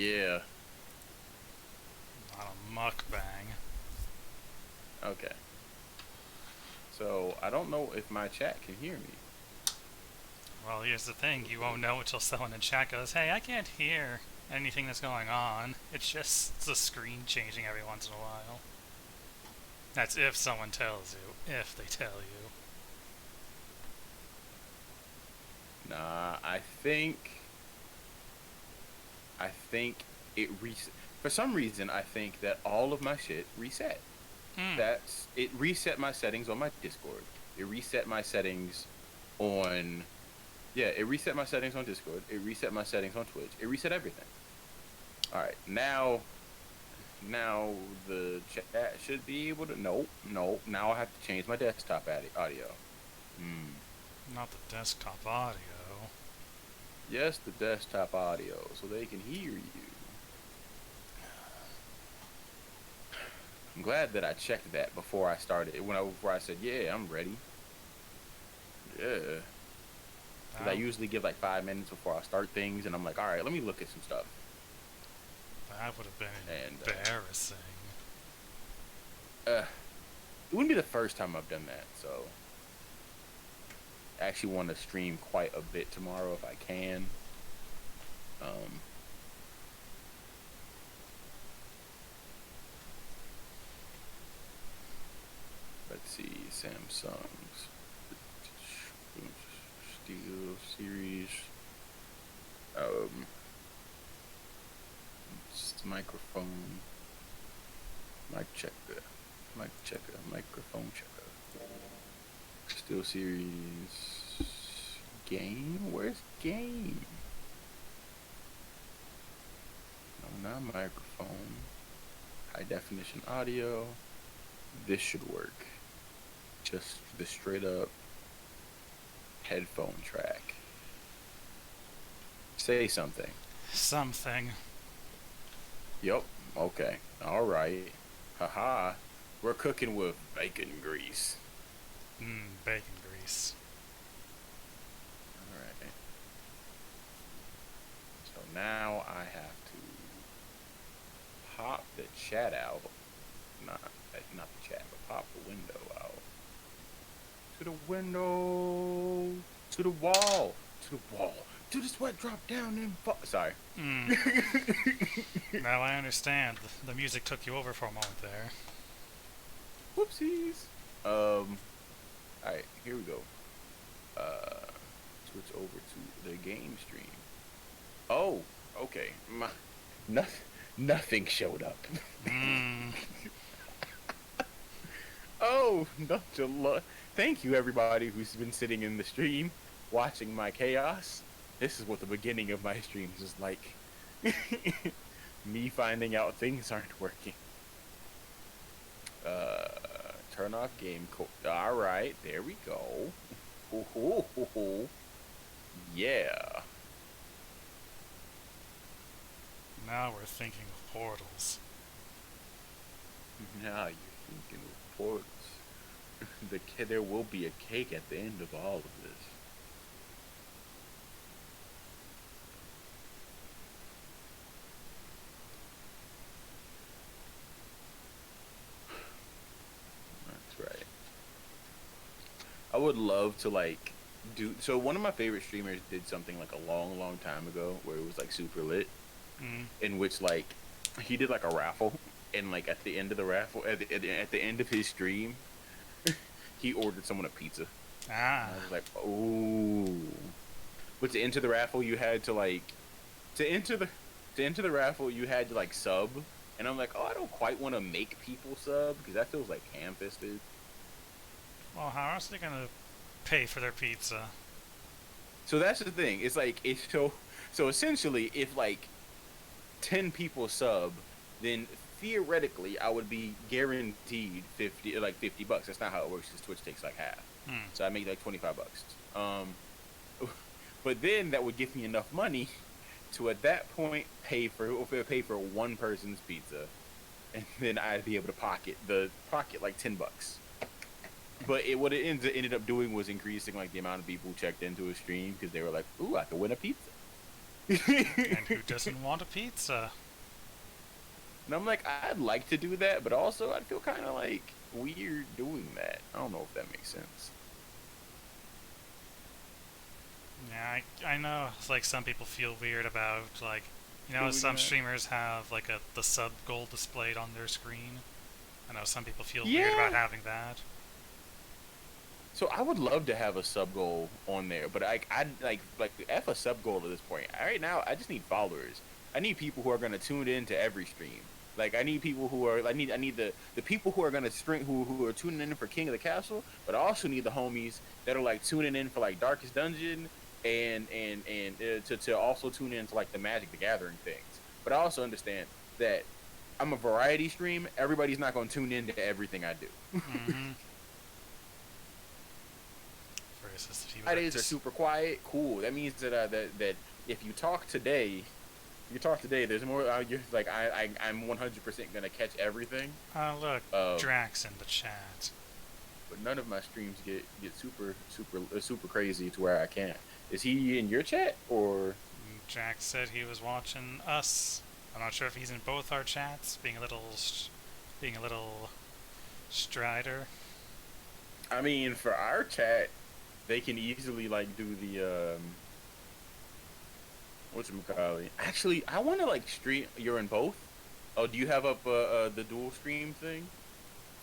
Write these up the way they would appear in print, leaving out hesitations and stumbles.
Yeah. Not a mukbang. Okay. So I don't know if my chat can hear me. Well, here's the thing. You won't know until someone in chat goes, "Hey, I can't hear anything that's going on. It's just the screen changing every once in a while." That's if someone tells you. If they tell you. Nah, I think it reset. For some reason, I think that all of my shit reset. Hmm. It reset my settings on my Discord. It reset my settings on Yeah, it reset my settings on Discord. It reset my settings on Twitch. It reset everything. All right, now the chat should be able to. Nope, nope. Now I have to change my desktop audio. Hmm. Not the desktop audio. Yes, the desktop audio, so they can hear you. I'm glad that I checked that before I started. Before I said, "Yeah, I'm ready." Yeah, because I That, usually give like 5 minutes before I start things, and I'm like, "All right, let me look at some stuff." that would have been And embarrassing. it wouldn't be the first time I've done that. So I actually want to stream quite a bit tomorrow if I can. Um, let's see, Samsung's Steel Series. Um, Microphone, mic checker, microphone checker. Steel Series game. Where's game? No, not microphone. High definition audio. This should work. Just the straight up headphone track. Say something. Something. Yup. Okay. All right. Haha. We're cooking with bacon grease. Bacon grease. All right. So now I have to pop the chat out. Not the chat, but pop the window out. To the window. To the wall. To the wall. To the sweat drop down and fall. Sorry. Now I understand. The music took you over for a moment there. Whoopsies. All right, here we go. Uh, Switch over to the game stream. Oh, okay. Nothing, nothing showed up. Mmm. Oh, nonchalant. Thank you, everybody who's been sitting in the stream watching my chaos. This is what the beginning of my streams is like. Me finding out things aren't working. Turn off game code. All right, there we go. Yeah. Now we're thinking of portals. Now you're thinking of portals. There will be a cake at the end of all of this. That's right. I would love to like do so one of my favorite streamers did something like a long, long time ago where it was like super lit, Mm. in which like he did like a raffle, and like at the end of the raffle at the end of his stream, he ordered someone a pizza. And I Ah. was like, "Oh." But to enter the raffle you had to like to enter the to enter the raffle you had to like sub, and I'm like, "Oh, I don't quite want to make people sub because that feels like ham-fisted." Well, how else are they gonna pay for their pizza? So that's the thing. It's like it's so essentially if like 10 people sub, then theoretically I would be guaranteed 50 bucks. That's not how it works because Twitch takes like half. Hmm. So I make like 25 bucks. But then that would give me enough money to at that point pay for one person's pizza, and then I'd be able to pocket like 10 bucks. But what it ended up doing was increasing like the amount of people who checked into a stream because they were like, "Ooh, I could win a pizza." And who doesn't want a pizza? And I'm like, I'd like to do that, but also I'd feel kind of like weird doing that. I don't know if that makes sense. Yeah, I know. It's like some people feel weird about like, Doing some that. streamers have like the sub goal displayed on their screen. I know some people feel weird about Yeah. having that. So I would love to have a sub goal on there, but I like f a sub goal at this point. Right now, I just need followers. I need people who are gonna tune in to every stream. Like I need people who are I need the people who are gonna stream who are tuning in for King of the Castle, but I also need the homies that are like tuning in for like Darkest Dungeon and to also tune in to like the Magic the Gathering things. But I also understand that I'm a variety stream. Everybody's not gonna tune in to everything I do. Mm-hmm. Versus if you would like Fridays to. are super quiet. Cool. That means that if you talk today, there's more. You're like I'm 100% gonna catch everything. Oh look, Uh, Drax in the chat. but none of my streams get super crazy to where I can't. Is he in your chat or? Drax said he was watching us. I'm not sure if he's in both our chats, being a little strider. I mean, for our chat, they can easily like do the whatchamacallit. Actually, I want to like stream. You're in both. Oh, do you have up the dual stream thing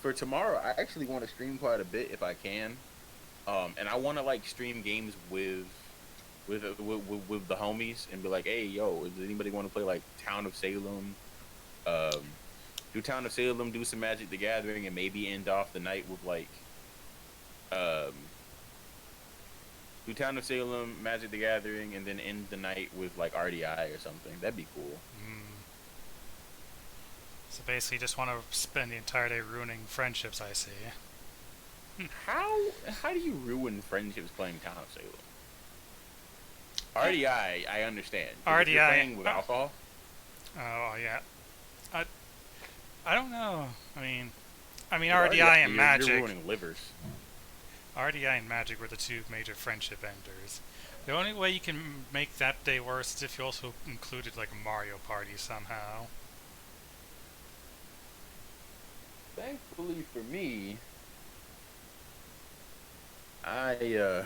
for tomorrow? I actually want to stream quite a bit if I can. And I want to like stream games with the homies and be like, hey, yo, does anybody want to play like Town of Salem? Um, do Town of Salem, do some Magic the Gathering, and maybe end off the night with like um do Town of Salem, Magic the Gathering, and then end the night with like RDI or something. That'd be cool. Mm. So basically, just want to spend the entire day ruining friendships. I see. How do you ruin friendships playing Town of Salem? RDI, I understand. But if you're RDI. playing with alcohol, Oh yeah. I I don't know. I mean with RDI RDI, and you're Magic. ruining livers. RDI and Magic were the two major friendship enders. The only way you can make that day worse is if you also included like Mario Party somehow. Thankfully for me, I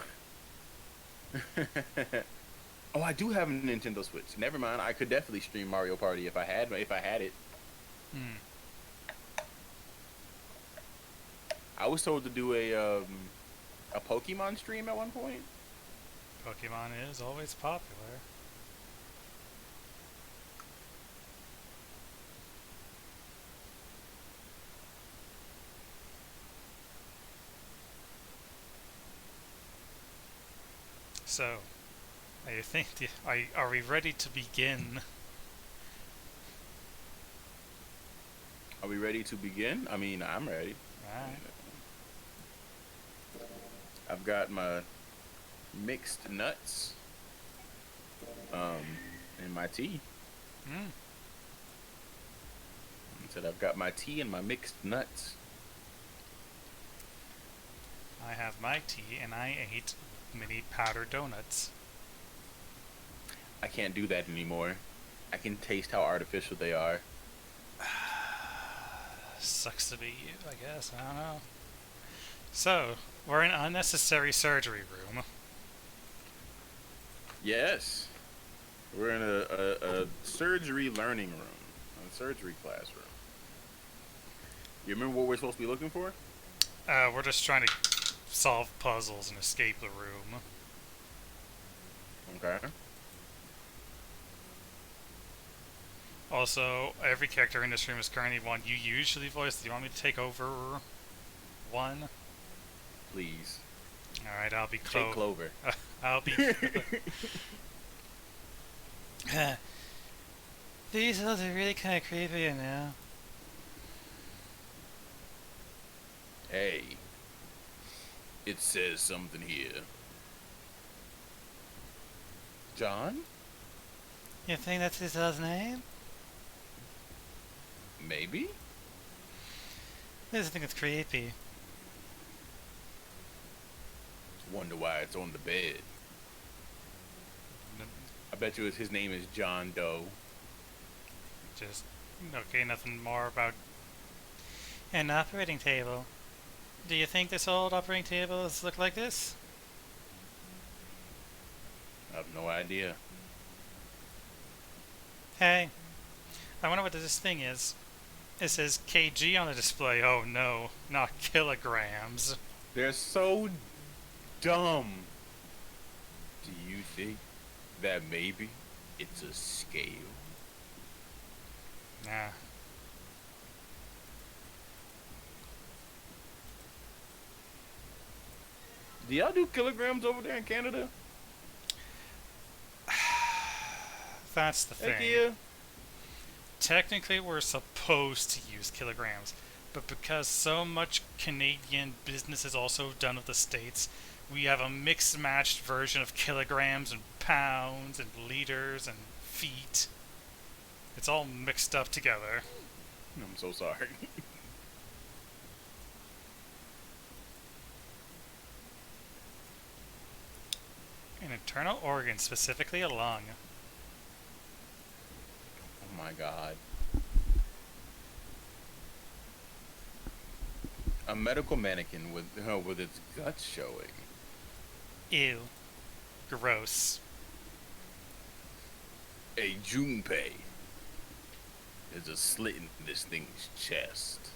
oh, I do have a Nintendo Switch. Never mind. I could definitely stream Mario Party if I had it. Hmm. I was told to do a Pokemon stream at one point. Pokemon is always popular. So, are we ready to begin? Are we ready to begin? I mean, I'm ready. I Alright. mean, I've got my mixed nuts, and my tea. Hmm. I said I've got my tea and my mixed nuts. I have my tea and I ate mini powder donuts. I can't do that anymore. I can taste how artificial they are. Sucks to be you, I guess. I don't know. So, we're in unnecessary surgery room. Yes, we're in a surgery learning room, a surgery classroom. You remember what we're supposed to be looking for? We're just trying to solve puzzles and escape the room. Okay. Also, every character in this room is currently one you usually voice. Do you want me to take over one? Please. Alright, I'll be Take Clover. I'll be. These are really kind of creepy now. Hey, it says something here. John? You think that's his name? Maybe? I just think it's creepy. Wonder why it's on the bed. bet you his name is John Doe. Just okay. Nothing more about an operating table. Do you think this old operating tables look like this? I have no idea. Hey, I wonder what this thing is. It says kg on the display. Oh no, not kilograms. They're so dumb. Do you think that maybe it's a scale? Nah. Do y'all do kilograms over there in Canada? That's the Heck thing. yeah. Technically, we're supposed to use kilograms, but because so much Canadian business is also done with the States, we have a mixed matched version of kilograms and pounds and liters and feet. It's all mixed up together. I'm so sorry. An internal organ, specifically a lung. Oh my god. A medical mannequin with its guts showing. Ew. Gross. A Junpei. There's a slit in this thing's chest.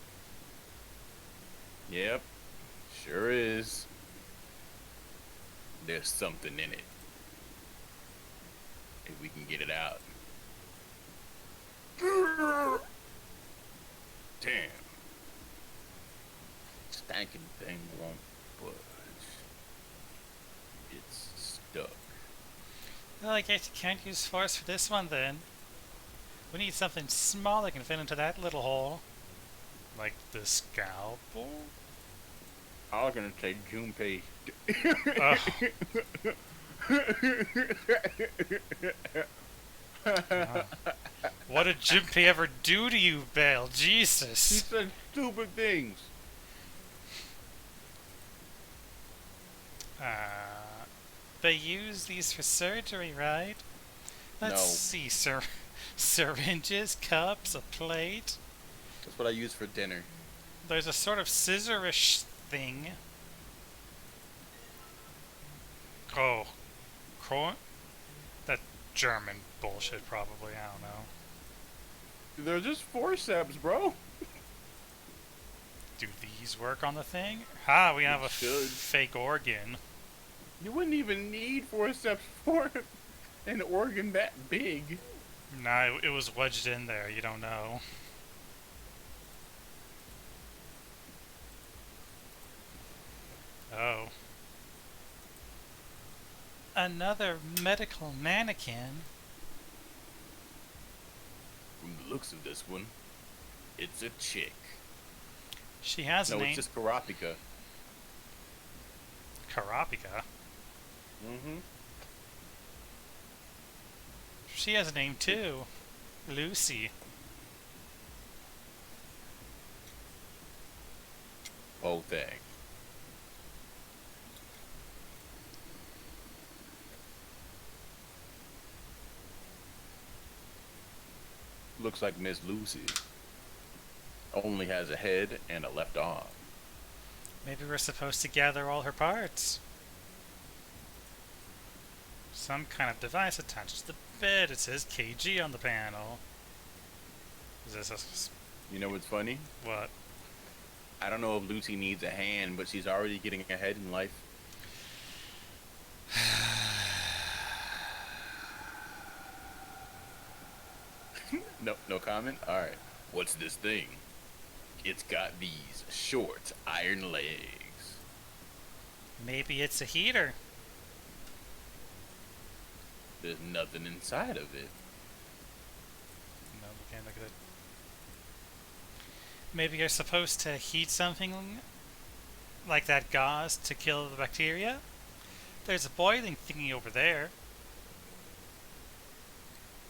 Yep, sure is. There's something in it. If we can get it out. Damn. Stankin' thing won't budge. It's stuck. Well, I guess you can't use force for this one then. We need something small that can fit into that little hole. Like the scalpel? I was gonna say Junpei. What did Jimpy ever do to you, Bale? He Jesus. said stupid things. They use these for surgery, right? Let's No. see, sir. Syringes, cups, a plate. That's what I use for dinner. There's a sort of scissorish thing. Oh. Corn? That German bullshit, probably. I don't know. They're just forceps, bro. Do these work on the thing? Ha, we have a should. fake organ. You wouldn't even need forceps for an organ that big. Nah, it was wedged in there. You don't know. Oh. Another medical mannequin? From the looks of this one, it's a chick. She has a No, name. it's just Karapika. Karapika? Mm-hmm. She has a name too. Lucy. Whole thing. Looks like Miss Lucy only has a head and a left arm. Maybe we're supposed to gather all her parts. Some kind of device attached to the bed. It says KG on the panel. Is this You know what's funny? what? I don't know if Lucy needs a hand, but she's already getting ahead in life. No comment? Alright. What's this thing? It's got these short iron legs. Maybe it's a heater. There's nothing inside of it. No, we can't look at it. Maybe you're supposed to heat something like that gauze to kill the bacteria? There's a boiling thingy over there.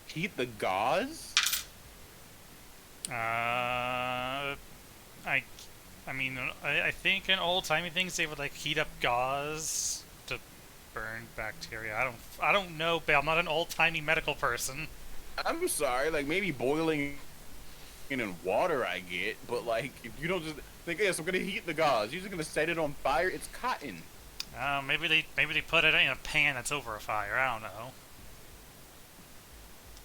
Heat the gauze? I mean, I think in old timey things they would like heat up gauze to burn bacteria. I don't know, but I'm not an old-timey medical person. I'm sorry, like maybe boiling in water I get, but like if you don't just think, yes, I'm gonna heat the gauze, you're just gonna set it on fire. It's cotton. Maybe they put it in a pan that's over a fire. I don't know.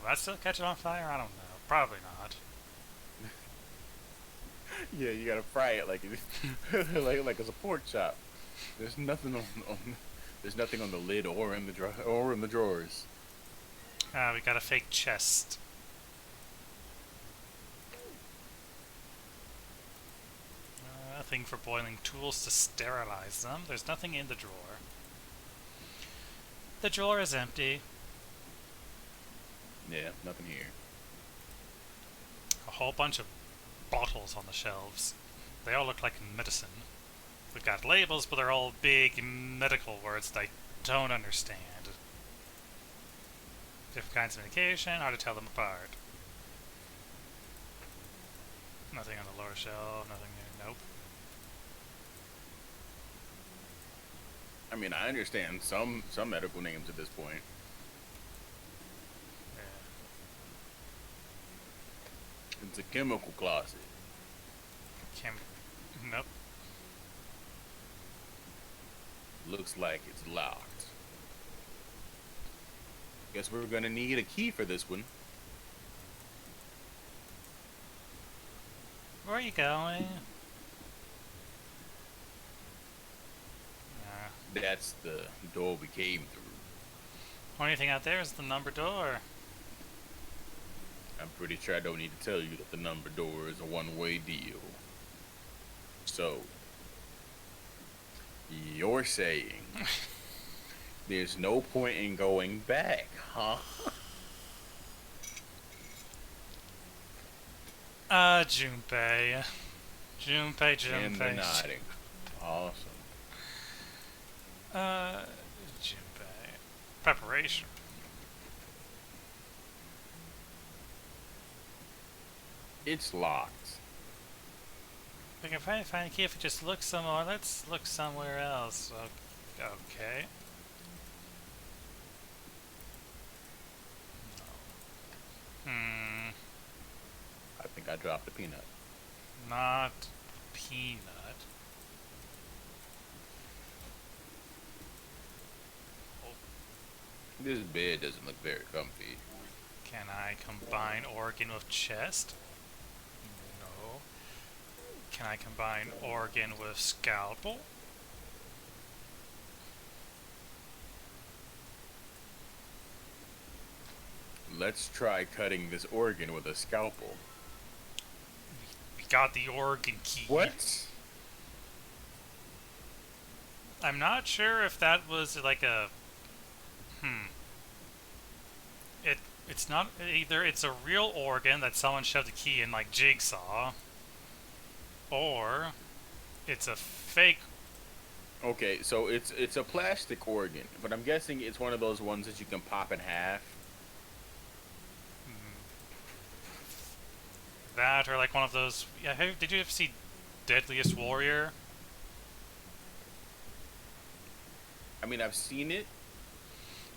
Will that still catch it on fire? I don't know. Probably not. Yeah, you gotta fry it like like it's a pork chop. There's nothing on there's nothing on the lid or in the or in the drawers. We got a fake chest. A thing for boiling tools to sterilize them. There's nothing in the drawer. The drawer is empty. Yeah, nothing here. A whole bunch of bottles on the shelves. They all look like medicine. We've got labels, but they're all big medical words that I don't understand. Different kinds of medication, hard to tell them apart. Nothing on the lower shelf, nothing there, nope. I mean, I understand some medical names at this point. Yeah. It's a chemical closet. Nope. Looks like it's locked. Guess we're gonna need a key for this one. Where are you going? That's the door we came through. Only thing out there is the number door. I'm pretty sure I don't need to tell you that the number door is a one-way deal. So, you're saying there's no point in going back, huh? Junpei. Junpei. And they're nodding. Awesome. Junpei. Preparation. It's locked. We can probably find a key if we just look somewhere. Let's look somewhere else. Okay. I think I dropped a peanut. Not peanut. This bed doesn't look very comfy. Can I combine organ with chest? No. Can I combine organ with scalpel? Let's try cutting this organ with a scalpel. We got the organ key. What? I'm not sure if that was like a... It's not either. It's a real organ that someone shoved a key in like Jigsaw, or it's a fake. Okay, so it's a plastic organ, but I'm guessing it's one of those ones that you can pop in half. That or like one of those. Yeah, did you ever see Deadliest Warrior? I mean, I've seen it,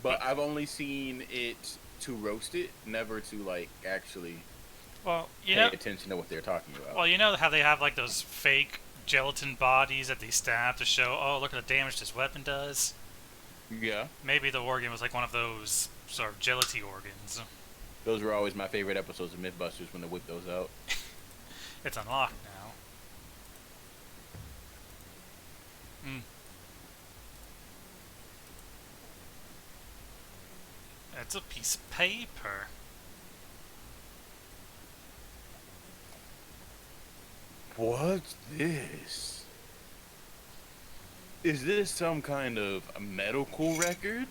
but I've only seen it to roast it, never to like actually pay attention to what they're talking about. Well, you know how they have like those fake gelatin bodies that they stab to show, oh, look at the damage this weapon does. Yeah. Maybe the organ was like one of those sort of gelatine organs. Those were always my favorite episodes of Mythbusters when they whip those out. It's unlocked now. It's a piece of paper. What's this? Is this some kind of medical record?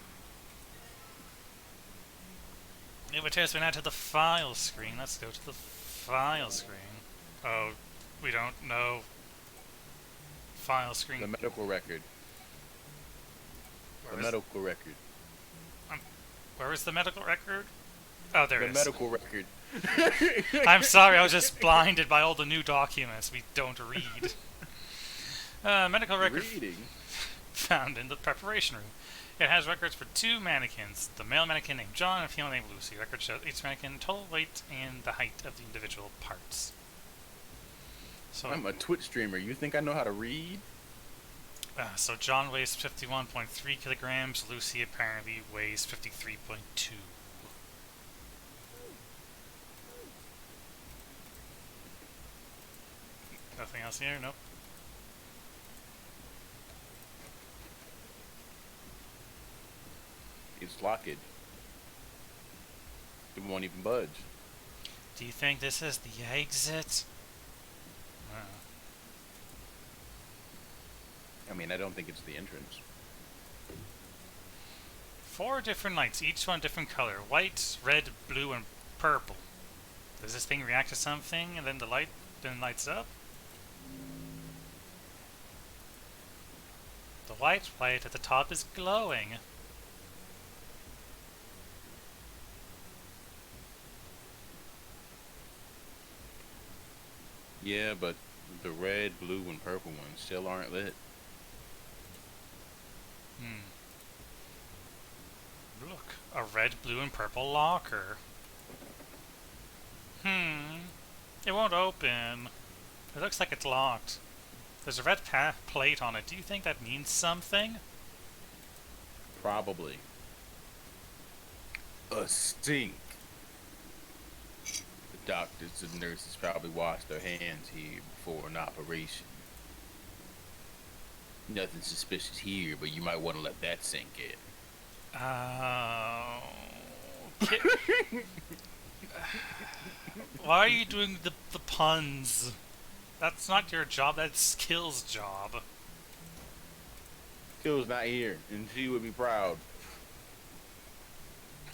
It would take us now to the file screen. Let's go to the file screen. Oh, we don't know. File screen. The medical record. The medical record. Where is the medical record? Oh, there it is. The medical record. I'm sorry, I was just blinded by all the new documents we don't read. Medical record Reading? found in the preparation room. It has records for two mannequins, the male mannequin named John and a female named Lucy. Records show each mannequin total weight and the height of the individual parts. So, I'm a Twitch streamer. You think I know how to read? so John weighs 51.3 kilograms. Lucy apparently weighs 53.2. Nothing else here? Nope. It's locked. It won't even budge. Do you think this is the exit? I mean, I don't think it's the entrance. 4 different lights, each one different color. White, red, blue, and purple. Does this thing react to something and then the light then lights up? The white light at the top is glowing. Yeah, but the red, blue, and purple ones still aren't lit. Look, a red, blue, and purple locker. It won't open. It looks like it's locked. There's a red plate on it. Do you think that means something? Probably. A stink. The doctors and nurses probably washed their hands here before an operation. Nothing suspicious here, but you might want to let that sink in. Oh. Why are you doing the puns? That's not your job, that's Kill's job. Kill's not here, and she would be proud.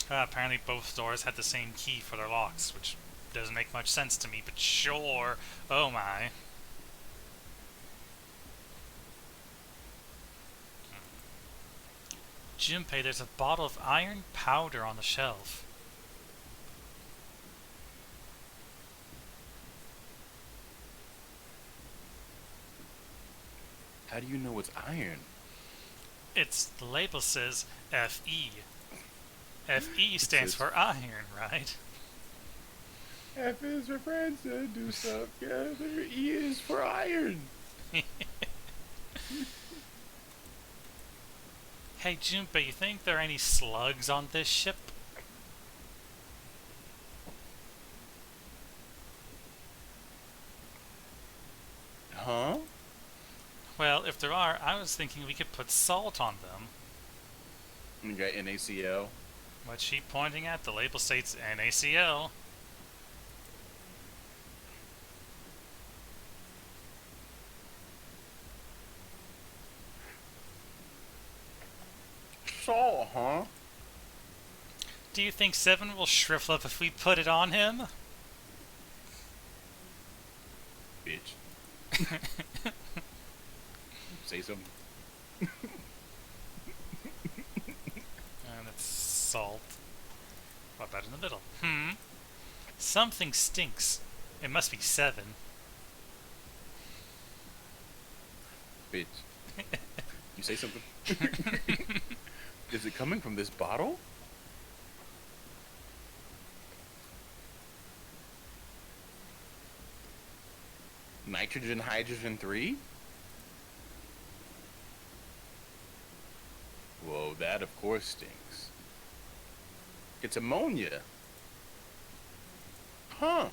Apparently both doors had the same key for their locks, which doesn't make much sense to me, but sure. Oh my. Junpei, there's a bottle of iron powder on the shelf. How do you know it's iron? The label says FE. FE stands for iron, right? F is for friends that do stuff together. E is for iron. Hey Junpei, you think there are any slugs on this ship? Huh? Well, if there are, I was thinking we could put salt on them. You got NaCl. What's she pointing at? The label states NaCl. Salt, huh? Do you think Seven will shrivel up if we put it on him? Bitch. Say something. And it's salt. What about in the middle? Something stinks. It must be Seven. Bitch. You say something? Is it coming from this bottle? Nitrogen, hydrogen 3? Whoa, that of course stinks. It's ammonia. Huh.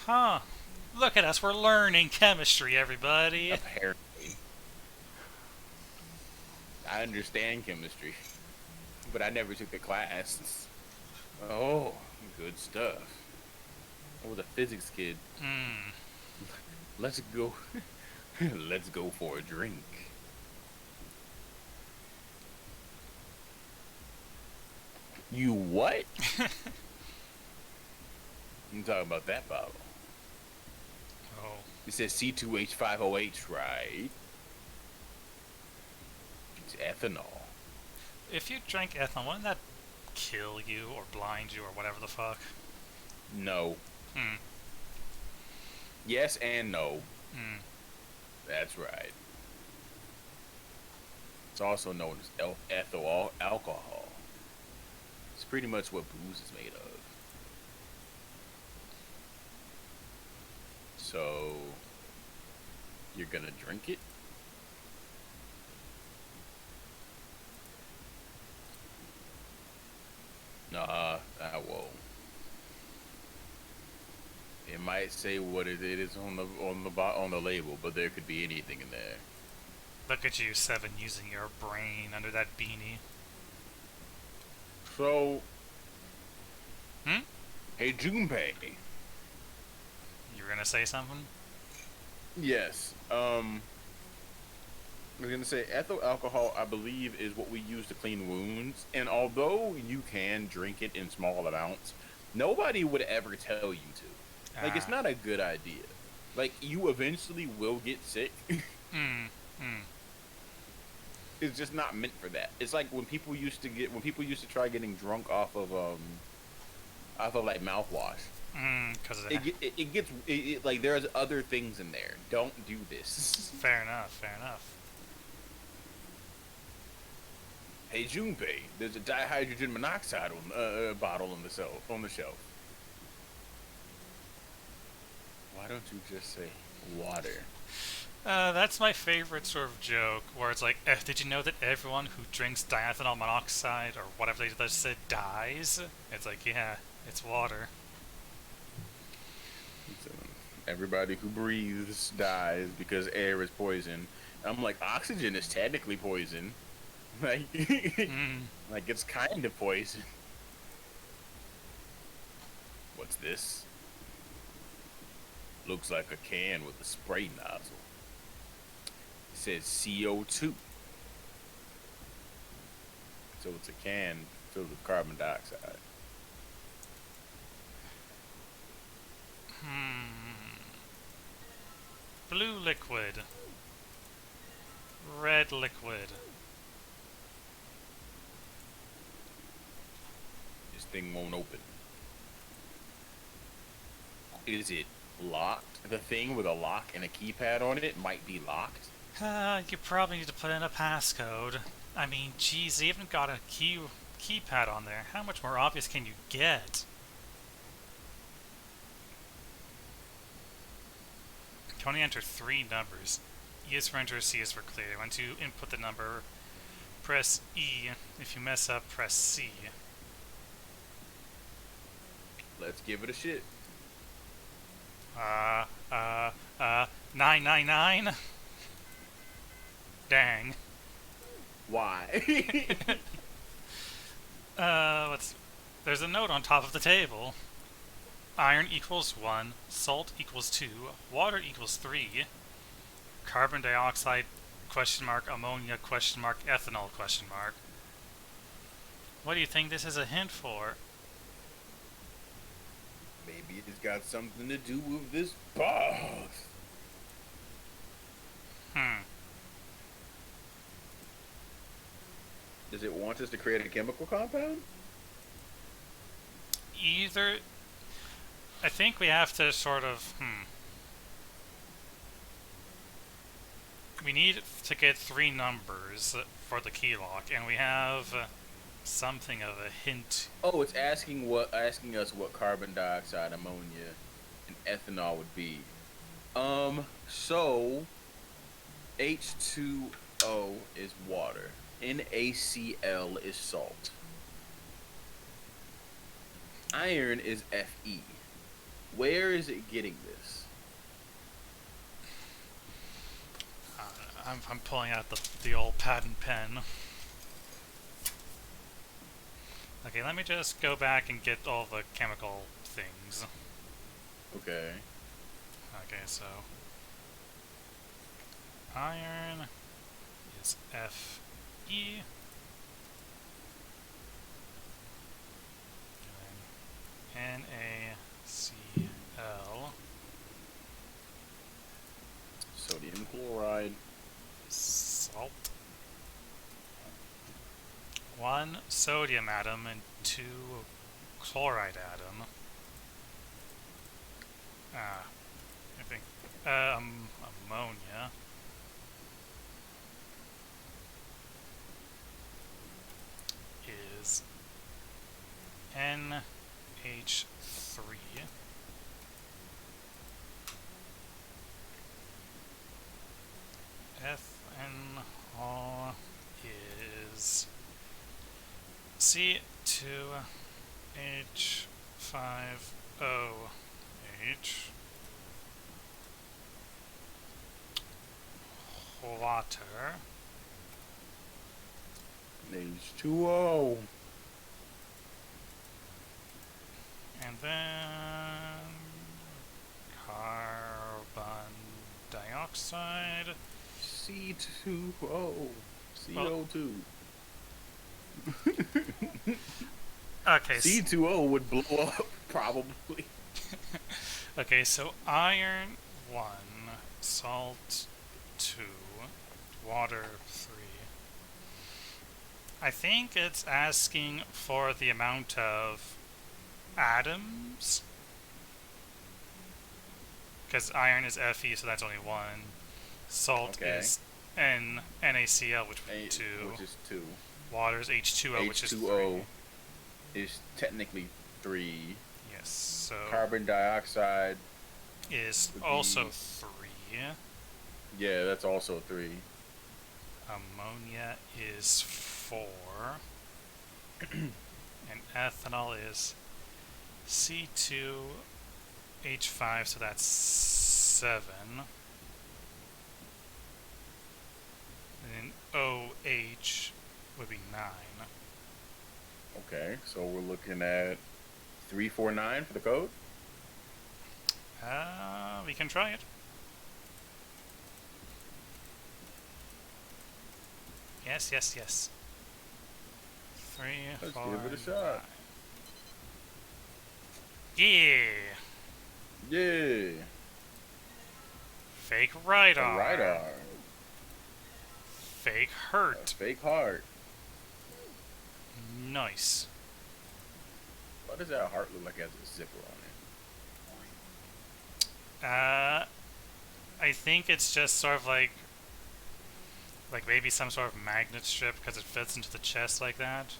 Huh. Look at us, we're learning chemistry, everybody. Apparently. I understand chemistry, but I never took the class. Oh, good stuff. I was a physics kid. Let's go. Let's go for a drink. You what? I'm talking about that bottle. Oh. It says C2H5OH, right? It's ethanol. If you drank ethanol, wouldn't that kill you or blind you or whatever the fuck? No. Yes and no. That's right. It's also known as ethyl alcohol. It's pretty much what booze is made of. So you're gonna drink it? Whoa. It might say what it is on the label, but there could be anything in there. Look at you, Seven, using your brain under that beanie. So, Hmm? hey Junpei. You were gonna say something? Yes. I was gonna say ethyl alcohol, I believe, is what we use to clean wounds. And although you can drink it in small amounts, nobody would ever tell you to. Like, it's Ah. not a good idea. Like, you eventually will get sick. Hmm. Hmm. It's just not meant for that. It's like when people used to try getting drunk off of like mouthwash. Hmm. Because of that. It gets like there's other things in there. Don't do this. Fair enough. Fair enough. Hey Junpei, there's a dihydrogen monoxide bottle on the shelf. Why don't you just say water? That's my favorite sort of joke, where it's like, did you know that everyone who drinks diethanol monoxide, or whatever they just said, dies? It's like, yeah, it's water. So, everybody who breathes dies because air is poison. I'm like, oxygen is technically poison. Like, Mm. like it's kind of poison. What's this? Looks like a can with a spray nozzle. It says CO2. So it's a can filled with carbon dioxide. Hmm. Blue liquid. Red liquid. This thing won't open. Is it locked? The thing with a lock and a keypad on it might be locked. You probably need to put in a passcode. I mean, geez, they even got a keypad on there. How much more obvious can you get? Can only enter 3 numbers. E is for enter, C is for clear. When to input the number, press E. If you mess up, press C. Let's give it a shit. 999? Dang. Why? Let's. There's a note on top of the table. Iron equals 1, salt equals 2, water equals 3, carbon dioxide, question mark, ammonia, question mark, ethanol, question mark. What do you think this is a hint for? Maybe it's got something to do with this box. Hmm. Does it want us to create a chemical compound? Either. I think we have to sort of. We need to get 3 numbers for the key lock, and we have something of a hint. Oh, it's asking us what carbon dioxide, ammonia, and ethanol would be. So H2O is water. NaCl is salt. Iron is Fe. Where is it getting this? I'm pulling out the old pad and pen. Okay, let me just go back and get all the chemical things. Okay. Okay, so iron is Fe, and then NaCl, Sodium chloride. salt, 1 sodium atom and 2 chloride atom. I think ammonia. NH3. Ethanol is C2H5OH. Water. H2O. And then carbon dioxide. C2O. Well, CO2. okay. C2O would blow up, probably. Okay, so iron 1, salt 2, water 3. I think it's asking for the amount of atoms. Because iron is Fe, so that's only 1. Salt Okay. is NaCl, which would be 2. Which is 2. Water is H2O, which is 3. H2O is technically 3. Yes, so Carbon dioxide is would also be, 3. yeah, that's also 3. Ammonia is 4. And ethanol is C2H5, so that's 7. And then OH would be 9. Okay, so we're looking at 349 for the code. We can try it. Yes, yes, yes. 3, Let's 4, give it a shot. 9. Yeah! Yeah. Fake radar. A radar. Fake A hurt. fake heart. Nice. What does that heart look like? It has a zipper on it. I think it's just sort of like maybe some sort of magnet strip because it fits into the chest like that.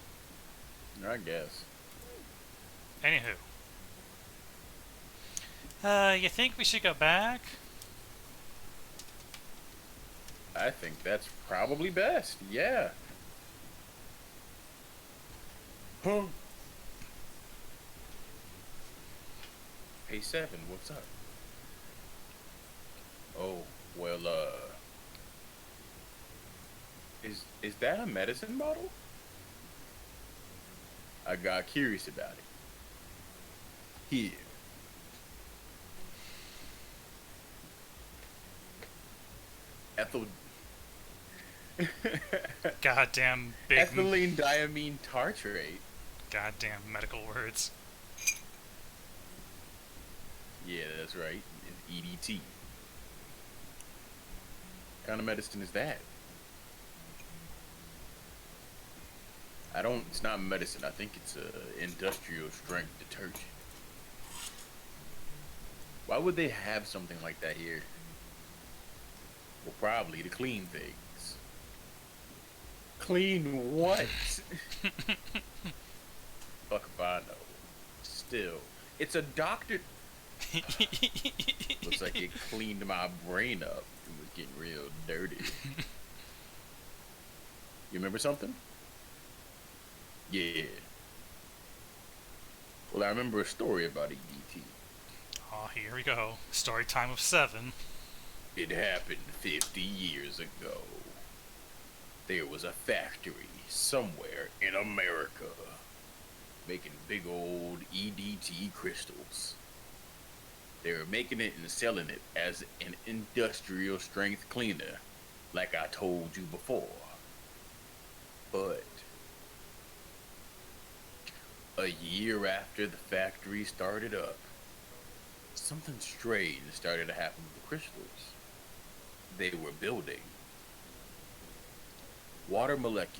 I guess. Anywho. You think we should go back? I think that's probably best. Yeah. Huh. Hey, Seven, what's up? Oh, well, is that a medicine bottle? I got curious about it. Here. Ethyl. Goddamn big. Ethylene diamine tartrate. Goddamn medical words. Yeah, that's right. EDT. What kind of medicine is that? It's not medicine. I think it's a industrial strength detergent. Why would they have something like that here? Well, probably to clean things. Clean what? Fuck if I know. Still, it's a doctor. Looks like it cleaned my brain up. It was getting real dirty. You remember something? Yeah. Well, I remember a story about EDT. Oh, here we go. Story time of 7. It happened 50 years ago. There was a factory somewhere in America making big old EDT crystals. They were making it and selling it as an industrial strength cleaner, like I told you before. But a year after the factory started up, something strange started to happen with the crystals. They were building. Water molecules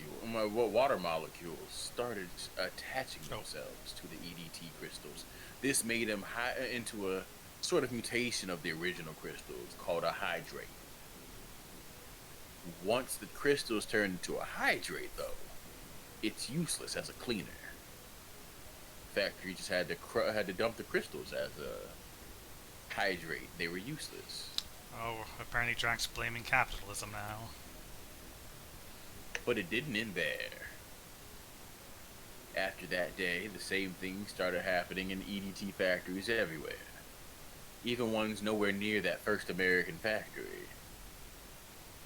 started attaching themselves to the EDT crystals. This made them into a sort of mutation of the original crystals called a hydrate. Once the crystals turn into a hydrate, though, it's useless as a cleaner. factory just had to dump the crystals as a hydrate. They were useless. Oh, apparently Drax blaming capitalism now. But it didn't end there. After that day, the same thing started happening in EDT factories everywhere. Even ones nowhere near that first American factory.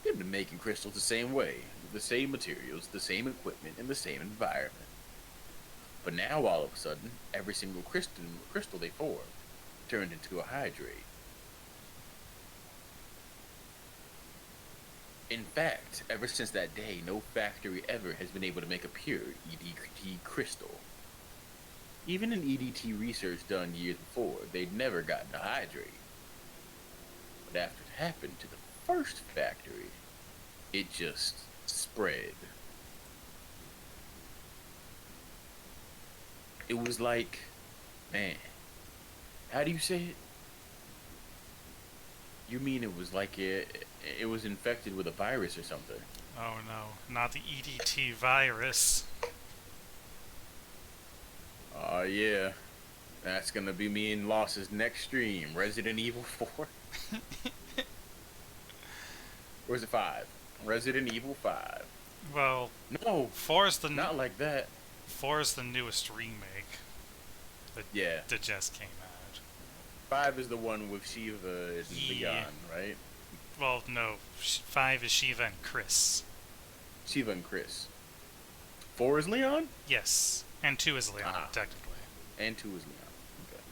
They've been making crystals the same way, with the same materials, the same equipment, and the same environment. But now, all of a sudden, every single crystal they formed turned into a hydrate. In fact, ever since that day, no factory ever has been able to make a pure EDT crystal. Even in EDT research done years before, they'd never gotten a hydrate. But after it happened to the first factory, it just spread. It was like, man, how do you say it? You mean it was like it was infected with a virus or something? Oh no, not the EDT virus. Oh yeah, that's gonna be me and Loss's next stream, Resident Evil 4. Or is it 5? Resident Evil 5. Well, No, 4 is the not like that. 4 is the newest remake that, Yeah, that just came out. 5 is the one with Shiva and Yeah. Leon, right? Well, no, 5 is Shiva and Chris. Shiva and Chris. 4 is Leon? Yes, and 2 is Leon, Ah. technically. And 2 is Leon. Okay.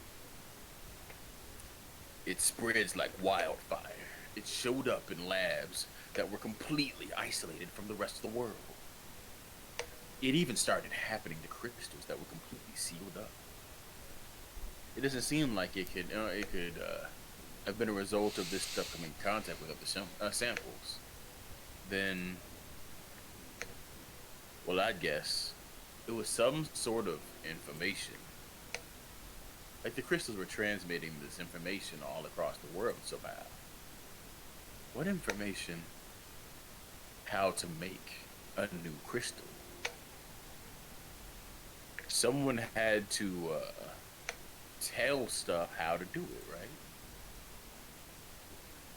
It spreads like wildfire. It showed up in labs that were completely isolated from the rest of the world. It even started happening to crystals that were completely sealed up. It doesn't seem like it could have been a result of this stuff coming in contact with other samples. Then, well, I'd guess it was some sort of information. Like the crystals were transmitting this information all across the world somehow. What information? How to make a new crystal. Someone had to tell stuff how to do it, right?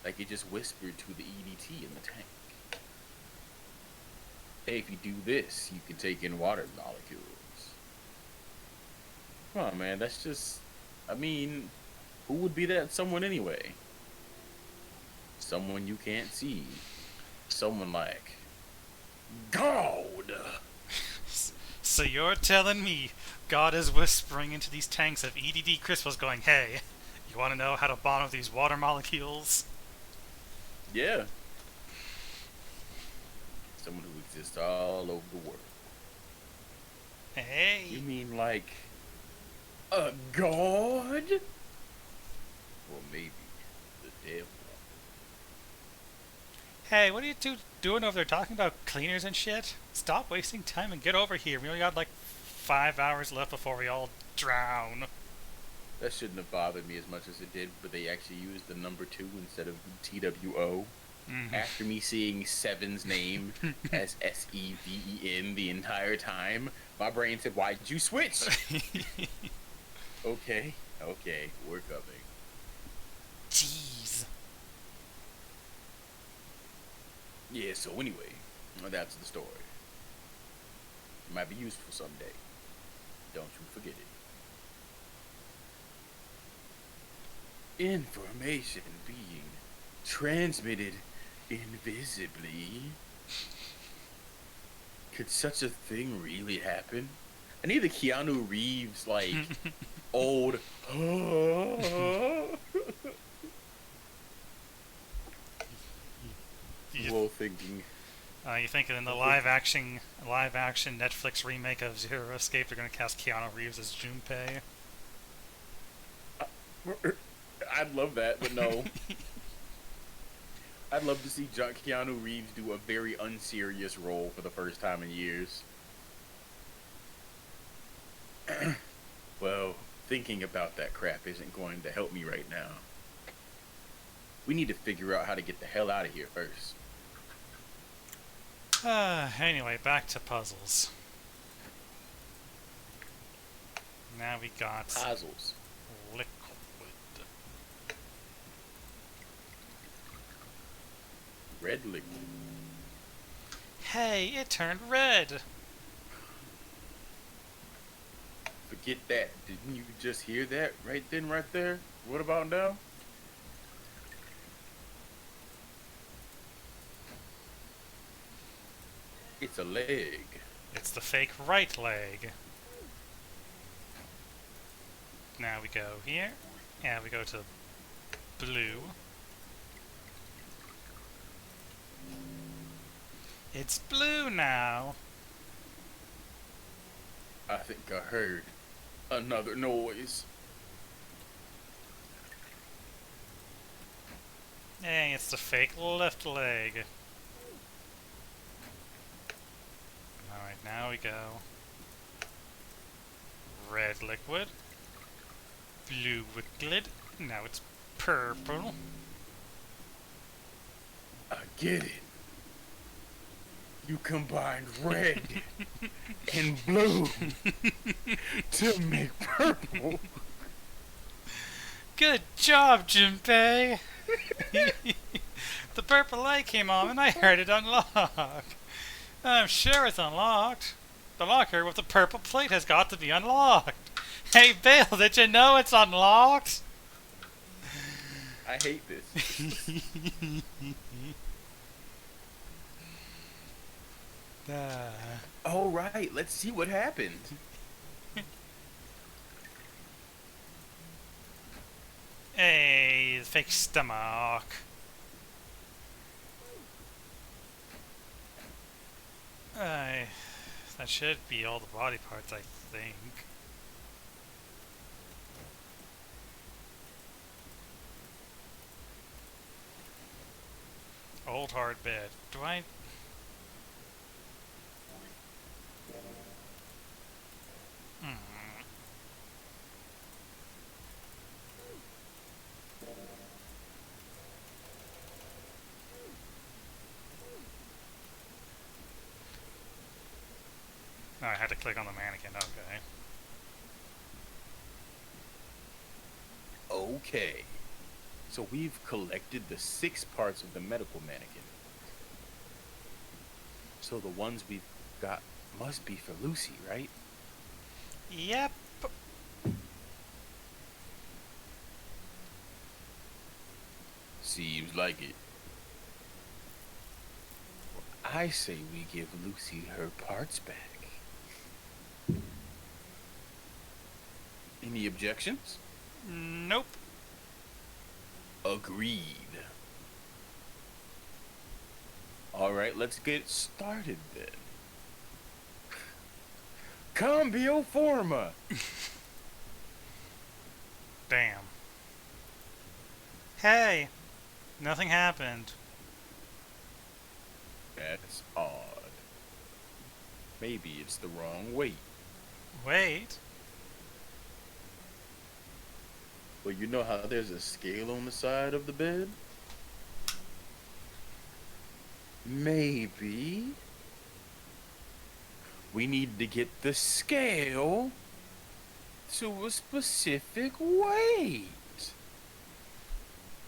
Like it just whispered to the EDT in the tank. Hey, if you do this, you can take in water molecules. Come on, man, that's just... I mean, who would be that someone anyway? Someone you can't see. Someone like... God! So you're telling me God is whispering into these tanks of EDD crystals going, hey, you want to know how to bond with these water molecules? Yeah. Someone who exists all over the world. Hey. You mean like... a god? Or maybe the devil. Hey, what are you doing over there talking about cleaners and shit? Stop wasting time and get over here. We only got like 5 hours left before we all drown. That shouldn't have bothered me as much as it did, but they actually used the number 2 instead of TWO. Mm-hmm. After me seeing Seven's name as SEVEN the entire time, my brain said, why did you switch? Okay, we're coming. Jeez. Yeah, so anyway, that's the story. It might be useful someday. Don't you forget it. Information being transmitted invisibly. Could such a thing really happen? I need the Keanu Reeves, like, old... Well, thinking... You thinking in the live action Netflix remake of Zero Escape they're gonna cast Keanu Reeves as Junpei? I'd love that, but no. I'd love to see Keanu Reeves do a very unserious role for the first time in years. Well, thinking about that crap isn't going to help me right now. We need to figure out how to get the hell out of here first. Anyway, back to puzzles. Now we got Puzzles. liquid. Red liquid. Hey, it turned red! Forget that. Didn't you just hear that right then, right there? What about now? It's a leg. It's the fake right leg. Now we go here, and we go to blue. It's blue now. I think I heard another noise. Hey, it's the fake left leg. Alright, now we go. Red liquid. Blue liquid. Now it's purple. I get it. You combined red and blue to make purple. Good job, Junpei! The purple light came on and I heard it unlock. I'm sure it's unlocked. The locker with the purple plate has got to be unlocked. Hey, Bill, did you know it's unlocked? I hate this. All right, let's see what happened. Hey, the fake stomach. That should be all the body parts, I think. Old hard bed. Do I... Hmm. Oh, I had to click on the mannequin, okay. Okay. So we've collected the 6 parts of the medical mannequin. So the ones we've got must be for Lucy, right? Yep. Seems like it. I say we give Lucy her parts back. Any objections? Nope. Agreed. Alright, let's get started then. Cambio forma! Damn. Hey! Nothing happened. That's odd. Maybe it's the wrong weight. Wait. Well, you know how there's a scale on the side of the bed? Maybe we need to get the scale to a specific weight.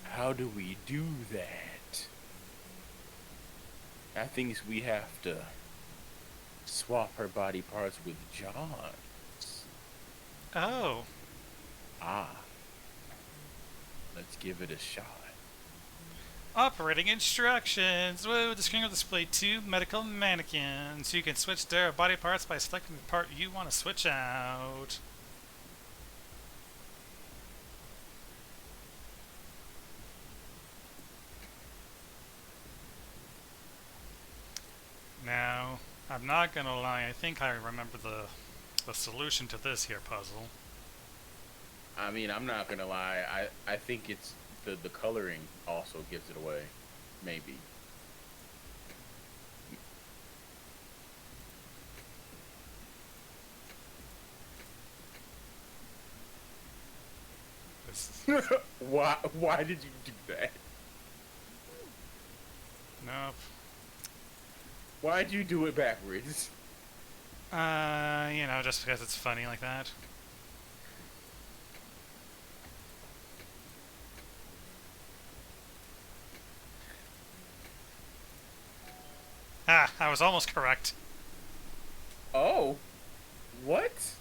How do we do that? I think we have to swap her body parts with John's. Oh. Ah. Let's give it a shot. Operating instructions. Whoa, the screen will display 2 medical mannequins. You can switch their body parts by selecting the part you want to switch out. Now, I'm not gonna lie, I think I remember the solution to this here puzzle. I mean, I'm not gonna lie. I think it's the coloring also gives it away. Maybe. This, Why did you do that? nope. Why'd you do it backwards? You know, just because it's funny like that. I was almost correct. Oh, what?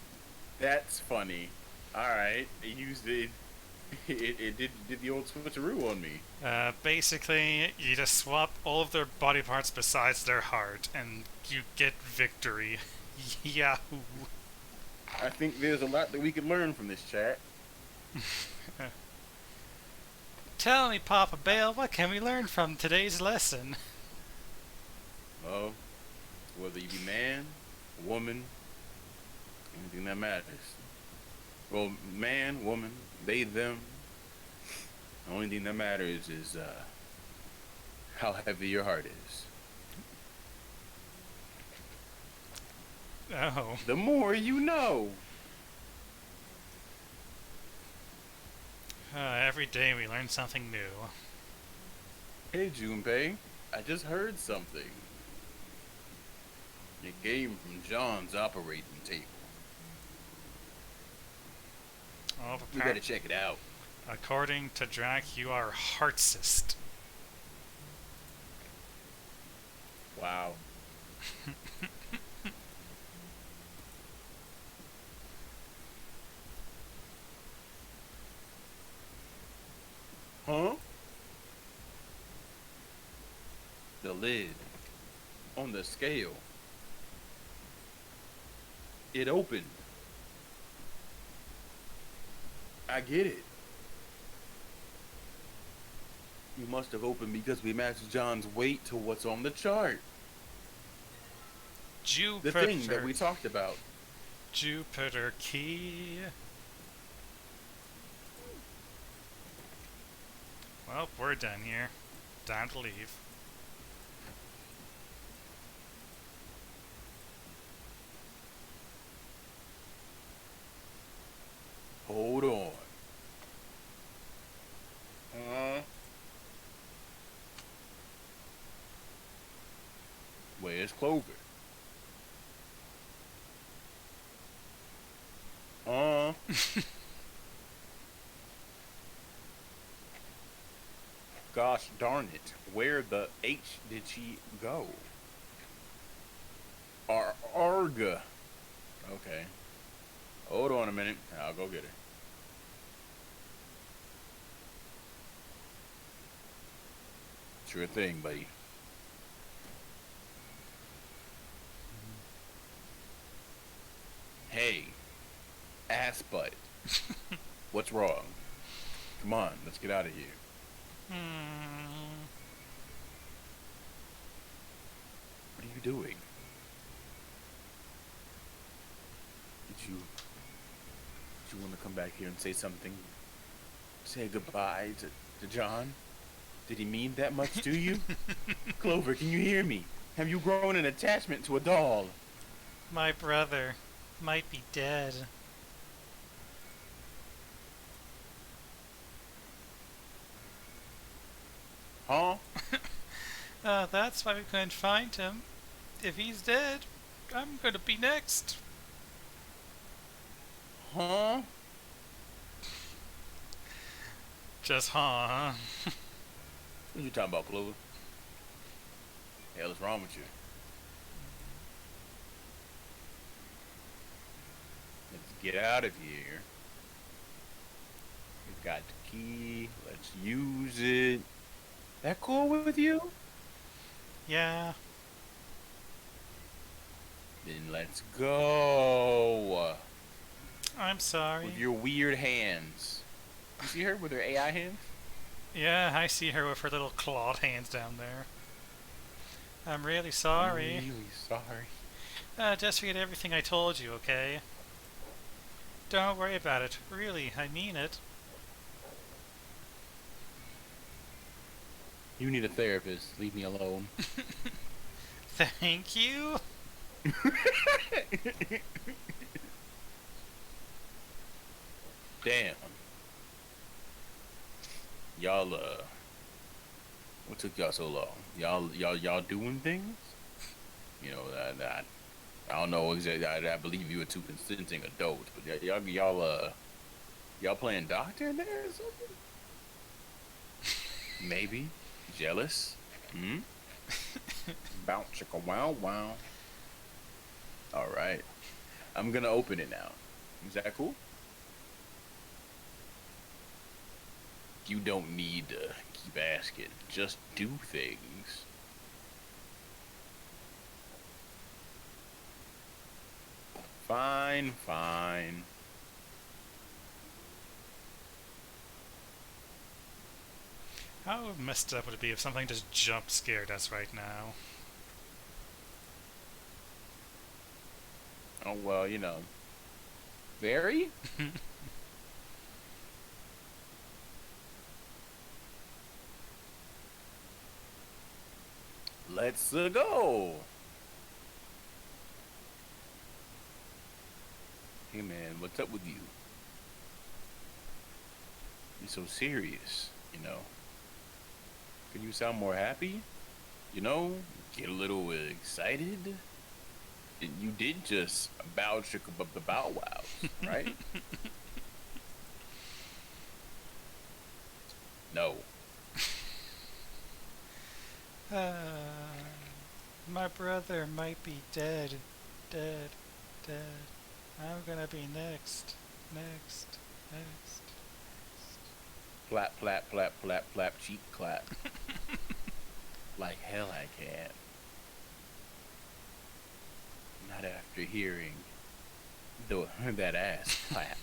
That's funny. All right, it used it. It did the old switcheroo on me. Basically, you just swap all of their body parts besides their heart, and you get victory. Yahoo! I think there's a lot that we could learn from this chat. Tell me, Papa Bale, what can we learn from today's lesson? Well, whether you be man, woman, anything that matters. Well, man, woman, they, them. The only thing that matters is how heavy your heart is. Oh. The more you know. Every day we learn something new. Hey, Junpei, I just heard something. It came from John's operating table. Oh, We better check it out. according to Drac, you are heartsist. Wow. Huh? The lid on the scale. It opened. I get it. You must have opened because we matched John's weight to what's on the chart. The Jupiter. thing that we talked about. Jupiter key. Well, we're done here. Time to leave. Hold on. Where's Clover? Gosh darn it. Where the H did she go? Arga. Okay. Hold on a minute. I'll go get her. Sure thing, buddy. Hey, ass butt. What's wrong? Come on, let's get out of here. What are you doing? Did you want to come back here and say something? Say goodbye to John? Did he mean that much to you? Clover, can you hear me? Have you grown an attachment to a doll? My brother might be dead. Huh? That's why we couldn't find him. If he's dead, I'm gonna be next. Huh? Just huh? What are you talking about, Clover? Hell is wrong with you? Let's get out of here. We've got the key. Let's use it. That cool with you? Yeah. Then let's go. I'm sorry. With your weird hands. You see her with her AI hands? Yeah, I see her with her little clawed hands down there. I'm really sorry. I'm really sorry. Just forget everything I told you, okay? Don't worry about it. Really, I mean it. You need a therapist. Leave me alone. Thank you. Damn. Y'all, what took y'all so long? Y'all doing things? You know, I don't know exactly. I believe you were two consenting adults, but y'all playing doctor in there or something? Maybe jealous. Hmm. Bounce chicka wow wow. All right. I'm gonna open it now. Is that cool? You don't need to keep asking. Just do things. Fine, fine. How messed up would it be if something just jump scared us right now? Oh well, very. Let's go. Hey man, what's up with you? You're so serious, you know. Can you sound more happy? You know, get a little excited. You did just bow chicka the bow wows, right? No. My brother might be dead. Dead. Dead. I'm gonna be next. Next. Next. Flap, flap, flap, flap, flap, cheek clap. Like hell I can. Not after hearing that ass clap.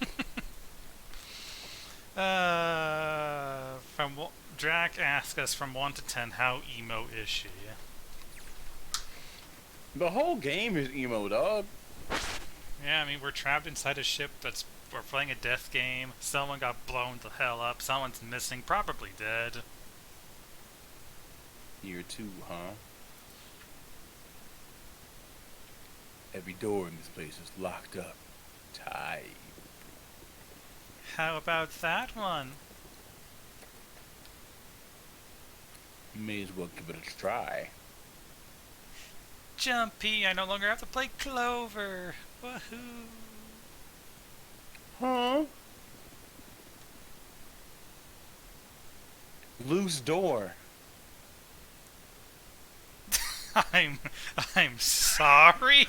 Drac asks us from 1 to 10, how emo is she? The whole game is emo, dog. Yeah, I mean, we're trapped inside a ship we're playing a death game. Someone got blown the hell up. Someone's missing, probably dead. Year two, huh? Every door in this place is locked up. Tight. How about that one? May as well give it a try. Jumpy, I no longer have to play Clover. Woohoo! Huh? Loose door. I'm sorry.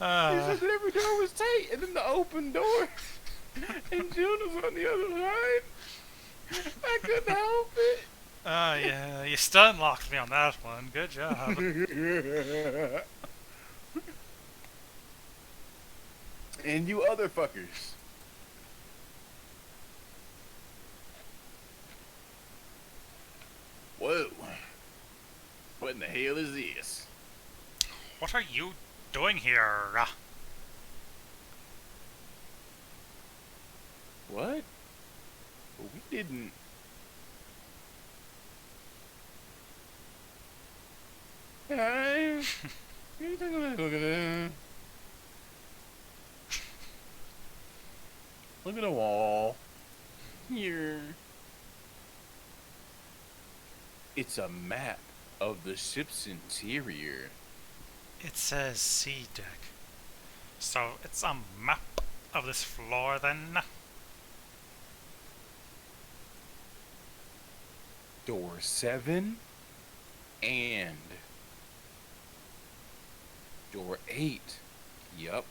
He said that every door was tight, and then the open door, and June was on the other side. I couldn't help it. Yeah, you stun locked me on that one. Good job. And you other fuckers. Whoa. What in the hell is this? What are you doing here? What? Well, we didn't. Hey. Look at that. Look at the wall. Here. It's a map of the ship's interior. It says sea deck. So it's a map of this floor then? Door 7 and door 8. Yup.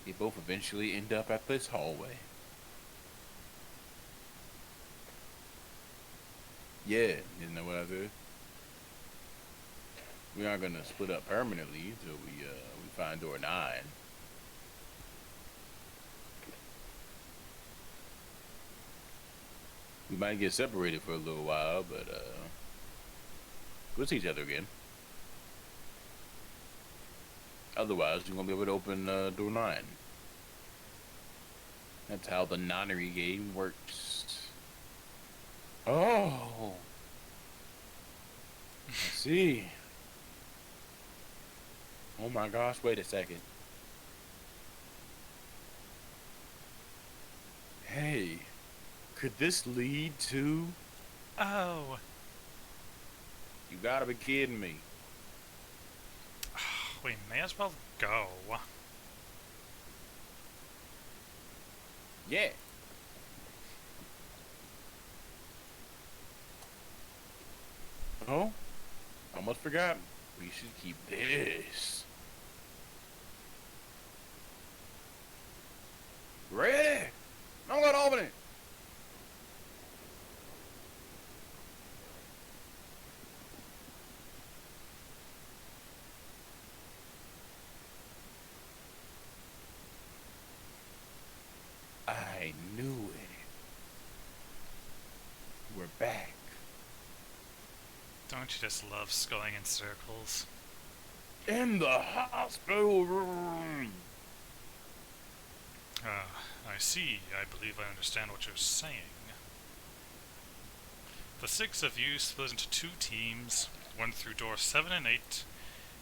They both eventually end up at this hallway. Yeah, isn't that what I said? We aren't gonna split up permanently until we find door 9. We might get separated for a little while, but we'll see each other again. Otherwise, we're gonna be able to open door 9. That's how the nonnery game works. Oh, I see. Oh my gosh, wait a second. Hey, could this lead to... Oh. You gotta be kidding me. We may as well go. Yeah. Oh, almost forgot. We should keep this. Red. I'm gonna open it. I knew it. We're back. Don't you just love going in circles? In the hospital room. I see. I believe I understand what you're saying. The six of you split into two teams, went through doors 7 and 8.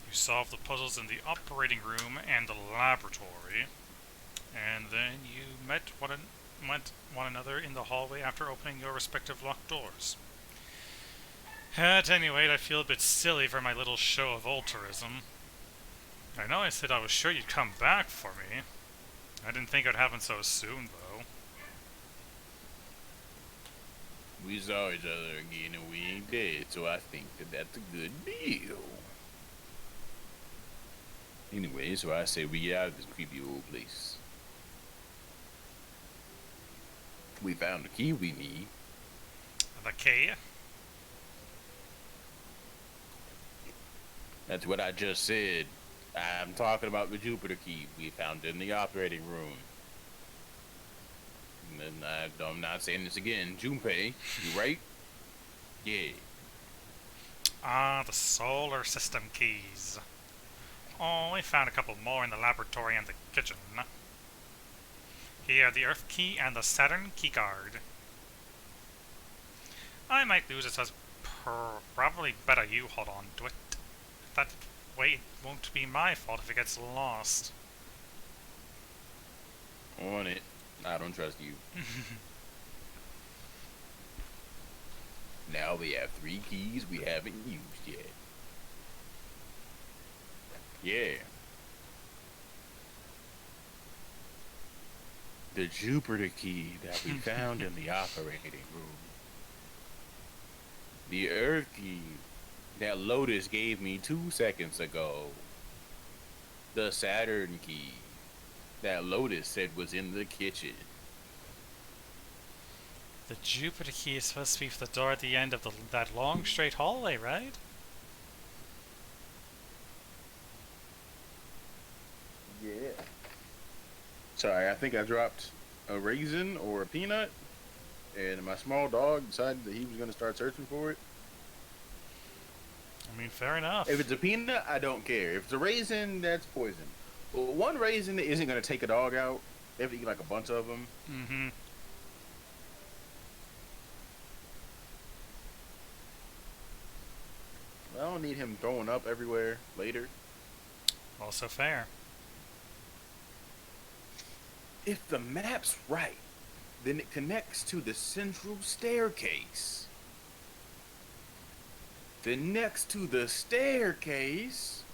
You solved the puzzles in the operating room and the laboratory, and then you met one another in the hallway after opening your respective locked doors. At any rate, I feel a bit silly for my little show of altruism. I know I said I was sure you'd come back for me. I didn't think it'd happen so soon, though. We saw each other again and we ain't dead, so I think that that's a good deal. Anyway, so I say we get out of this creepy old place. We found the key we need. The key? That's what I just said. I'm talking about the Jupiter key we found in the operating room. And I'm not saying this again. Junpei, you right? Yeah. Ah, the solar system keys. Oh, we found a couple more in the laboratory and the kitchen. Here, the Earth key and the Saturn keycard. I might lose it, so it's probably better you hold on to it. That way it won't be my fault if it gets lost. On it. I don't trust you. Now we have 3 keys we haven't used yet. Yeah. The Jupiter key that we found in the operating room. The Earth key that Lotus gave me 2 seconds ago. The Saturn key that Lotus said was in the kitchen. The Jupiter key is supposed to be for the door at the end of that long straight hallway, right? Yeah. Sorry, I think I dropped a raisin or a peanut, and my small dog decided that he was going to start searching for it. I mean, fair enough. If it's a peanut, I don't care. If it's a raisin, that's poison. Well, one raisin isn't going to take a dog out. They have to eat like a bunch of them. Mm-hmm. I don't need him throwing up everywhere later. Also fair. If the map's right, then it connects to the central staircase. Then next to the staircase...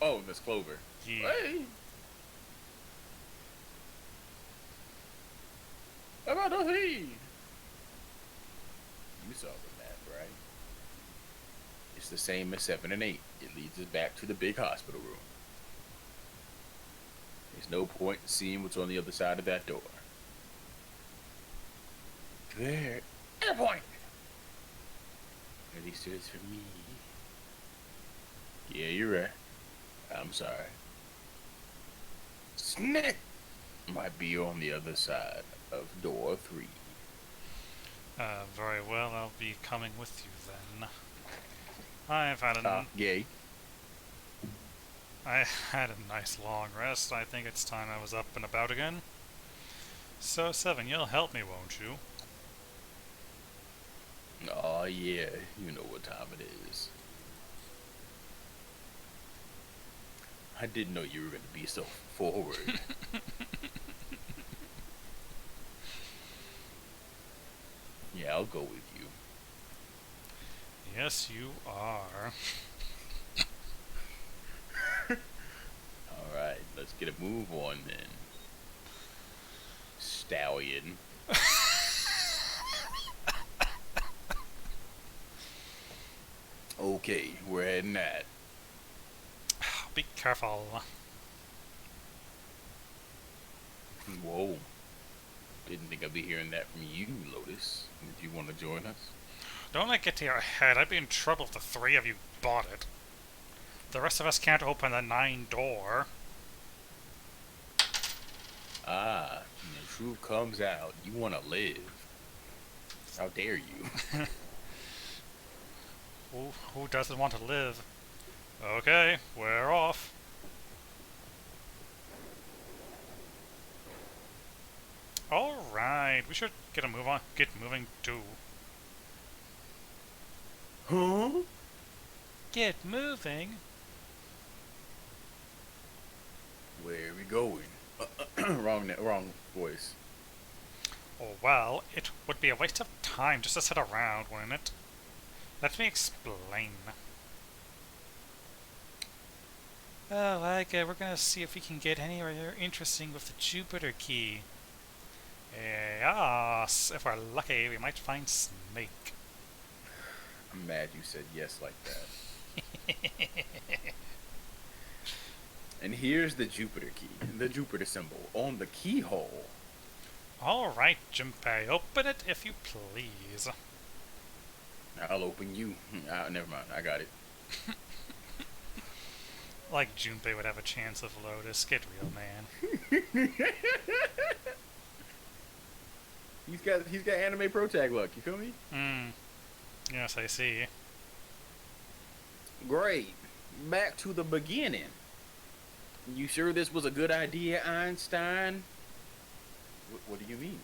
Oh, Miss Clover. Yeah. Hey! How about the feed? You saw the map, right? It's the same as 7 and 8. It leads us back to the big hospital room. There's no point in seeing what's on the other side of that door. There. Airpoint! At least it is for me. Yeah, you're right. I'm sorry. Snake might be on the other side of door 3. Very well, I'll be coming with you then. I've had a Gay. I had a nice long rest. I think it's time I was up and about again. So, 7, you'll help me, won't you? Oh yeah, you know what time it is. I didn't know you were going to be so forward. Yeah, I'll go with you. Yes, you are. let's get a move on then, stallion. Okay, we're heading at. Be careful. Whoa. Didn't think I'd be hearing that from you, Lotus. Did you want to join us? Don't let it get to your head. I'd be in trouble if the three of you bought it. The rest of us can't open the 9 door. Ah, when the truth comes out, you want to live. How dare you? Who doesn't want to live? Okay, we're off. Alright, we should get moving too. Huh? Get moving? Where are we going? Wrong voice. Oh well, it would be a waste of time just to sit around, wouldn't it? Let me explain. Oh, we're gonna see if we can get anywhere interesting with the Jupiter key. Yes, if we're lucky, we might find Snake. I'm mad you said yes like that. And here's the Jupiter key, the Jupiter symbol on the keyhole. Alright, Junpei, open it if you please. I'll open you. Never mind, I got it. Like Junpei would have a chance with Lotus. Get real, man. He's got anime pro tag luck, you feel me? Yes, I see. Great. Back to the beginning. You sure this was a good idea, Einstein? What do you mean?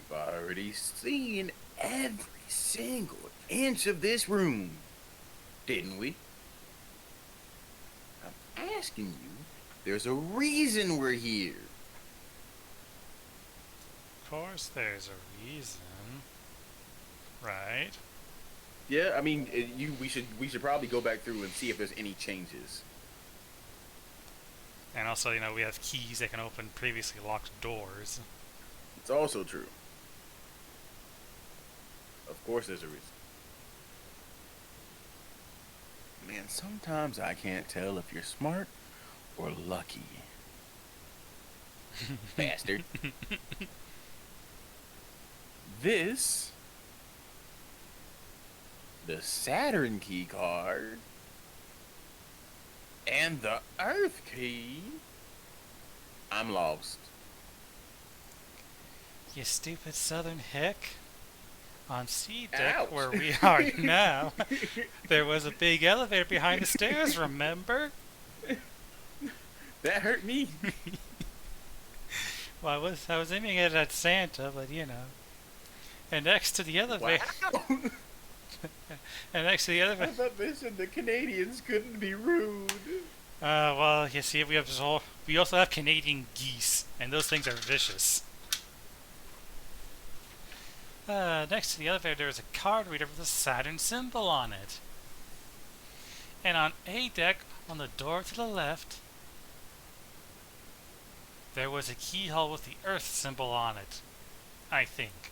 We've already seen every single inch of this room, didn't we? I'm asking you, there's a reason we're here. Of course there's a reason. Right? Yeah, I mean, we should probably go back through and see if there's any changes. And also, we have keys that can open previously locked doors. It's also true. Of course there's a reason. Man, sometimes I can't tell if you're smart or lucky. Bastard. This, the Saturn key card, and the Earth key. I'm lost. You stupid southern hick. On C deck, Ouch. where we are now, there was a big elevator behind the stairs, remember? That hurt me. Well, I was aiming it at Santa, but And next to the elevator. Wow. And next to the I elevator. thought they said the Canadians couldn't be rude. Well, you see, we also have Canadian geese, and those things are vicious. Next to the elevator, there is a card reader with a Saturn symbol on it. And on A deck, on the door to the left, there was a keyhole with the Earth symbol on it, I think.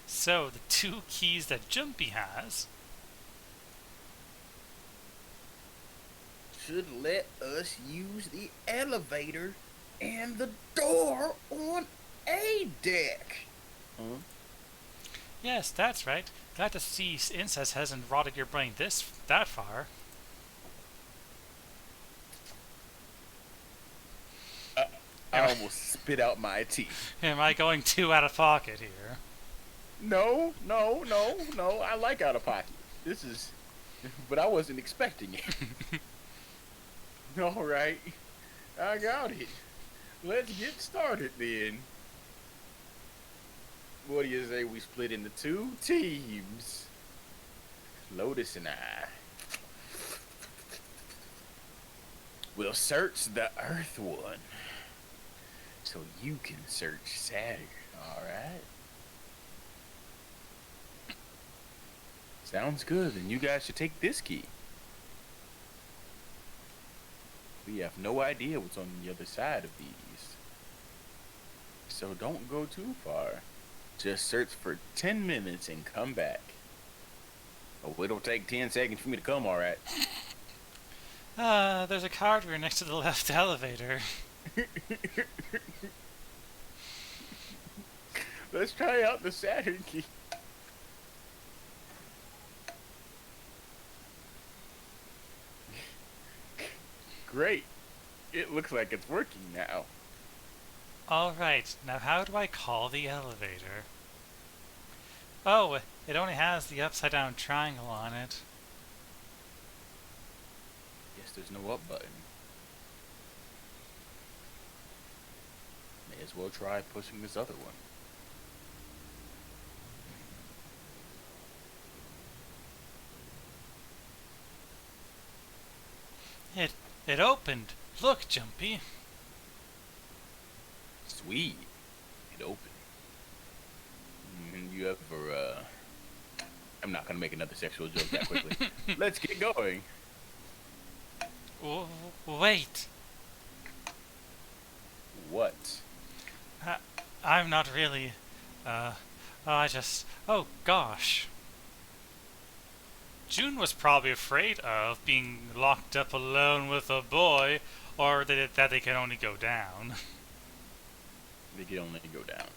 So, the two keys that Jumpy has should let us use the elevator and the door on A deck. Huh? Yes, that's right. Glad to see incest hasn't rotted your brain that far. I almost spit out my teeth. Am I going too out of pocket here? No. I like out of pocket. This is, but I wasn't expecting it. All right, I got it. Let's get started then. What do you say we split into two teams? Lotus and I. We'll search the Earth one, so you can search Saturn. All right. Sounds good. Then you guys should take this key. We have no idea what's on the other side of these. So don't go too far. Just search for 10 minutes and come back. Oh, it'll take 10 seconds for me to come, alright. There's a card reader next to the left elevator. Let's try out the Saturn key. Great. It looks like it's working now. Alright, now how do I call the elevator? Oh, it only has the upside down triangle on it. Guess there's no up button. May as well try pushing this other one. It opened. Look, Jumpy. Sweet. It opened. And you ever, I'm not gonna make another sexual joke that quickly. Let's get going. Wait. What? I'm not really, oh gosh. June was probably afraid of being locked up alone with a boy, or that they can only go down. They can only go down.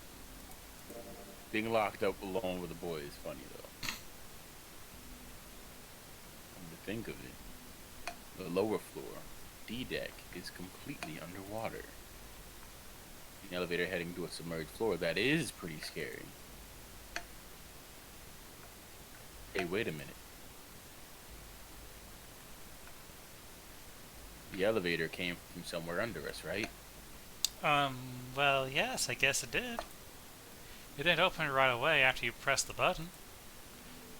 Being locked up alone with a boy is funny, though. Come to think of it, the lower floor, D deck, is completely underwater. An elevator heading to a submerged floor, that is pretty scary. Hey, wait a minute. The elevator came from somewhere under us, right? Well, yes, I guess it did. It didn't open right away after you pressed the button.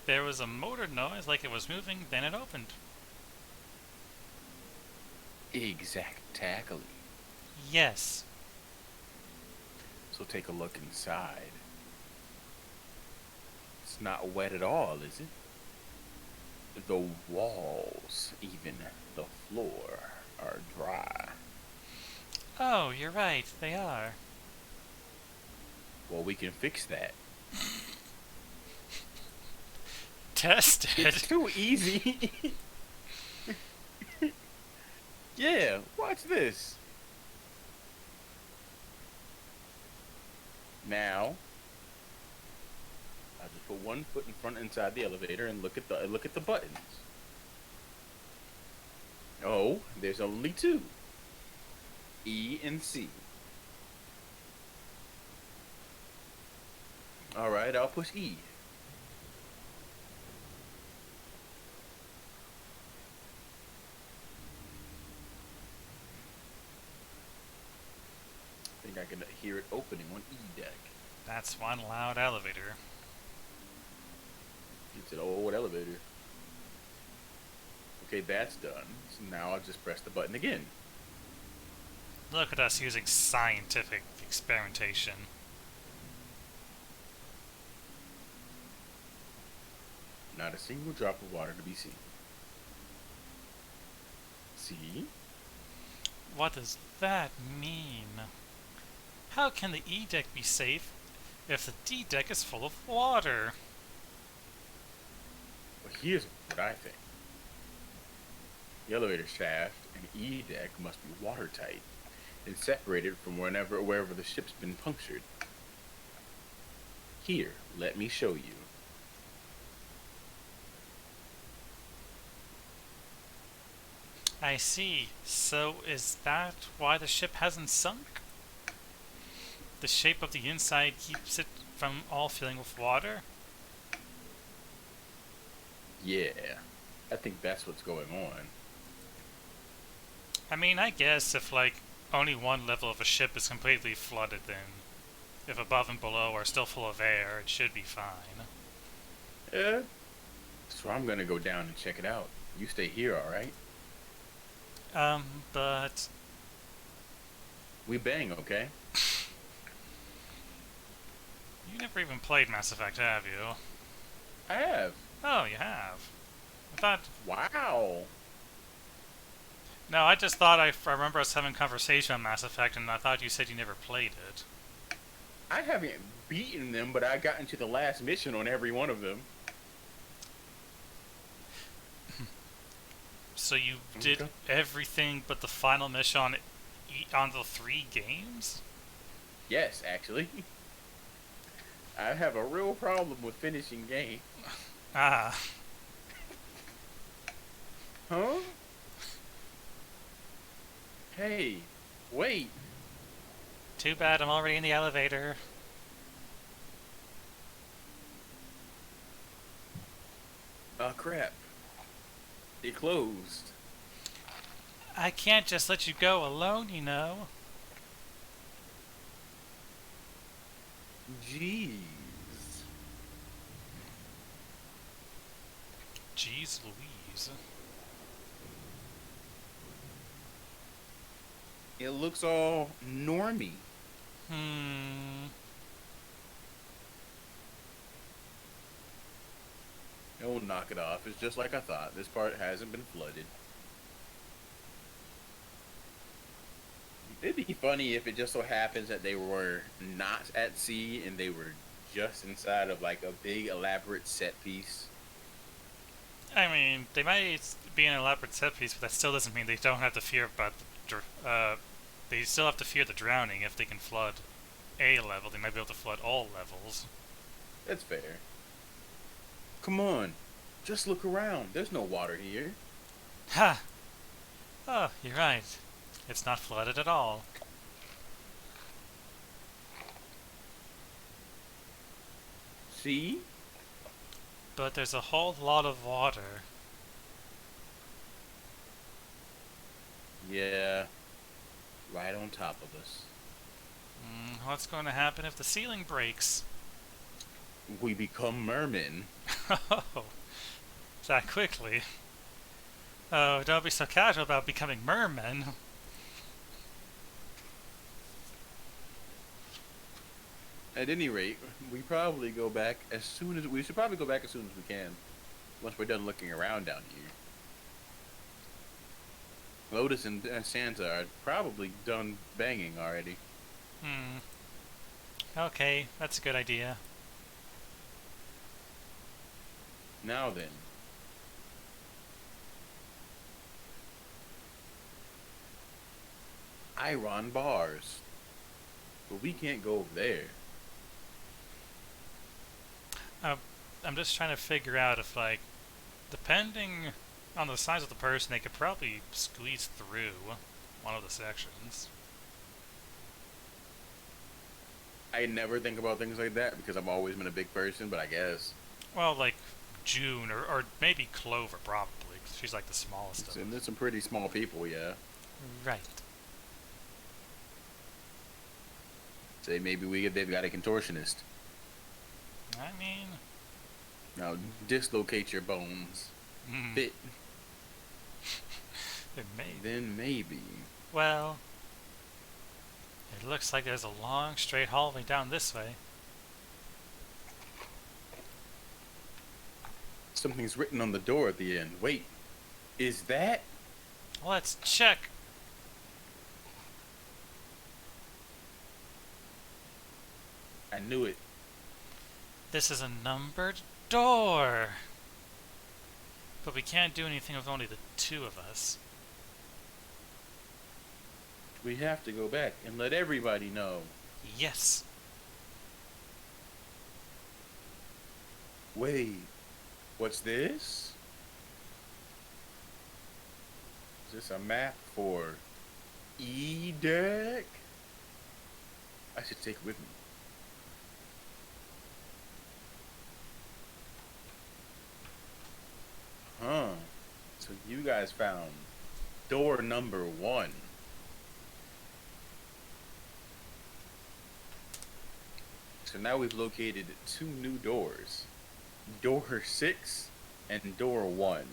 There was a motor noise like it was moving, then it opened. Exactly. Yes. So take a look inside. It's not wet at all, is it? The walls, even the floor, are dry. Oh, you're right, they are. Well, we can fix that. Tested? It's too easy. Yeah, watch this. Now, I just put one foot in front inside the elevator and look at the buttons. Oh, there's only two. E and C. Alright, I'll push E. I think I can hear it opening on E deck. That's one loud elevator. It's an old elevator. Okay, that's done. So now I'll just press the button again. Look at us using scientific experimentation. Not a single drop of water to be seen. See? What does that mean? How can the E deck be safe if the D deck is full of water? Well, here's what I think. The elevator shaft and E deck must be watertight and separated from wherever the ship's been punctured. Here, let me show you. I see. So is that why the ship hasn't sunk? The shape of the inside keeps it from all filling with water? Yeah, I think that's what's going on. I mean, I guess if, like, only one level of a ship is completely flooded, then if above and below are still full of air, it should be fine. Yeah. So I'm gonna go down and check it out. You stay here, alright? But We bang, okay? you never even played Mass Effect, have you? I have. Oh, you have. I thought... Wow. No, I just thought I remember us having a conversation on Mass Effect, and I thought you said you never played it. I haven't beaten them, but I got into the last mission on every one of them. So you did Okay. everything but the final mission on the 3 games? Yes, actually. I have a real problem with finishing game. Ah, Huh? Hey, wait. too bad I'm already in the elevator. Crap. It closed. I can't just let you go alone, you know. Jeez. Jeez Louise. It looks all normy. Hmm. Oh, knock it off. It's just like I thought. This part hasn't been flooded. It'd be funny if it just so happens that they were not at sea and they were just inside of like a big elaborate set piece. I mean, they might be an elaborate set piece, but that still doesn't mean they don't have to fear about they still have to fear the drowning if they can flood a level. They might be able to flood all levels. That's fair. Come on. Just look around. There's no water here. Ha! Oh, you're right. It's not flooded at all. See? But there's a whole lot of water. Yeah, right on top of us. What's going to happen if the ceiling breaks? We become mermen. Oh, that quickly. Oh, don't be so casual about becoming mermen. At any rate, we should probably go back as soon as we can. Once we're done looking around down here. Lotus and Santa are probably done banging already. Hmm. Okay, that's a good idea. Now then. Iron bars. But we can't go over there. Uh, I'm just trying to figure out if, like, depending on the size of the person, they could probably squeeze through one of the sections. I never think about things like that because I've always been a big person, but I guess. Well, like June or maybe Clover, probably. 'Cause she's like the smallest of And them. there's some pretty small people, yeah. Right. Say maybe they've got a contortionist. I mean, Now dislocate your bones. mm, Fit. it may. Then maybe. Well, it looks like there's a long straight hallway down this way. Something's written on the door at the end. Wait. Is that? Let's check. I knew it. This is a numbered door. But we can't do anything with only the two of us. We have to go back and let everybody know. Yes. Wait. What's this? Is this a map for E-Deck? I should take it with me. Huh. So you guys found door number 1. So now we've located 2 new doors. Door 6 and door 1.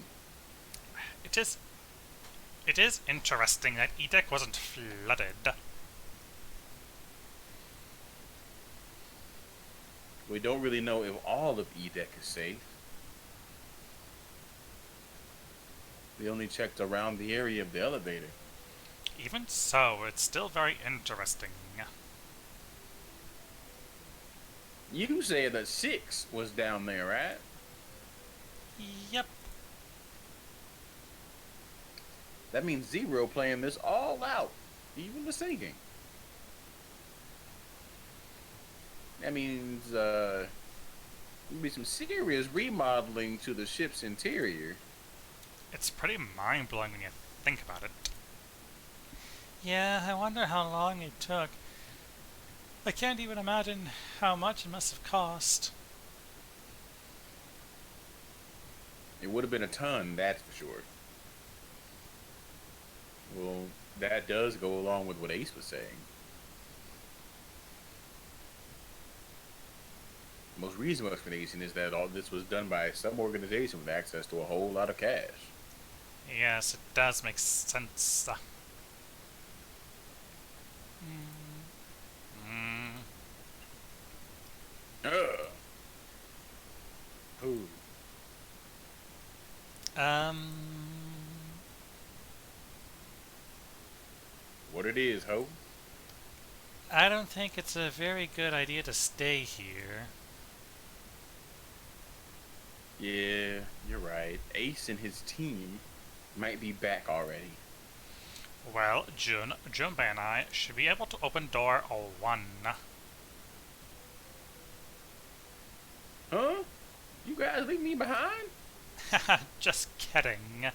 It is interesting that Edek wasn't flooded. We don't really know if all of E-Deck is safe. They only checked around the area of the elevator. Even so, it's still very interesting. You said that 6 was down there, right? Yep. That means 0 playing this all out, even the sinking. That means there'll be some serious remodeling to the ship's interior. It's pretty mind-blowing when you think about it. Yeah, I wonder how long it took. I can't even imagine how much it must have cost. It would have been a ton, that's for sure. Well, that does go along with what Ace was saying. The most reasonable explanation is that all this was done by some organization with access to a whole lot of cash. Yes, it does make sense. Mm. Ugh. Ooh. Um, What it is, ho? I don't think it's a very good idea to stay here. Yeah, you're right. Ace and his team might be back already. Well, Junpei and I should be able to open door 1. Huh? You guys leave me behind? Just kidding. Nat.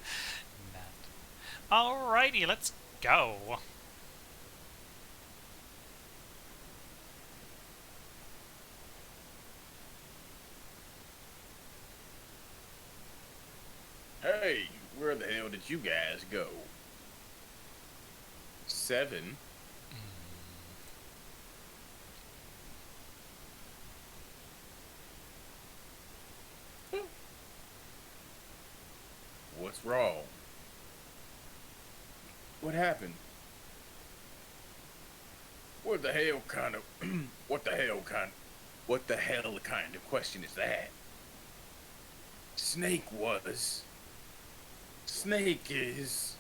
Alrighty, let's go. Hey, where the hell did you guys go? 7? What's wrong? What happened? What the hell kind of what the hell kind of question is that? Snake was. Snake is.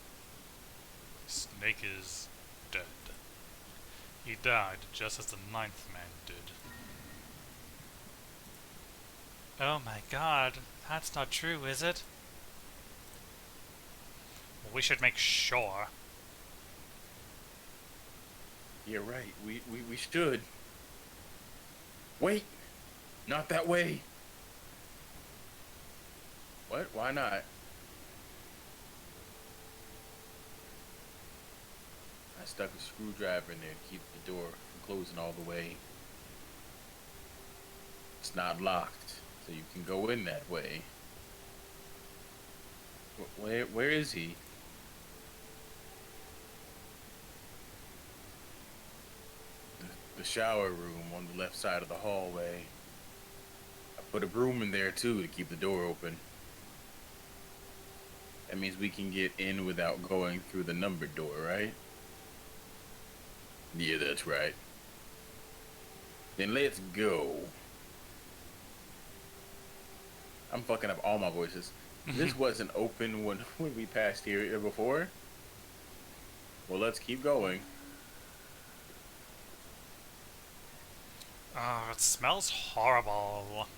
Snake is dead. He died just as the ninth man did. Oh my god, that's not true, is it? We should make sure. You're right. We should. Wait, not that way. What? Why not? I stuck a screwdriver in there to keep the door from closing all the way. It's not locked, so you can go in that way. Where is he? The shower room on the left side of the hallway. I put a broom in there too to keep the door open. That means we can get in without going through the numbered door, right? Yeah, that's right. Then let's go. I'm fucking up all my voices. This wasn't open when we passed here before. Well, let's keep going. Oh, it smells horrible.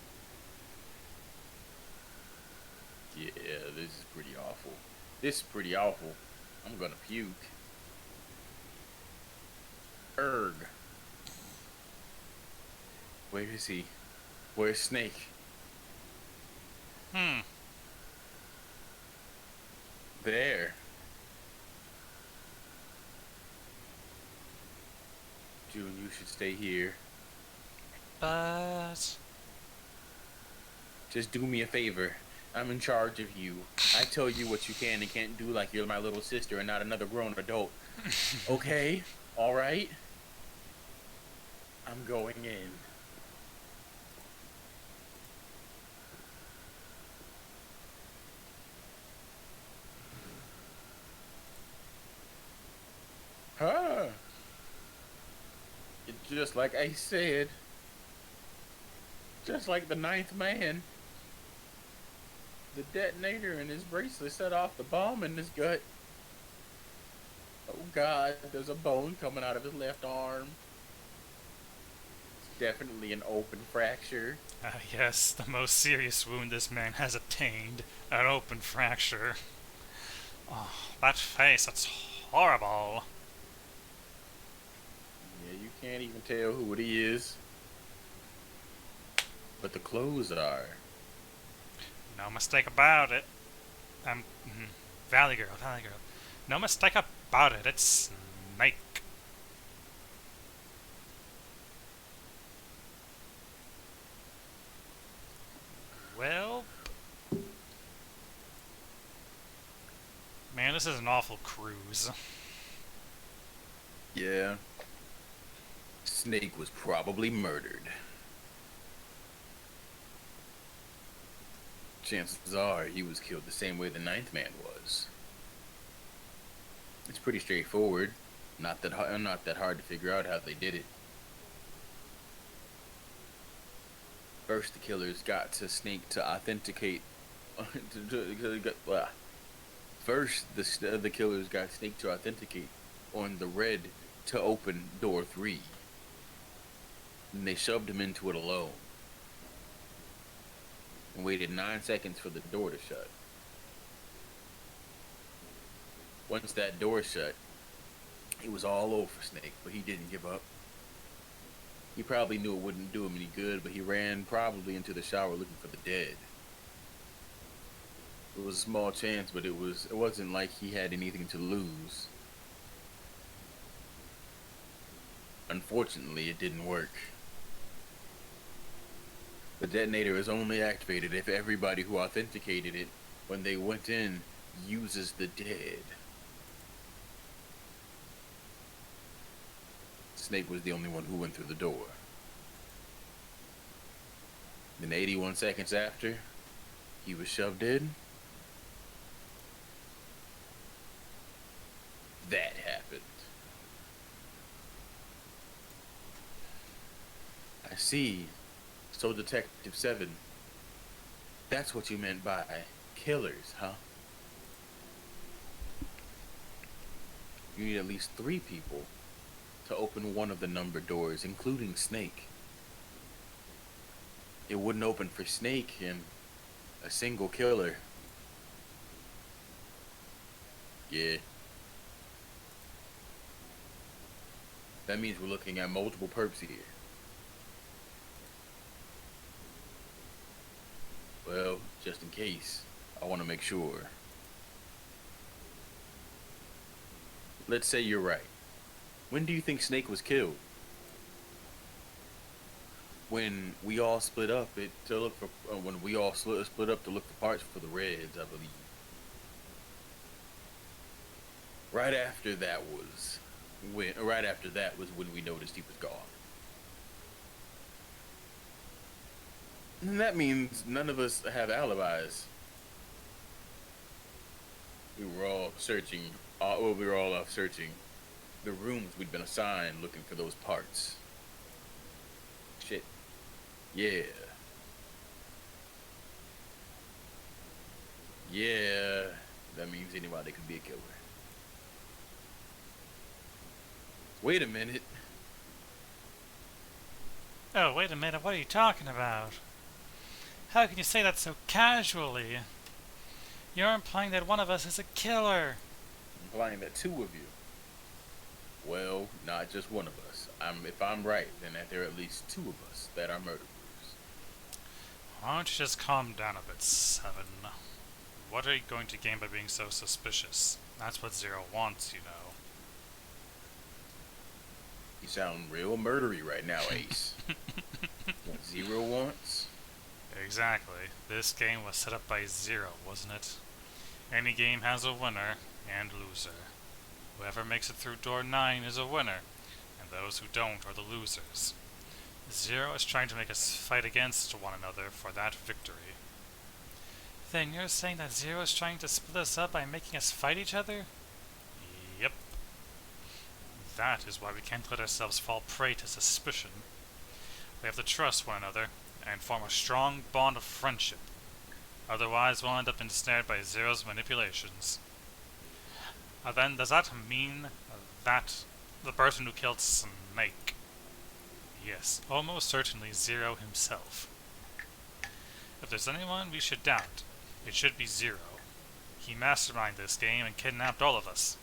Yeah, this is pretty awful. This is pretty awful. I'm gonna puke. Erg. Where is he? Where's Snake? Hmm. There. June, you should stay here. But... Just do me a favor. I'm in charge of you. I tell you what you can and can't do like you're my little sister and not another grown adult. Okay? Alright? I'm going in. Huh? It's just like I said. Just like the ninth man. the detonator in his bracelet set off the bomb in his gut. Oh God, there's a bone coming out of his left arm. It's definitely an open fracture. Yes, the most serious wound this man has obtained, an open fracture. Oh, that face, it's horrible. Yeah, you can't even tell who it is. But the clothes are. No mistake about it. Valley Girl, Valley Girl. No mistake about it, it's Snake. Well, man, this is an awful cruise. Yeah. Snake was probably murdered. Chances are he was killed the same way the ninth man was. It's pretty straightforward. Not that hard to figure out how they did it. First, the killers got to Snake to authenticate. First, the killers got Snake to authenticate on the red to open door 3. And they shoved him into it alone. And waited 9 seconds for the door to shut. Once that door shut, it was all over Snake, but he didn't give up. He probably knew it wouldn't do him any good, but he ran probably into the shower looking for the dead. It was a small chance, but it wasn't like he had anything to lose. Unfortunately, it didn't work. The detonator is only activated if everybody who authenticated it when they went in uses the dead. Snake was the only one who went through the door. Then 81 seconds after, he was shoved in. That happened. I see. So Detective 7, that's what you meant by killers, huh? You need at least 3 people to open one of the numbered doors, including Snake. It wouldn't open for Snake and a single killer. Yeah. That means we're looking at multiple perps here. Well, just in case, I want to make sure. Let's say you're right. When do you think Snake was killed? When we all split up to look for when we all split up to look for parts for the Reds, I believe. Right after that was when we noticed he was gone. And that means none of us have alibis. We were all searching. We were all off searching the rooms we'd been assigned, looking for those parts. Shit. Yeah. Yeah. That means anybody could be a killer. Wait a minute. Oh, wait a minute, what are you talking about? How can you say that so casually? You're implying that one of us is a killer. Implying that 2 of you. Well, not just one of us. If I'm right, then that there are at least 2 of us that are murderers. Why don't you just calm down a bit, Seven? What are you going to gain by being so suspicious? That's what Zero wants, you know. You sound real murdery right now, Ace. What Zero wants? Exactly. This game was set up by Zero, wasn't it? Any game has a winner and loser. Whoever makes it through door 9 is a winner, and those who don't are the losers. Zero is trying to make us fight against one another for that victory. Then you're saying that Zero is trying to split us up by making us fight each other? Yep. That is why we can't let ourselves fall prey to suspicion. We have to trust one another and form a strong bond of friendship. Otherwise, we'll end up ensnared by Zero's manipulations. Then, does that mean that the person who killed Snake? Yes, almost certainly Zero himself. If there's anyone we should doubt, it should be Zero. He masterminded this game and kidnapped all of us.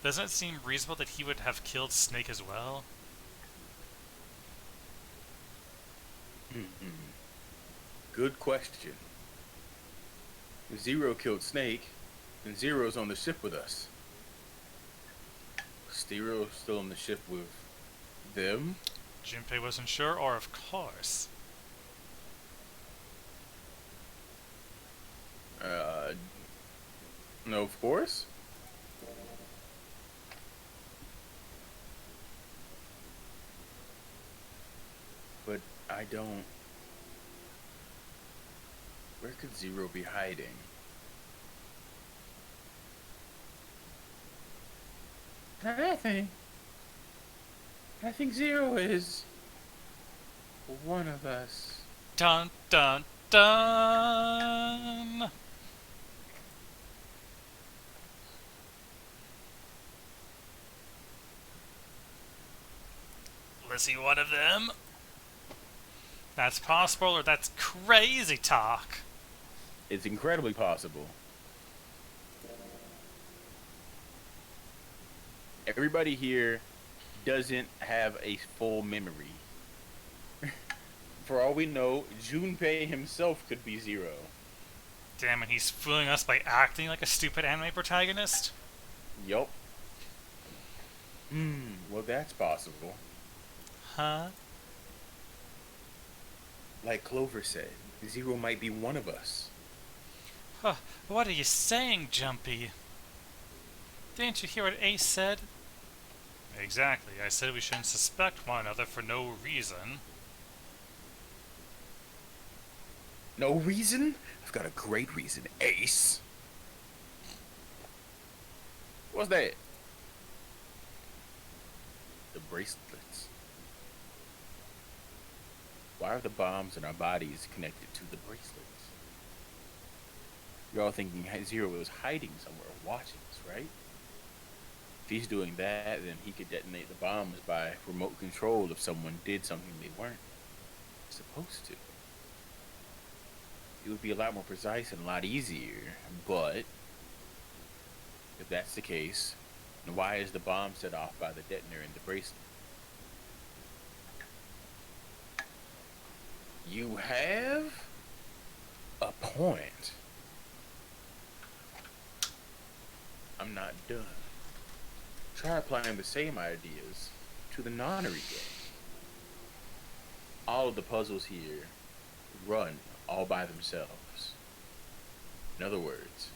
Doesn't it seem reasonable that he would have killed Snake as well? Good question. Zero killed Snake, and Zero's on the ship with us. Zero's still on the ship with them? Junpei wasn't sure, or of course. No, of course. But I don't... Where could Zero be hiding? I think Zero is one of us. Dun dun dun! Was he one of them? That's possible, or that's crazy talk. It's incredibly possible. Everybody here doesn't have a full memory. For all we know, Junpei himself could be Zero. Damn it, he's fooling us by acting like a stupid anime protagonist? Yup. Well, that's possible. Huh? Like Clover said, Zero might be one of us. Huh, what are you saying, Jumpy? Didn't you hear what Ace said? Exactly, I said we shouldn't suspect one another for no reason. No reason? I've got a great reason, Ace. What's that? The bracelets. Why are the bombs in our bodies connected to the bracelets? You're all thinking Zero was hiding somewhere watching us, right? If he's doing that, then he could detonate the bombs by remote control if someone did something they weren't supposed to. It would be a lot more precise and a lot easier, but if that's the case, then why is the bomb set off by the detonator in the bracelet? You have a point. I'm not done. Try applying the same ideas to the nonary game. All of the puzzles here run all by themselves. In other words,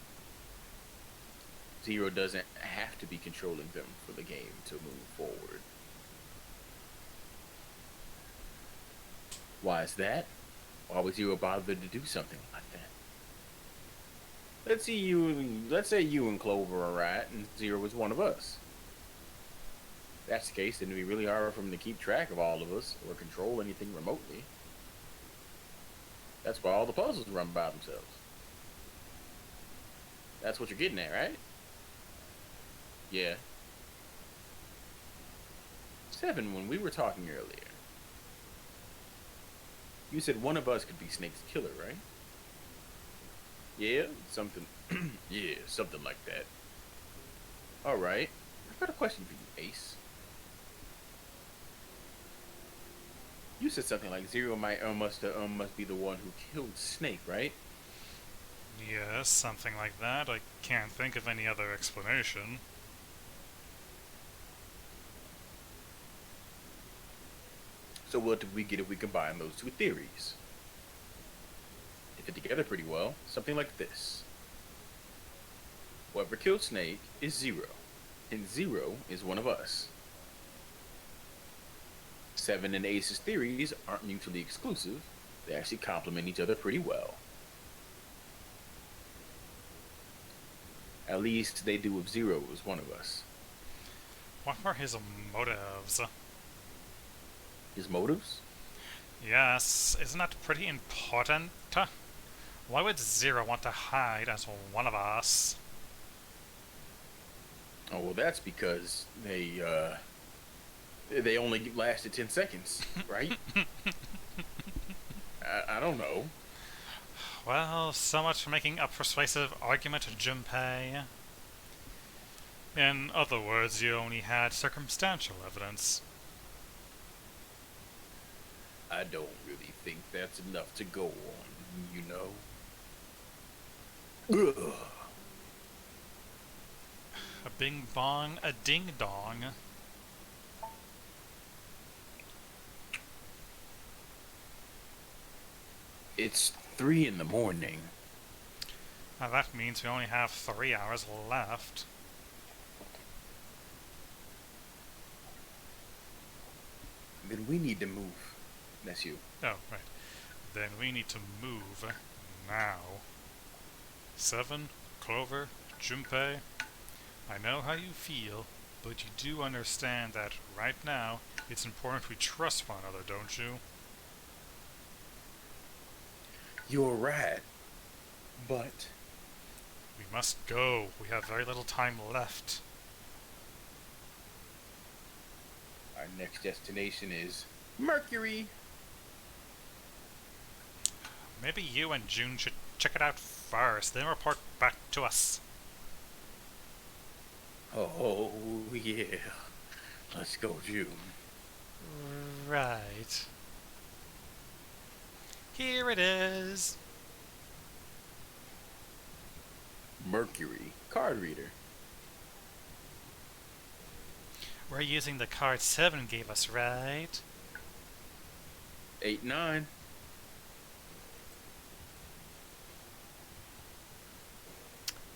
Zero doesn't have to be controlling them for the game to move forward. Why is that? Why would Zero bother to do something like that? Let's say you and Clover are right, and Zero is one of us. If that's the case, then it'd be really hard for him to keep track of all of us or control anything remotely. That's why all the puzzles run by themselves. That's what you're getting at, right? Yeah. 7, when we were talking earlier, you said one of us could be Snake's killer, right? Yeah, something. Yeah, something like that. Alright. I've got a question for you, Ace. You said something like Zero must be the one who killed Snake, right? Yes, something like that. I can't think of any other explanation. So what do we get if we combine those two theories? They fit together pretty well. Something like this. Whoever killed Snake is Zero, and Zero is one of us. 7 and Ace's theories aren't mutually exclusive. They actually complement each other pretty well. At least they do if Zero is one of us. What were his motives? His motives? Yes, isn't that pretty important? Why would Zero want to hide as one of us? Oh well, that's because they only lasted 10 seconds, right? I don't know. Well, so much for making a persuasive argument, Junpei. In other words, you only had circumstantial evidence. I don't really think that's enough to go on, you know. Ugh. A bing bong, a ding dong. It's 3 in the morning. Now that means we only have 3 hours left. Then we need to move. That's you. Oh, right. Then we need to move now. Seven, Clover, Junpei, I know how you feel, but you do understand that right now it's important we trust one another, don't you? You're right. But We must go. We have very little time left. our next destination is Mercury. Maybe you and June should check it out first, then report back to us. Oh, yeah. Let's go, June. Right. Here it is. Mercury card reader. We're using the card 7 gave us, right? 8, 9.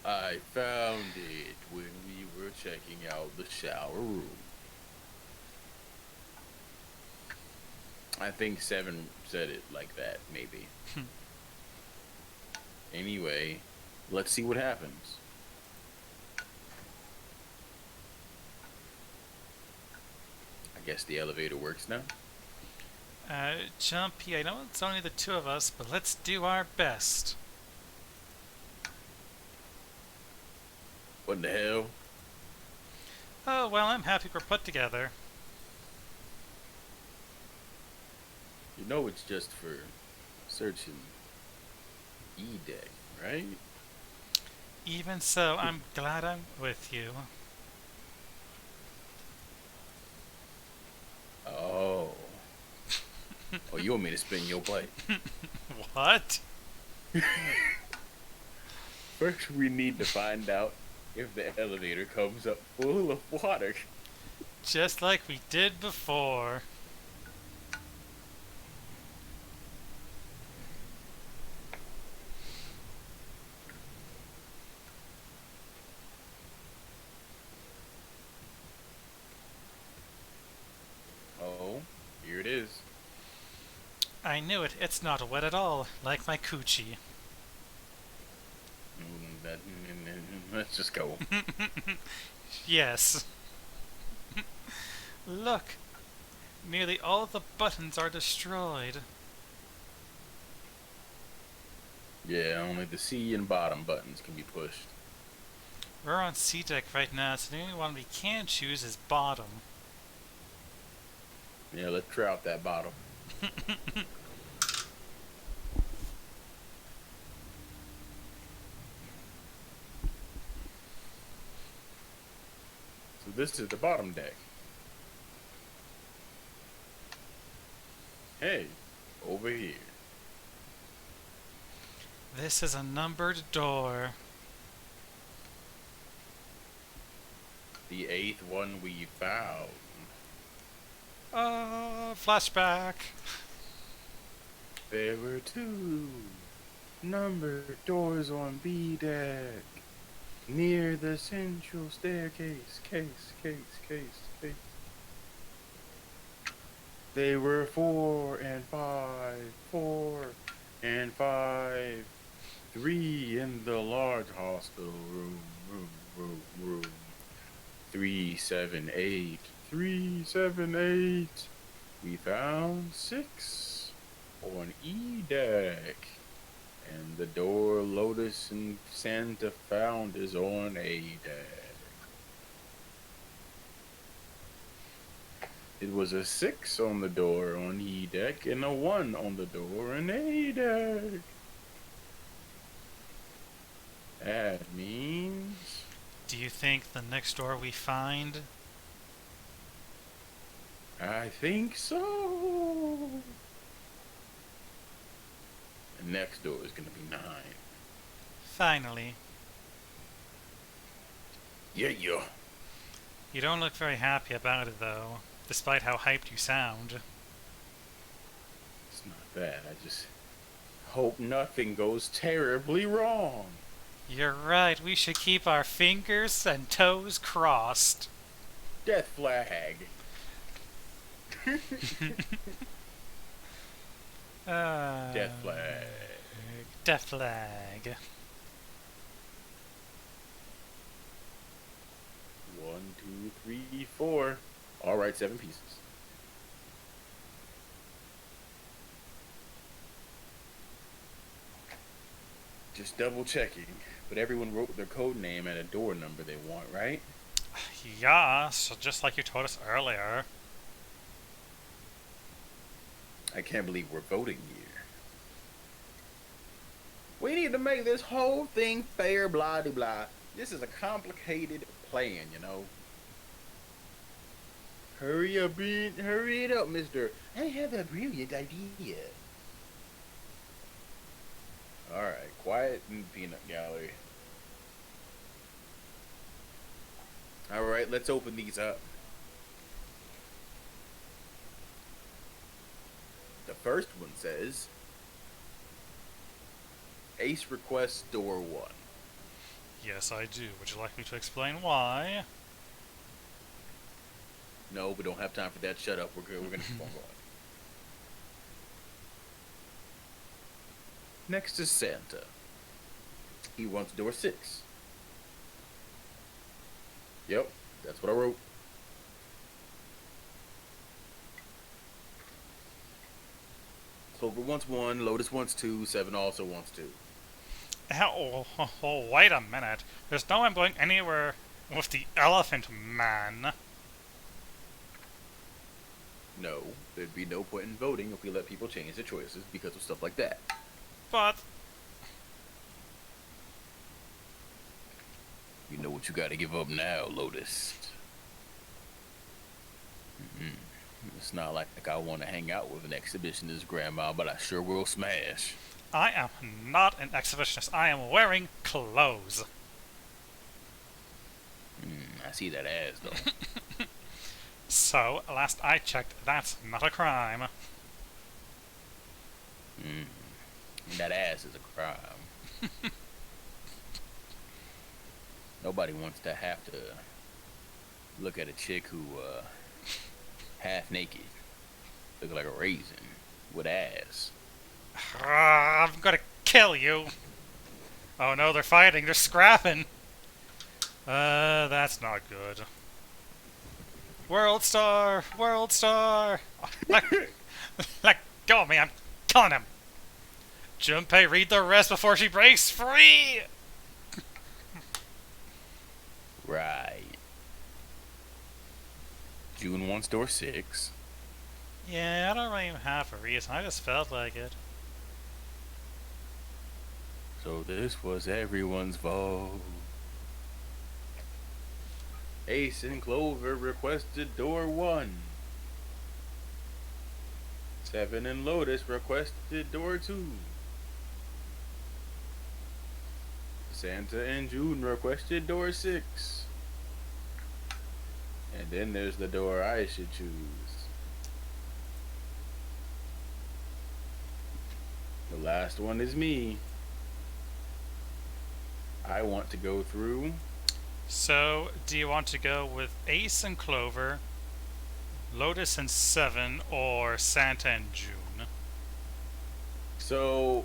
I found it when we were checking out the shower room. I think 7 said it like that, maybe. Anyway, let's see what happens. I guess the elevator works now. Jumpy, I know it's only the two of us, but let's do our best. What the hell? Oh, well, I'm happy we're put together. You know it's just for searching E-Deck, right? Even so, I'm glad I'm with you. Oh. Oh, you want me to spin your plate? What? First, we need to find out if the elevator comes up full of water. Just like we did before. Oh, here it is. I knew it. It's not wet at all, like my coochie. Let's just go. Yes. Look. Nearly all the buttons are destroyed. Yeah, only the C and bottom buttons can be pushed. We're on C deck right now, so the only one we can choose is bottom. Yeah, let's try out that bottom. So this is the bottom deck. Hey, over here. This is a numbered door. The 8th one we found. Flashback. There were 2 numbered doors on B deck. Near the central staircase. Case. They were 4 and 5. 4 and 5. 3 in the large hospital room. 378. 378. We found 6 on E deck. And the door Lotus and Santa found is on A deck. It was a 6 on the door on E deck and a 1 on the door on A deck. That means Do you think the next door we find? I think so. The next door is gonna be 9. Finally. Yeah, yeah. You don't look very happy about it, though, despite how hyped you sound. It's not bad. I just hope nothing goes terribly wrong. You're right, we should keep our fingers and toes crossed. Death flag. Death flag. Death flag. 1, 2, 3, 4. All right, 7 pieces. Just double checking. But everyone wrote their code name and a door number they want, right? Yeah, so just like you told us earlier. I can't believe we're voting here. We need to make this whole thing fair, blah, de blah. This is a complicated plan, you know. Hurry up, hurry it up, mister. I have a brilliant idea. Alright, quiet in the peanut gallery. Alright, let's open these up. The first one says, Ace requests door 1. Yes, I do. Would you like me to explain why? No, we don't have time for that. Shut up. We're good. We're gonna keep on going. Next is Santa. He wants door 6. Yep, that's what I wrote. Clover wants 1, Lotus wants 2, 7 also wants 2. Wait a minute. There's no way I'm going anywhere with the Elephant Man. No, there'd be no point in voting if we let people change their choices because of stuff like that. But You know what you gotta give up now, Lotus. It's not like I want to hang out with an exhibitionist grandma, but I sure will smash. I am not an exhibitionist. I am wearing clothes. I see that ass, though. So, last I checked, that's not a crime. That ass is a crime. Nobody wants to have to look at a chick who, half naked, look like a raisin, with ass. I'm gonna kill you. Oh no, they're fighting. They're scrapping. That's not good. World Star! World Star! Let go of me, I'm killing him! Junpei, read the rest before she breaks free! Right. June wants door 6. Yeah, I don't really have a reason. I just felt like it. So this was everyone's vote. Ace and Clover requested door 1. 7 and Lotus requested door 2. Santa and June requested door 6. And then there's the door I should choose. The last one is me. I want to go through. So, do you want to go with Ace and Clover, Lotus and 7, or Santa and June? So,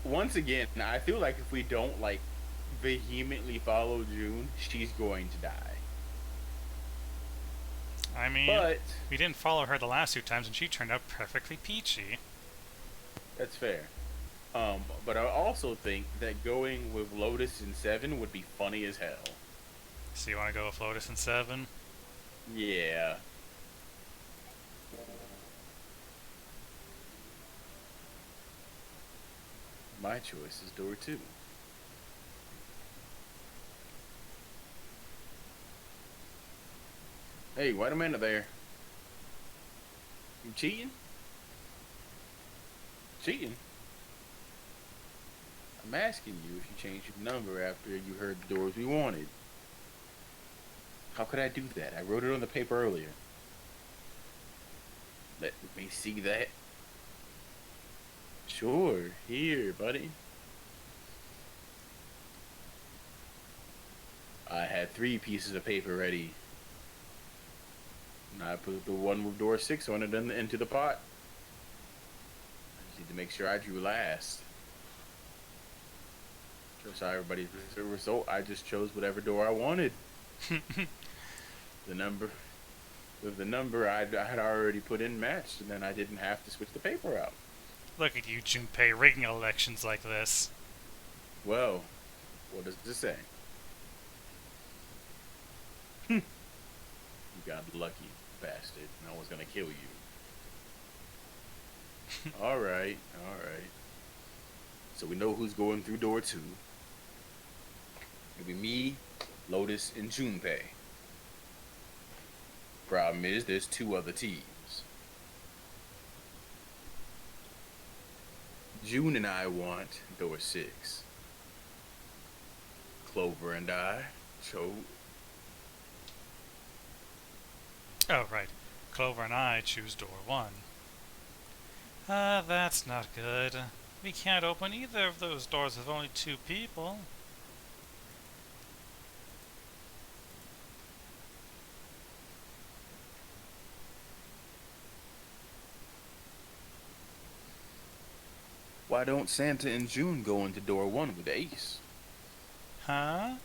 once again, I feel like if we don't, like, vehemently follow June, she's going to die. I mean, But we didn't follow her the last 2 times and she turned out perfectly peachy. That's fair. But I also think that going with Lotus in 7 would be funny as hell. So you want to go with Lotus in 7? Yeah. My choice is door 2. Hey, wait a minute there. You cheating? Cheating? I'm asking you if you changed your number after you heard the doors we wanted. How could I do that? I wrote it on the paper earlier. Let me see that. Sure, here, buddy. I had 3 pieces of paper ready. And I put the one with door 6 on it into the pot. I just need to make sure I drew last. Just how everybody's the result. I just chose whatever door I wanted. The number, the number I had already put in matched, and then I didn't have to switch the paper out. Look at you, Junpei, rigging elections like this. Well, what does this say? You got lucky, bastard. I was gonna kill you. All right, all right. So we know who's going through door 2. It'll be me, Lotus, and Junpei. Problem is, there's 2 other teams. June and I want door 6. Clover and I chose. Oh, right. Clover and I choose door 1. That's not good. We can't open either of those doors with only 2 people. Why don't Santa and June go into door 1 with Ace? Huh?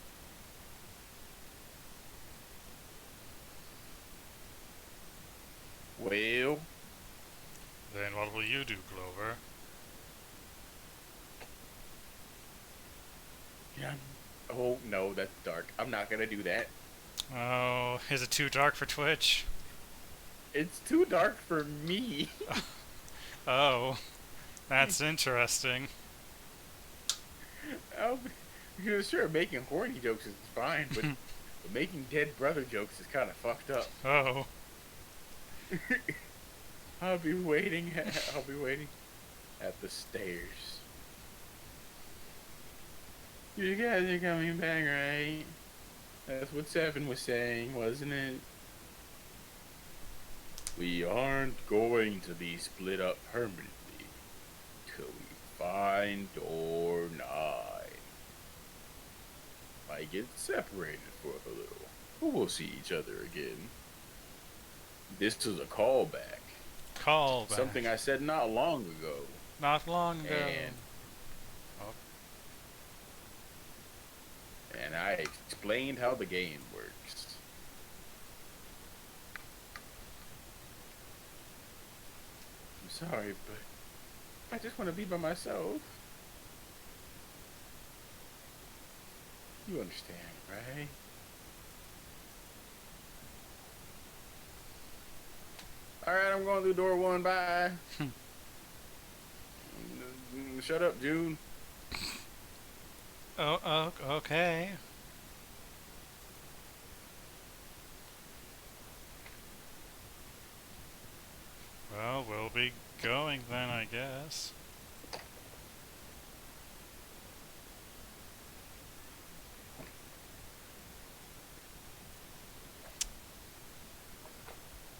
Well, Then what will you do, Clover? yeah. Oh no, that's dark. I'm not gonna do that. Oh, is it too dark for Twitch? It's too dark for me. Oh, that's interesting. Oh, sure, making horny jokes is fine, but making dead brother jokes is kind of fucked up. Oh, I'll be waiting. I'll be waiting at the stairs. You guys are coming back, right? That's what 7 was saying, wasn't it? We aren't going to be split up permanently till we find door 9. Might get separated for a little, but we'll see each other again. This is a callback. callback. Something I said not long ago. Not long ago. And Oh, and I explained how the game works. I'm sorry, but I just want to be by myself. You understand, right? Alright, I'm going through door 1, bye. Shut up, June. oh, okay. Well, we'll be going then, I guess.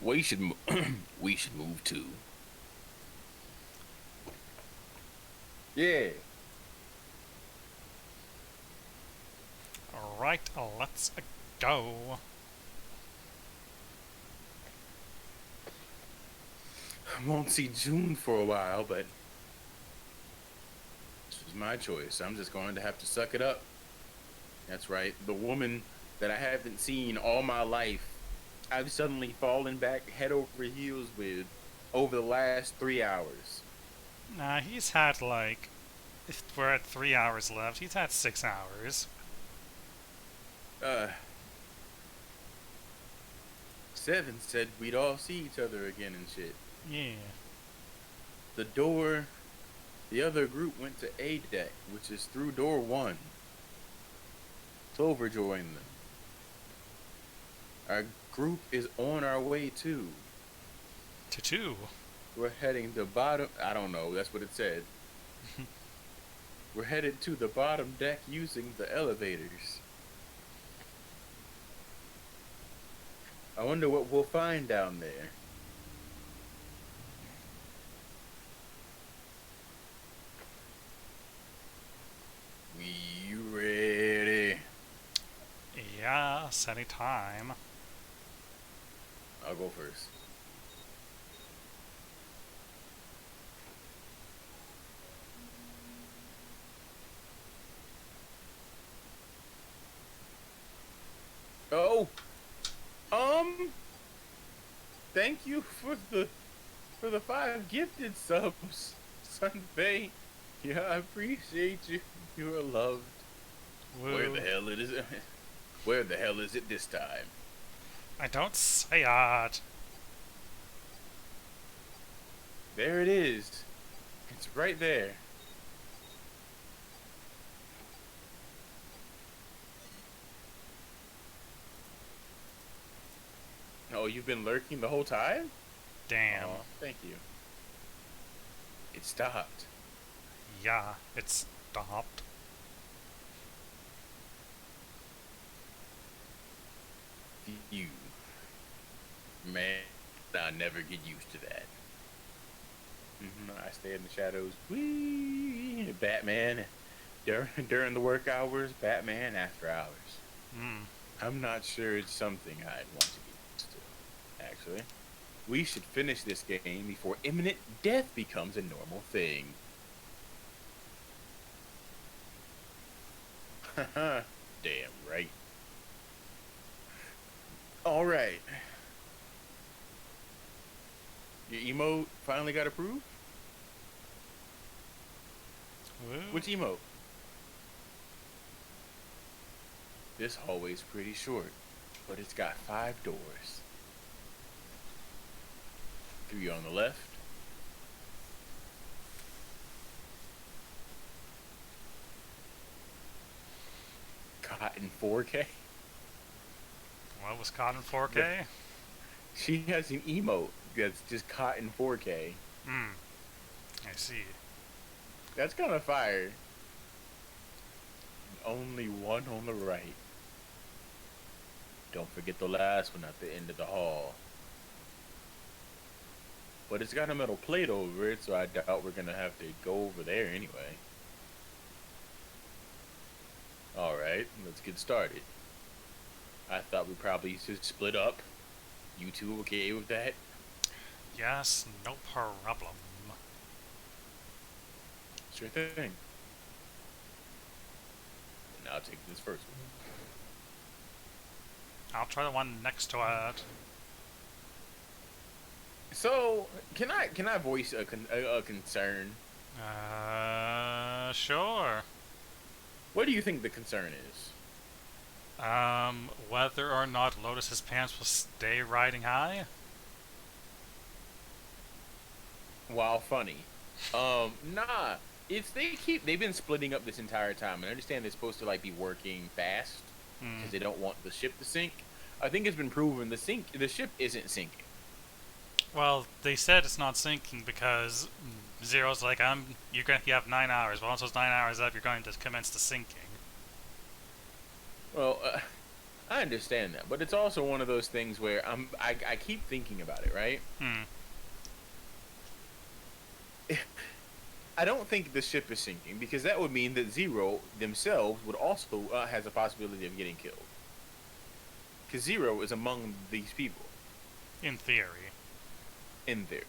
We should we should move too. Yeah. Alright, let's go. I won't see June for a while, but this was my choice. I'm just going to have to suck it up. That's right. The woman that I haven't seen all my life, I've suddenly fallen back head over heels with over the last 3 hours. Nah, he's had like, if we're at 3 hours left, he's had 6 hours. Uh, Seven said we'd all see each other again and shit. Yeah. The door, the other group went to A deck, which is through door one. Clover joined them. Our group is on our way too. To two. We're heading to bottom. I don't know. That's what it said. We're headed to the bottom deck using the elevators. I wonder what we'll find down there. We ready? Yes, anytime. I'll go first. Oh, um, thank you for the 5 gifted subs, Sunbay. Yeah, I appreciate you. You are loved. Woo. Where the hell it is? Where the hell is it this time? I don't say it. There it is. It's right there. Oh, you've been lurking the whole time? Damn. Oh, thank you. It stopped. Yeah, it's stopped. You. Man, I'll never get used to that. I stay in the shadows. Whee! Batman during the work hours, Batman after hours. Hmm. I'm not sure it's something I'd want to get used to, actually. We should finish this game before imminent death becomes a normal thing. Haha, damn right. Alright. Your emote finally got approved? Woo. Which emote? This hallway's pretty short, but it's got 5 doors. 3 on the left. Caught in 4K. What was caught in 4K? She has an emote that's just caught in 4K. Hmm. I see. That's kind of fire. Only one on the right. Don't forget the last one at the end of the hall. But it's got a metal plate over it, so I doubt we're gonna have to go over there anyway. Alright, let's get started. I thought we probably should split up. You two okay with that? Yes, no problem. Sure thing. Now I'll take this first one. I'll try the one next to it. So, can I voice a concern? Sure. What do you think the concern is? Whether or not Lotus's pants will stay riding high? Wow, funny. Nah. It's they've been splitting up this entire time, and I understand they're supposed to like be working fast because they don't want the ship to sink. I think it's been proven the ship isn't sinking. Well, they said it's not sinking because Zero's like, you have 9 hours. But once those 9 hours up, you're going to commence the sinking. Well, I understand that, but it's also one of those things where I keep thinking about it, right? I don't think the ship is sinking because that would mean that Zero themselves would also has a possibility of getting killed. Because Zero is among these people. In theory. In theory.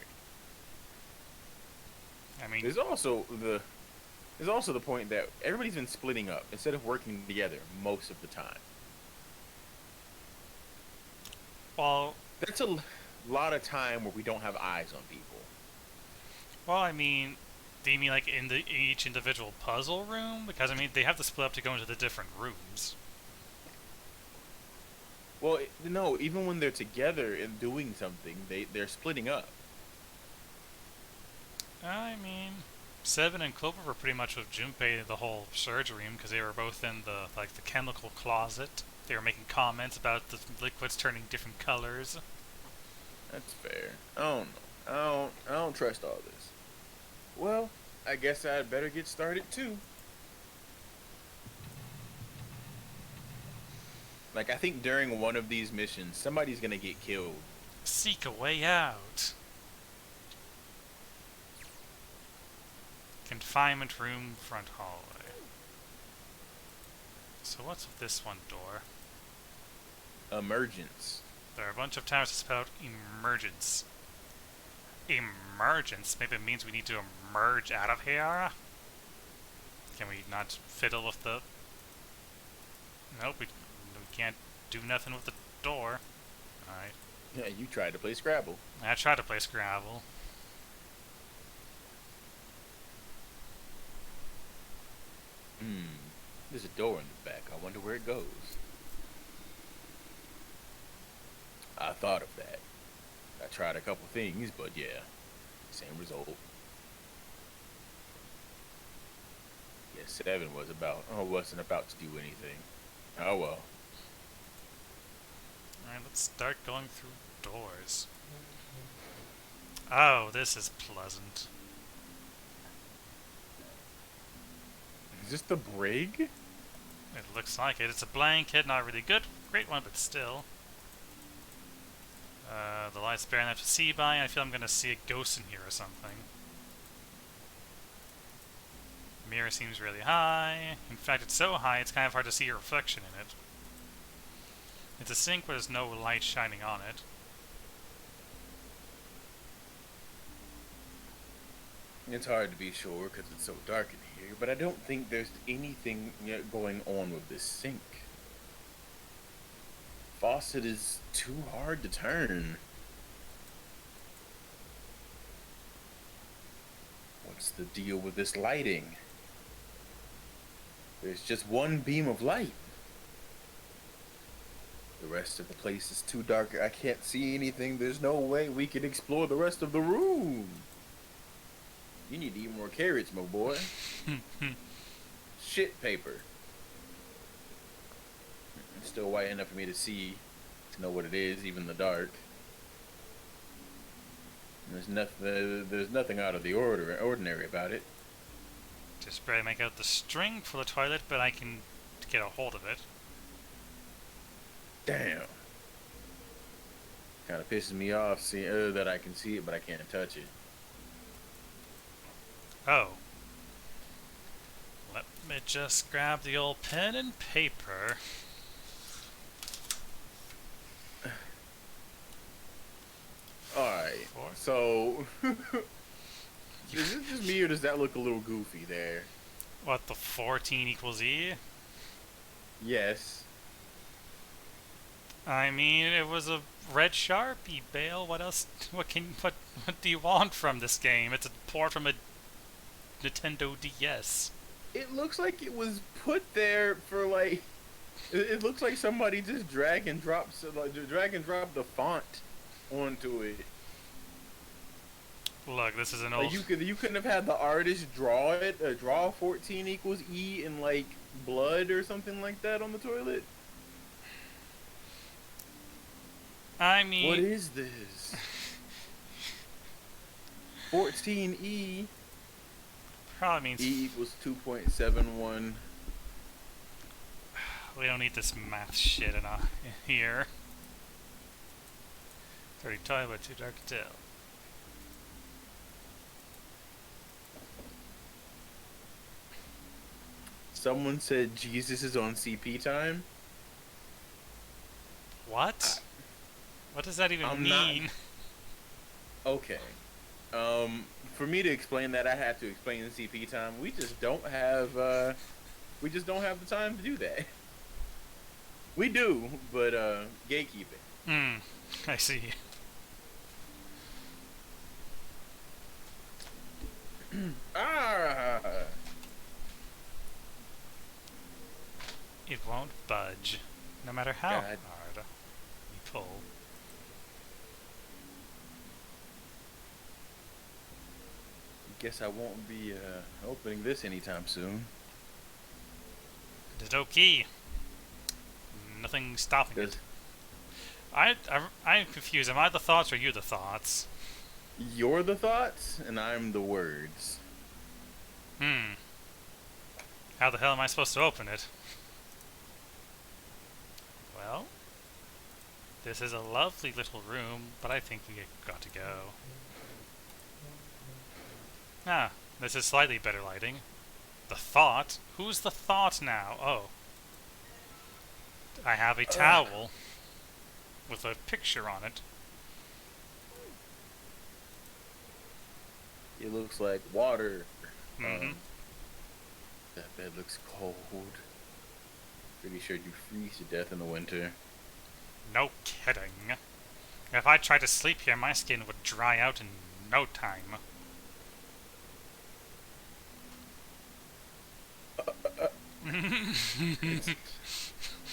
I mean, There's also the point that everybody's been splitting up instead of working together most of the time. well, That's a lot of time where we don't have eyes on people. I mean, Do you mean like in the each individual puzzle room? Because I mean they have to split up to go into the different rooms. Well, no, even when they're together and doing something, they're splitting up. I mean, Seven and Clover were pretty much with Junpei the whole surgery room because they were both in the chemical closet. They were making comments about the liquids turning different colors. That's fair. I don't know. I don't trust all this. Well, I guess I'd better get started too. Like I think during one of these missions, somebody's gonna get killed. Seek a way out. Confinement room, front hallway. So what's with this one door? Emergence. There are a bunch of towers that spell out emergence. Emergence? Maybe it means we need to emerge out of here? Can we not fiddle with the... Nope, we can't do nothing with the door. Alright. Yeah, you tried to play Scrabble. I tried to play Scrabble. There's a door in the back. I wonder where it goes. I thought of that. I tried a couple things, but yeah, same result. Yeah, 7 wasn't about to do anything. Oh well. Alright, let's start going through doors. Oh, this is pleasant. Is this the brig? It looks like it. It's a blanket, not really good. Great one, but still. The light's bare enough to see by. I feel I'm gonna see a ghost in here or something. Mirror seems really high. In fact, it's so high it's kind of hard to see your reflection in it. It's a sink where there's no light shining on it. It's hard to be sure because it's so dark in here, but I don't think there's anything going on with this sink. Faucet is too hard to turn. What's the deal with this lighting? There's just one beam of light. The rest of the place is too dark. I can't see anything. There's no way we can explore the rest of the room. You need to eat more carrots, my boy. Shit paper. It's still white enough for me to know what it is, even in the dark. There's nothing out of the ordinary about it. Just barely make out the string for the toilet, but I can get a hold of it. Damn. Kind of pisses me off seeing that I can see it, but I can't touch it. Oh. Let me just grab the old pen and paper. Alright, so... is it just me or does that look a little goofy there? What, the 14 equals E? Yes. I mean, it was a red Sharpie, Bale. What else? What do you want from this game? It's a port from a Nintendo DS. It looks like it was put there for like... It looks like somebody just drag and drop the font onto it. Look, this is an old... Like you couldn't have had the artist draw it, draw 14 equals E in like blood or something like that on the toilet? I mean... What is this? 14E. Probably means... E equals 2.71. We don't need this math shit in here. 30 toilet, too dark to tell. Someone said Jesus is on CP time. What? What does that even mean? Okay. For me to explain that, I have to explain the CP time. We just don't have the time to do that. We do, but gatekeeping. I see. Ah, won't budge, no matter how God, hard you pull. guess I won't be opening this anytime soon. It is okay. Nothing stopping it. Cause I'm confused. Am I the thoughts or you the thoughts? you're the thoughts and I'm the words. Hmm. How the hell am I supposed to open it? Well, this is a lovely little room, but I think we got to go. Ah, this is slightly better lighting. The thought? Who's the thought now? Oh. I have a towel with a picture on it. It looks like water. Mm-hmm. That bed looks cold. Pretty sure you freeze to death in the winter. No kidding. If I tried to sleep here, my skin would dry out in no time.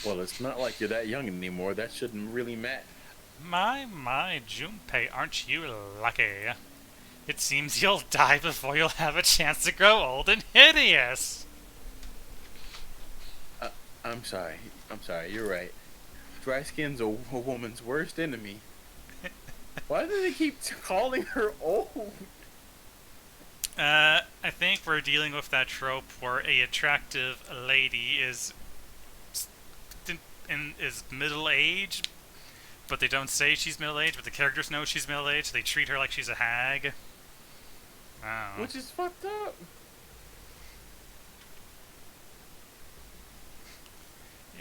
Well, it's not like you're that young anymore. That shouldn't really matter. My, Junpei, aren't you lucky? It seems you'll die before you'll have a chance to grow old and hideous. Uh, I'm sorry. I'm sorry. You're right. Dry skin's a woman's worst enemy. Why do they keep calling her old? I think we're dealing with that trope where a attractive lady is middle aged, but they don't say she's middle aged, but the characters know she's middle aged. So they treat her like she's a hag. Oh. Which is fucked up.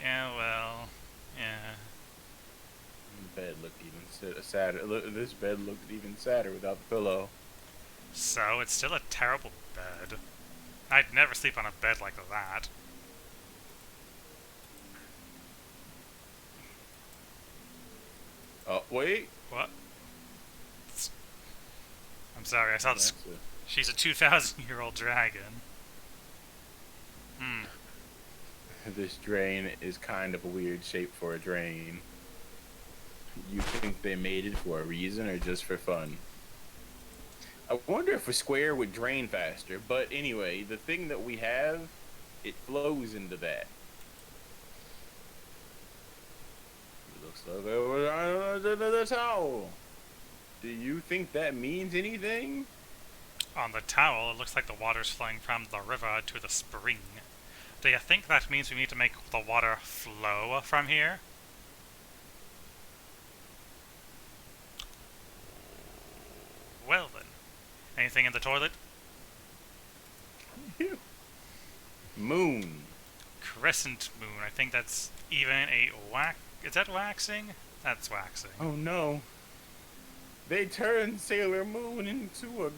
Yeah, well, yeah. The bed looked even sadder. This bed looked even sadder without the pillow. So it's still a terrible bed. I'd never sleep on a bed like that. Oh, wait. What? I'm sorry, I saw this. That's She's a 2,000-year-old dragon. Hmm. This drain is kind of a weird shape for a drain. You think they made it for a reason or just for fun? I wonder if a square would drain faster, but anyway, the thing that we have, it flows into that. It looks like it was the towel. Do you think that means anything? On the towel, it looks like the water's flowing from the river to the spring. Do you think that means we need to make the water flow from here? Well then. Anything in the toilet? Moon. Crescent moon. I think that's even a wax. Is that waxing? That's waxing. Oh no. They turned Sailor Moon into a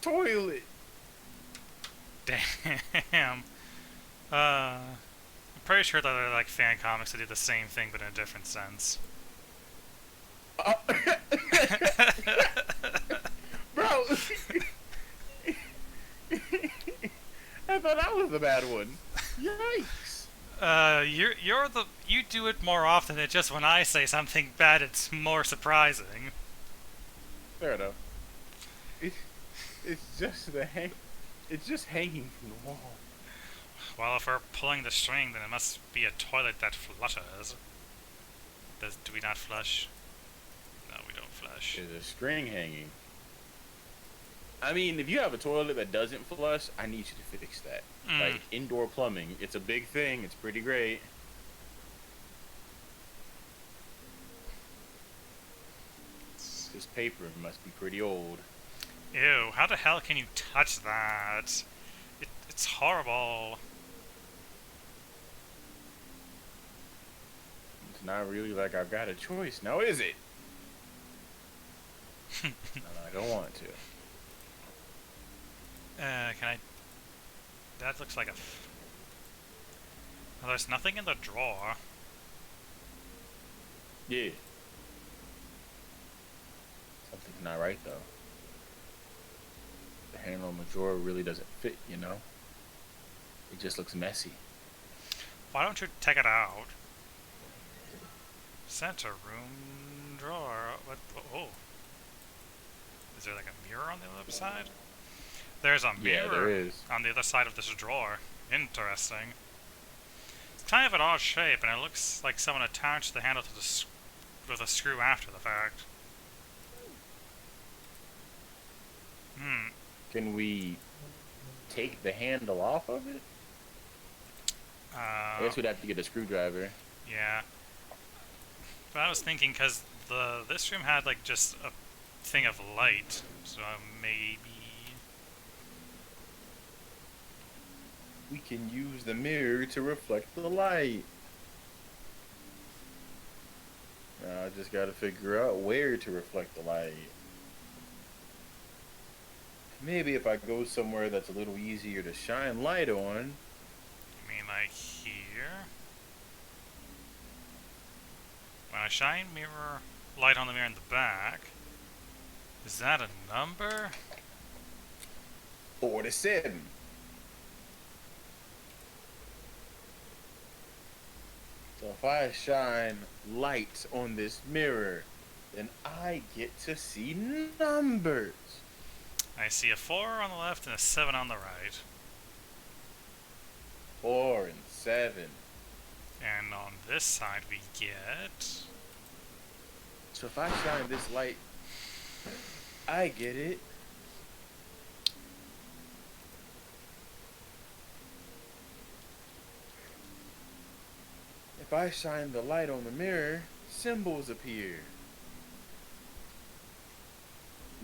toilet. Damn. I'm pretty sure that there are like fan comics that do the same thing but in a different sense. Bro. I thought I was the bad one. Yikes. You do it more often than just when I say something bad it's more surprising. Fair enough. It's just it's just hanging from the wall. Well, if we're pulling the string, then it must be a toilet that flushes. Do we not flush? No, we don't flush. There's a string hanging. I mean, if you have a toilet that doesn't flush, I need you to fix that. Like, indoor plumbing, it's a big thing. It's pretty great. This paper must be pretty old. Ew, how the hell can you touch that? It's horrible. It's not really like I've got a choice, now is it? And I don't want to. Can I... That looks like a... Oh, there's nothing in the drawer. Yeah. Something's not right, though. The handle on the drawer really doesn't fit, you know? It just looks messy. Why don't you take it out? Center room drawer. What? Oh, is there like a mirror on the other side? There's a Yeah, there mirror is. on the other side of this drawer. Interesting. It's kind of an odd shape, and it looks like someone attached the handle to the with a screw after the fact. Hmm. Can we take the handle off of it? I Uh. guess we'd have to get a screwdriver. Yeah. But I was thinking because this room had like just a thing of light, so maybe. We can use the mirror to reflect the light. Now I just gotta figure out where to reflect the light. Maybe if I go somewhere that's a little easier to shine light on. I mean, like here. When I shine mirror light on the mirror in the back, is that a number? 47. So if I shine light on this mirror, then I get to see numbers. I see a 4 on the left and a 7 on the right. 4 and 7. And on this side we get. So if I shine this light, I get it. If I shine the light on the mirror, symbols appear.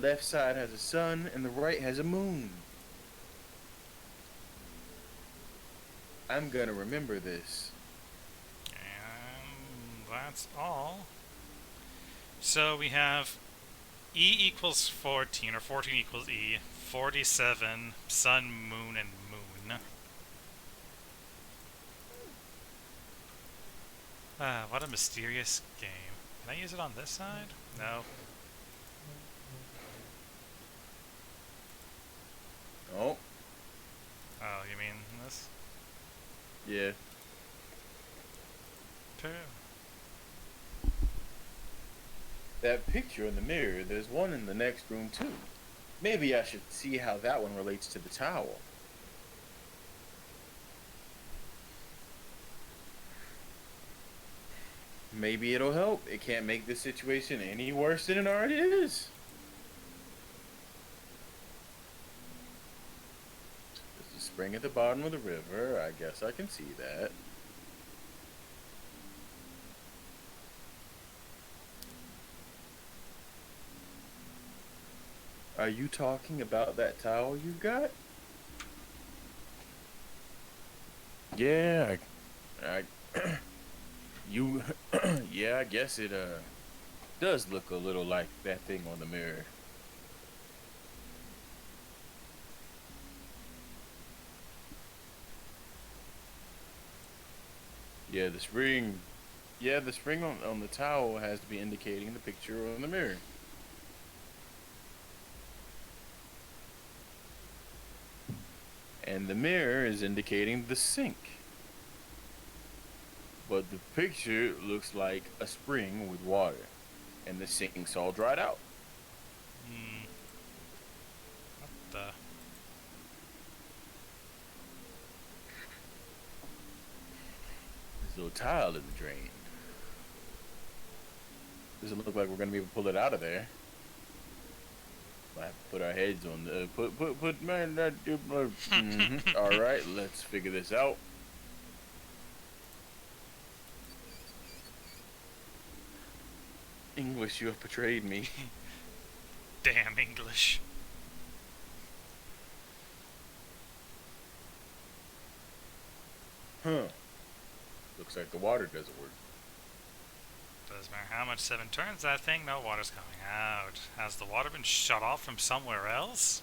Left side has a sun and the right has a moon. I'm gonna remember this. And that's all. So we have E equals 14, or 14 equals E, 47, sun, moon, and moon. Ah, what a mysterious game. Can I use it on this side? No. Oh, Oh, you mean this? yeah. Two. That picture in the mirror, there's one in the next room too. Maybe I should see how that one relates to the towel. Maybe it'll help. It can't make this situation any worse than it already is. There's a spring at the bottom of the river. I guess I can see that. Are you talking about that towel you got? Yeah, you, yeah, I guess it, does look a little like that thing on the mirror. Yeah, the spring, yeah, the spring on the towel has to be indicating the picture on the mirror. And the mirror is indicating the sink. But the picture looks like a spring with water, and the sink's all dried out. Hmm. What the? There's a little tile in the drain. Doesn't look like we're gonna be able to pull it out of there. We'll have to put our heads on the man. All right, let's figure this out. English, you have betrayed me. Damn English. Huh. Looks like the water doesn't work. Doesn't matter how much 7 turns that thing, no water's coming out. Has the water been shut off from somewhere else?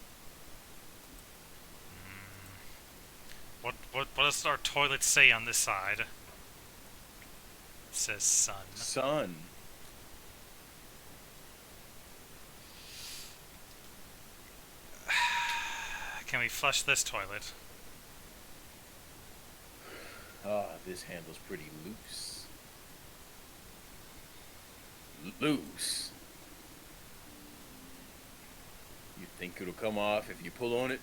What does our toilet say on this side? It says sun. Sun. Can we flush this toilet? Ah, this handle's pretty loose. Loose. You think it'll come off if you pull on it?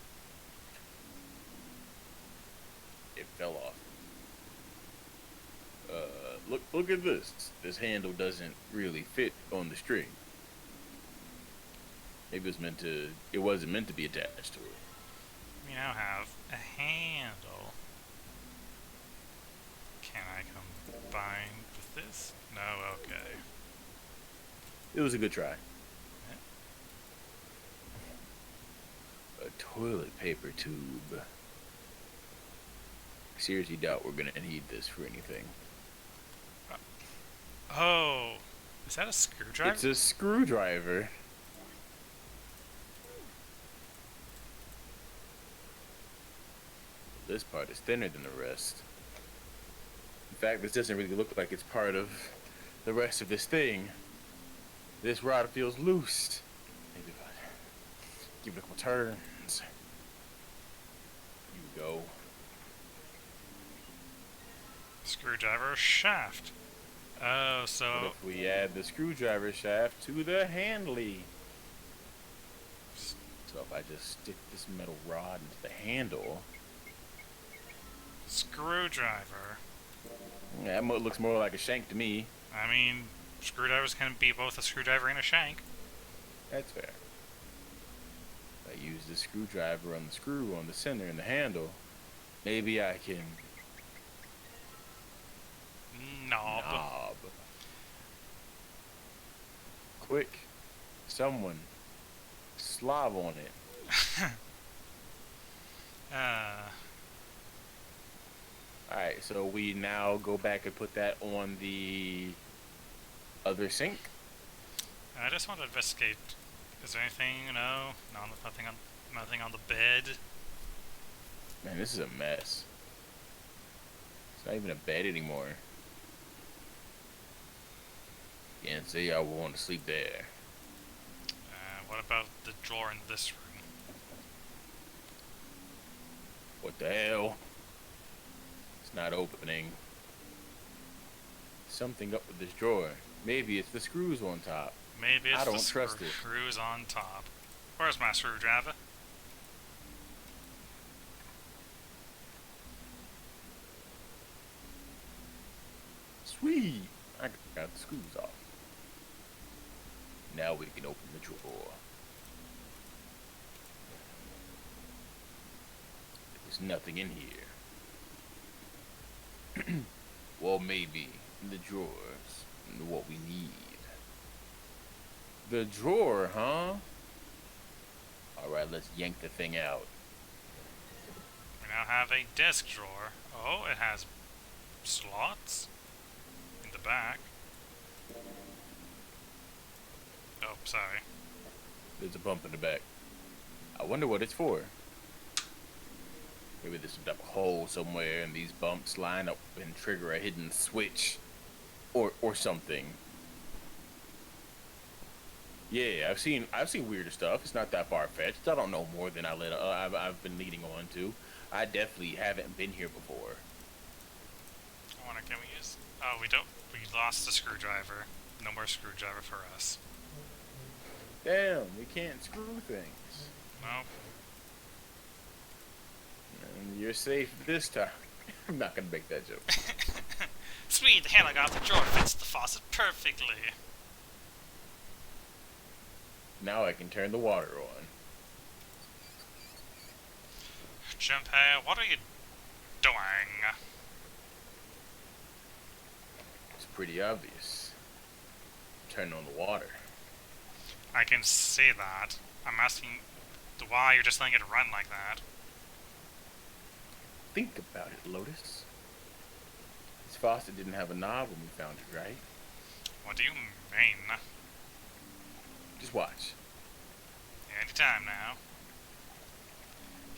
It fell off. Look at this. This handle doesn't really fit on the string. Maybe it wasn't meant to be attached to it. We now have a handle. Can I combine with this? No, okay. It was a good try. Yeah. A toilet paper tube. Seriously doubt we're gonna need this for anything. Oh, is that a screwdriver? It's a screwdriver. This part is thinner than the rest. In fact, this doesn't really look like it's part of the rest of this thing. This rod feels loose. Maybe if I give it a couple turns. You go. Screwdriver shaft. Oh, What so if we add the screwdriver shaft to the handle? So if I just stick this metal rod into the handle, screwdriver. that looks more like a shank to me. I mean, screwdrivers can be both a screwdriver and a shank. That's fair. If I use the screwdriver on the screw on the center and the handle, maybe I can knob. Quick, someone slob on it. Alright, so we now go back and put that on the other sink. I just want to investigate. Is there anything? No, nothing on the bed. Man, this is a mess. It's not even a bed anymore. Can't say I want to sleep there. What about the drawer in this room? What the hell? It's not opening. Something up with this drawer. Maybe it's the screws on top. Maybe it's I don't the trust it. screws on top. Where's my screwdriver? Sweet! I got the screws off. Now we can open the drawer. There's nothing in here. Well, maybe the drawers and what we need. The drawer, huh? Alright, let's yank the thing out. We now have a desk drawer. Oh, it has slots in the back. Oh, sorry. There's a bump in the back. I wonder what it's for. Maybe there's some type of hole somewhere and these bumps line up and trigger a hidden switch. Or something. Yeah, I've seen weirder stuff. It's not that far-fetched. I don't know more than I've been leading on to. I definitely haven't been here before. I wonder, can we use... Oh, we don't... We lost the screwdriver. No more screwdriver for us. Damn, we can't screw things. Nope. And you're safe this time. I'm not gonna make that joke. Sweet, the handle I got off the drawer fits the faucet perfectly. Now I can turn the water on. Junpei, what are you doing? It's pretty obvious. Turn on the water. I can see that. I'm asking why you're just letting it run like that. Think about it, Lotus. This faucet didn't have a knob when we found it, right? What do you mean? Just watch. Anytime now.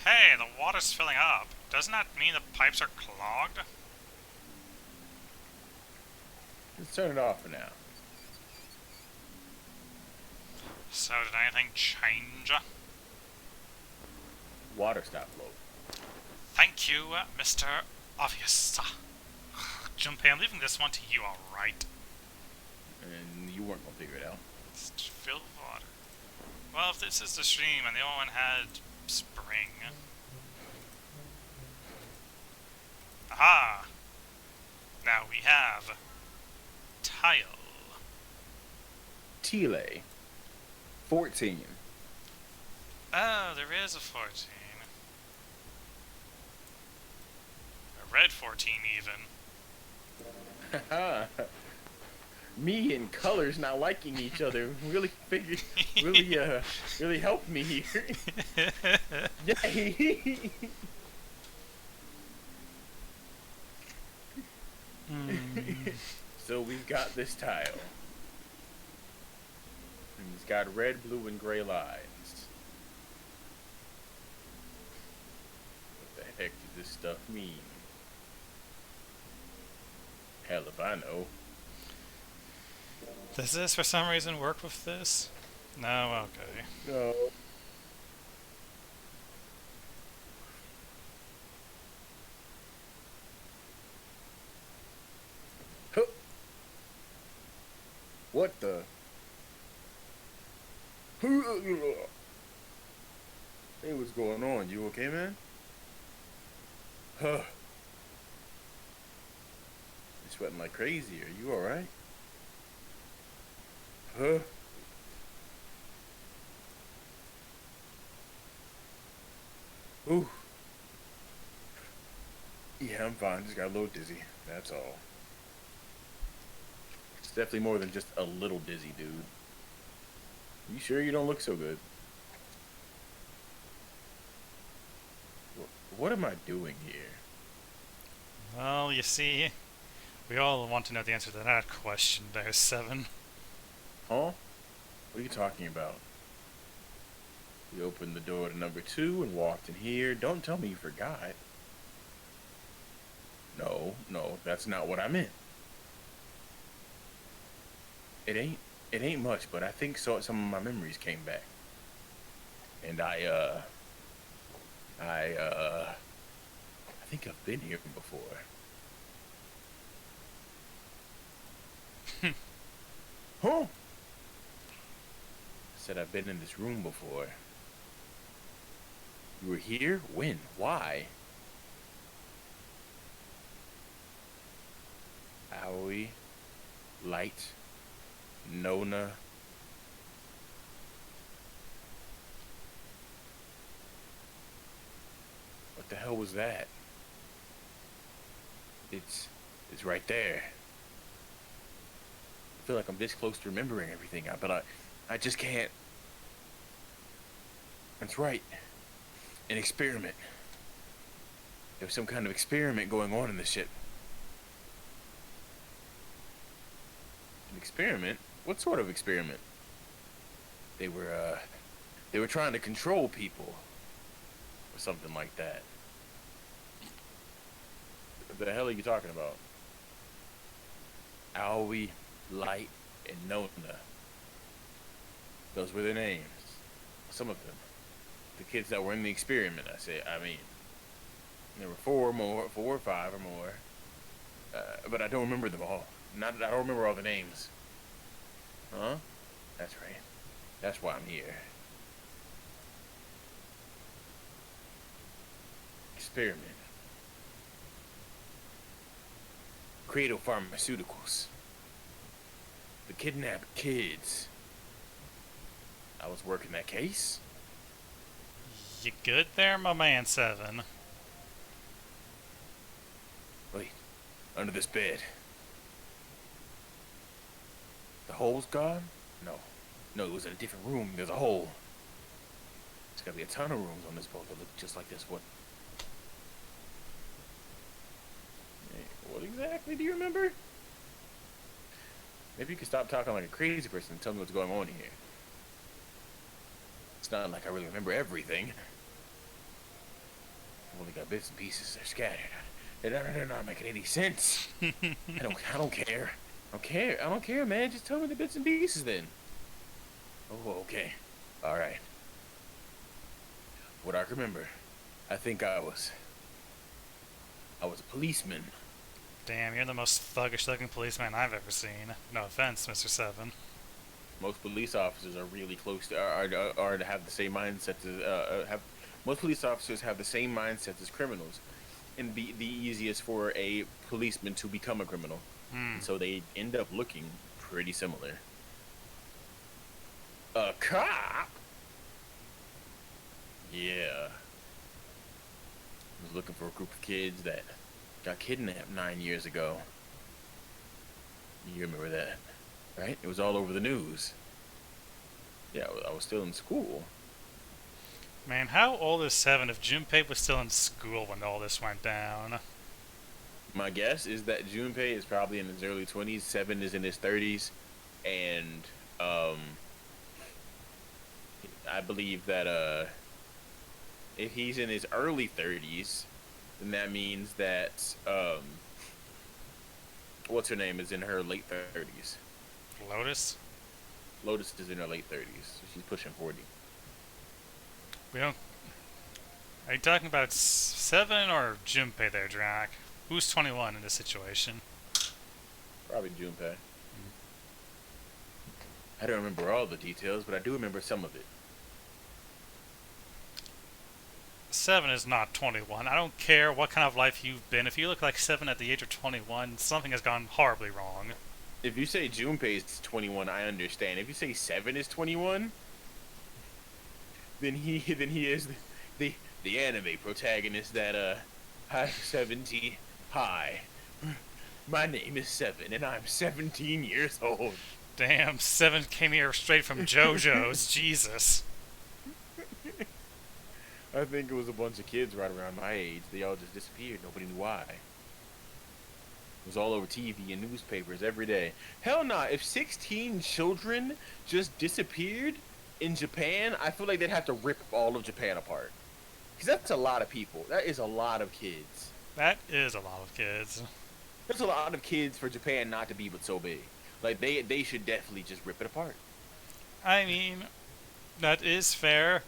Hey, the water's filling up. Doesn't that mean the pipes are clogged? Let's turn it off for now. So did anything change? Water stopped flowing. Thank you, Mr. Obvious. Junpei, I'm leaving this one to you, alright? And you weren't gonna figure it out. It's just filled with water. Well, if this is the stream and the other one had spring. Aha! Now we have tile. Chile. 14. Oh, there is a 14. A red 14 even. Me and colors not liking each other really really helped me here. Yay! So we've got this tile. And it's got red, blue, and gray lines. What the heck does this stuff mean? Hell if I know. Does this for some reason work with this? No, okay. No. Huh. What the? Hey, what's going on? You okay, man? Huh. You're sweating like crazy. Are you alright? Huh? Ooh. Yeah, I'm fine. Just got a little dizzy. That's all. It's definitely more than just a little dizzy, dude. You sure you don't look so good? What am I doing here? Well, you see, we all want to know the answer to that question there, Seven. Huh? What are you talking about? We opened the door to number 2 and walked in here. Don't tell me you forgot. No, that's not what I meant. It ain't much, but I think so some of my memories came back. And I think I've been here before. Huh? I said I've been in this room before. You were here? When? Why? Aoi, Light, Nona. What the hell was that? It's right there. I feel like I'm this close to remembering everything, but I just can't. That's right. An experiment. There was some kind of experiment going on in this ship. An experiment? What sort of experiment? They were trying to control people. Or something like that. What the hell are you talking about? Aoi, Light, and Nona. Those were their names. Some of them. The kids that were in the experiment, I mean. There were 4 or 5 or more. But I don't remember them all. I don't remember all the names. Huh? That's right. That's why I'm here. Experiment. Credo Pharmaceuticals. The kidnapped kids. I was working that case. You good there, my man, Seven? Wait, under this bed. The hole's gone? No, it was in a different room. There's a hole. There's gotta be a ton of rooms on this boat that look just like this. What exactly do you remember? Maybe you could stop talking like a crazy person and tell me what's going on here. It's not like I really remember everything. I've only got bits and pieces. They're scattered. They're not making any sense. I don't care. I don't care, man. Just tell me the bits and pieces then. Oh, okay. All right. What I remember, I think I was a policeman Damn, you're the most thuggish looking policeman I've ever seen. No offense, Mr. Seven. Most police officers are really close to are to have the same mindset as have most police officers have the same mindset as criminals, and be the easiest for a policeman to become a criminal, Hmm. and so they end up looking pretty similar. A cop? Yeah. I was looking for a group of kids that got kidnapped 9 years ago. You remember that, right? It was all over the news. Yeah, I was still in school. Man, how old is Seven if Junpei was still in school when all this went down? My guess is that Junpei is probably in his early 20s, Seven is in his 30s, and um, I believe that if he's in his early 30s, then that means that what's her name is in her late 30s. Lotus? Lotus is in her late 30s, so she's pushing 40. We don't. Are you talking about Seven or Junpei there, Drac? Who's 21 in this situation? Probably Junpei. I don't remember all the details, but I do remember some of it. Seven is not 21. I don't care what kind of life you've been. If you look like Seven at the age of 21, something has gone horribly wrong. If you say Junpei is 21, I understand. If you say Seven is 21, then he is the anime protagonist that hi 70 hi. My name is Seven and I'm 17 years old. Damn, Seven came here straight from JoJo's. Jesus. I think it was a bunch of kids right around my age. They all just disappeared. Nobody knew why. It was all over TV and newspapers every day. Hell nah, if 16 children just disappeared in Japan, I feel like they'd have to rip all of Japan apart. Because that's a lot of people. That is a lot of kids. That is a lot of kids. There's a lot of kids for Japan not to be but so big. Like, they should definitely just rip it apart. I mean, that is fair.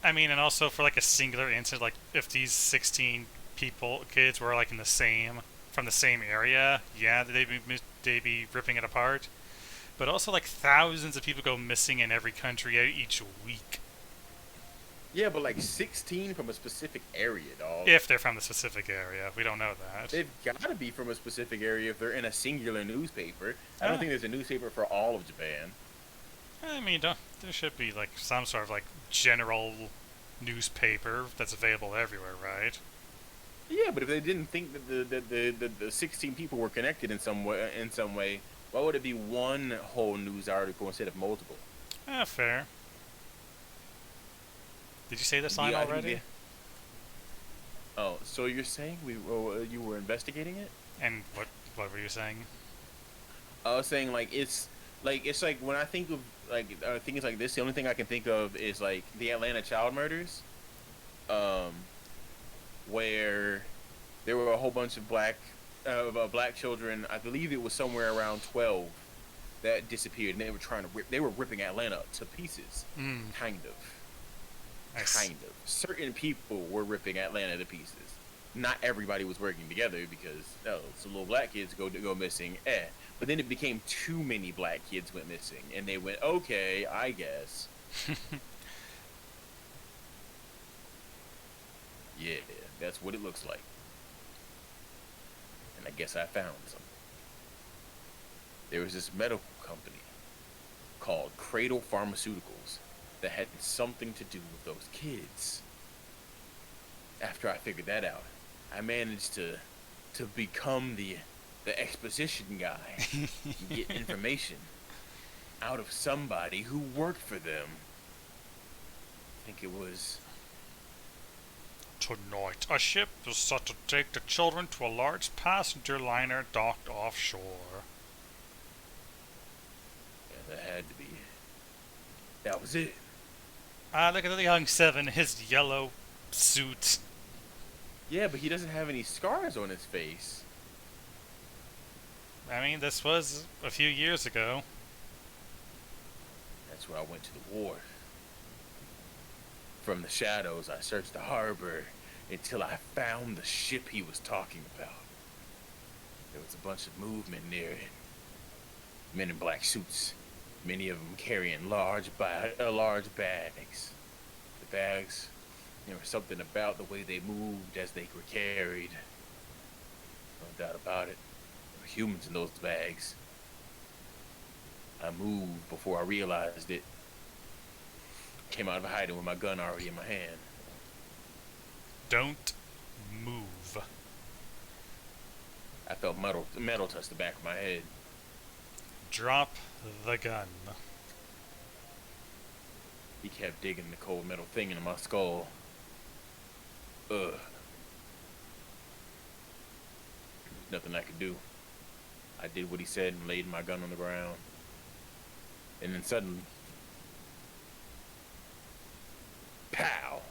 I mean, and also for like a singular instance, like if these 16 kids were like from the same area, yeah, they'd be ripping it apart. But also like thousands of people go missing in every country each week. Yeah, but like 16 from a specific area, dog. If they're from the specific area, we don't know that. They've got to be from a specific area if they're in a singular newspaper. I don't think there's a newspaper for all of Japan. I mean, there should be like some sort of like general newspaper that's available everywhere, right? Yeah, but if they didn't think that the 16 people were connected in some way, why would it be one whole news article instead of multiple? Fair. Did you say this line already? Oh, so you're saying you were investigating it? And what were you saying? I was saying it's like when I think of things like this, the only thing I can think of is like the Atlanta child murders, where there were a whole bunch of black children. I believe it was somewhere around 12 that disappeared, and they were ripping Atlanta to pieces. Kind of. Kind of. Certain people were ripping Atlanta to pieces. Not everybody was working together because some little black kids go missing. But then it became too many black kids went missing, and they went, okay, I guess. Yeah, that's what it looks like. And I guess I found some. There was this medical company called Cradle Pharmaceuticals that had something to do with those kids. After I figured that out, I managed to become the exposition guy and get information out of somebody who worked for them. I think it was... Tonight, a ship is set to take the children to a large passenger liner docked offshore. Yeah, that had to be. That was it. Look at the young Seven, his yellow suit. Yeah, but he doesn't have any scars on his face. I mean, this was a few years ago. That's where I went to the wharf. From the shadows, I searched the harbor until I found the ship he was talking about. There was a bunch of movement near it. Men in black suits, many of them carrying large bags. The bags, there was something about the way they moved as they were carried. No doubt about it. There were humans in those bags. I moved before I realized it. Came out of hiding with my gun already in my hand. Don't move. I felt metal touch the back of my head. Drop the gun. He kept digging the cold metal thing into my skull. Ugh. Nothing I could do. I did what he said and laid my gun on the ground. And then suddenly, pow!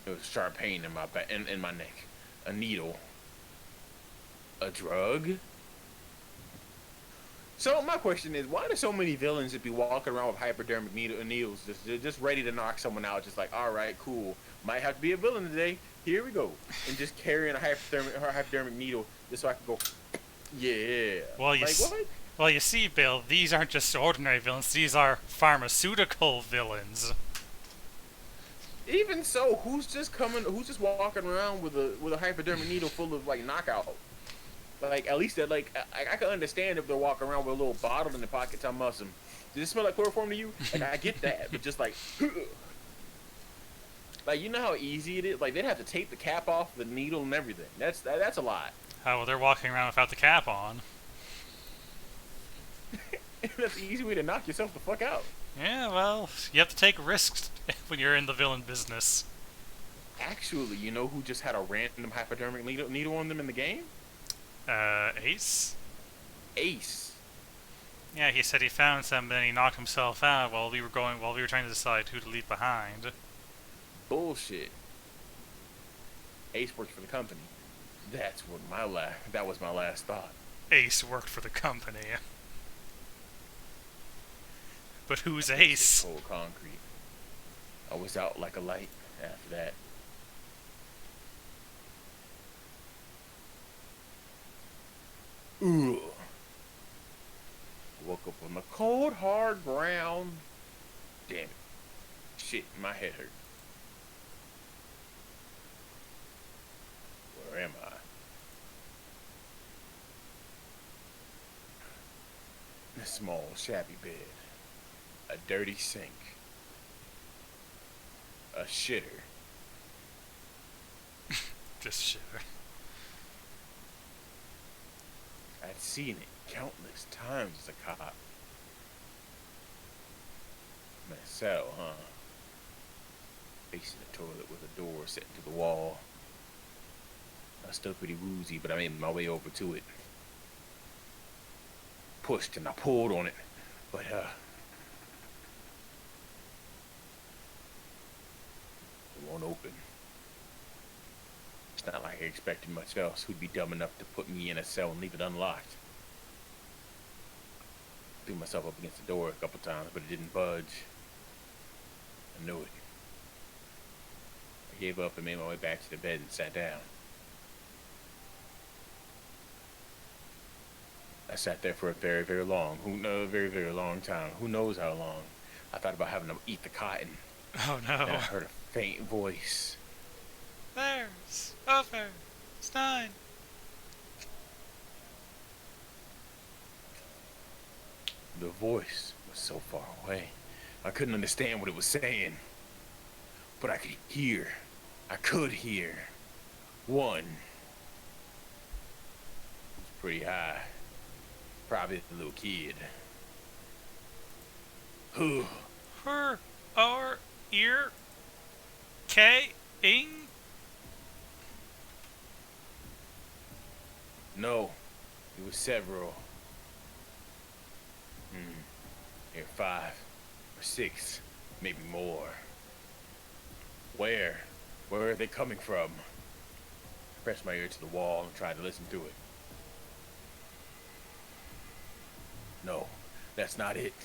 There was a sharp pain in my back, in my neck. A needle. A drug? So my question is, why do so many villains just be walking around with hypodermic needles, just ready to knock someone out? Just like, all right, cool. Might have to be a villain today. Here we go, and just carrying a hypodermic needle just so I can go. Yeah. Well, what? Well, you see, Bill, these aren't just ordinary villains. These are pharmaceutical villains. Even so, who's just walking around with a hypodermic needle full of like knockout? Like, at least that, like, I can understand if they're walking around with a little bottle in their pocket telling them, does it smell like chloroform to you? Like, I get that, but just like, like, you know how easy it is? Like, they'd have to tape the cap off the needle and everything. That's a lot. Oh, well, they're walking around without the cap on. That's the easy way to knock yourself the fuck out. Yeah, well, you have to take risks when you're in the villain business. Actually, you know who just had a random hypodermic needle on them in the game? Ace? Ace. Yeah, he said he found some, and then he knocked himself out while we were trying to decide who to leave behind. Bullshit. Ace works for the company. That was my last thought. Ace worked for the company. But who's Ace? Cold concrete. I was out like a light after that. Ooh. Woke up on the cold, hard ground. Damn it. Shit, my head hurt. Where am I? A small, shabby bed. A dirty sink. A shitter. Just shitter. I'd seen it countless times as a cop. My cell, huh? Facing the toilet with a door set into the wall. I was still pretty woozy, but I made my way over to it. Pushed and I pulled on it, but it won't open. It's not like I expected much else who'd be dumb enough to put me in a cell and leave it unlocked. Threw myself up against the door a couple times, but it didn't budge. I knew it. I gave up and made my way back to the bed and sat down. I sat there for a very, very long time. Who knows how long? I thought about having to eat the cotton. Oh no. And I heard a faint voice. There's over. It's 9. The voice was so far away. I couldn't understand what it was saying. But I could hear. I could hear. One. It was pretty high. Probably a little kid. Who? Her, our, ear, K, ing. No, it was several. Here, 5 or 6, maybe more. Where? Where are they coming from? I pressed my ear to the wall and tried to listen to it. No, that's not it.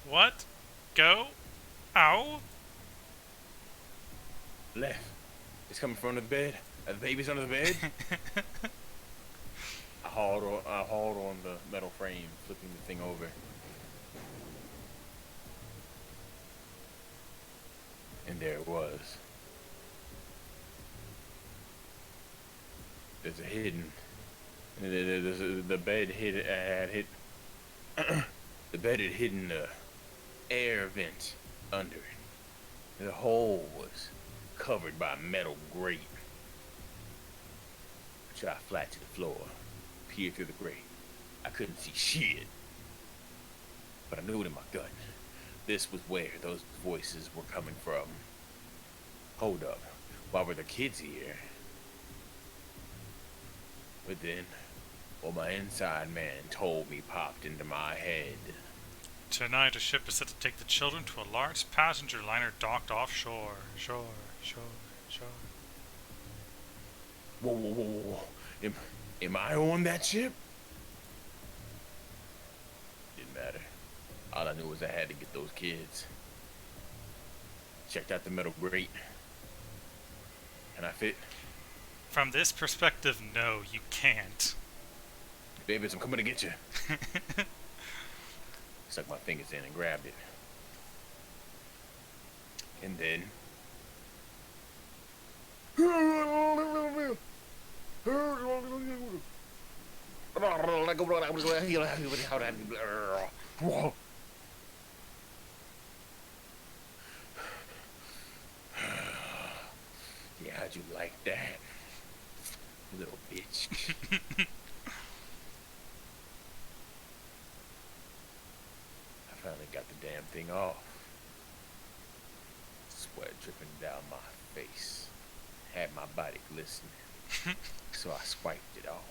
What? Go? Ow? Left. It's coming from under the bed. The baby's under the bed. I hauled on the metal frame, flipping the thing over, and there it was. There's a hidden. The bed had hit. The bed had hidden the air vent under it. The hole was covered by a metal grate. I shot flat to the floor, peered through the grate. I couldn't see shit, but I knew it in my gut. This was where those voices were coming from. Hold up, why were the kids here? But then, what my inside man told me popped into my head. Tonight, a ship is set to take the children to a large passenger liner docked offshore. Shore, shore, shore. Whoa, whoa, whoa, whoa, whoa. Am I on that ship? Didn't matter. All I knew was I had to get those kids. Checked out the metal grate. Can I fit? From this perspective, no, you can't. Babies, I'm coming to get you. Stuck my fingers in and grabbed it. And then... Yeah, how'd you like that? Little bitch. I finally got the damn thing off. Sweat dripping down my face. Had my body glistening. So I swiped it off.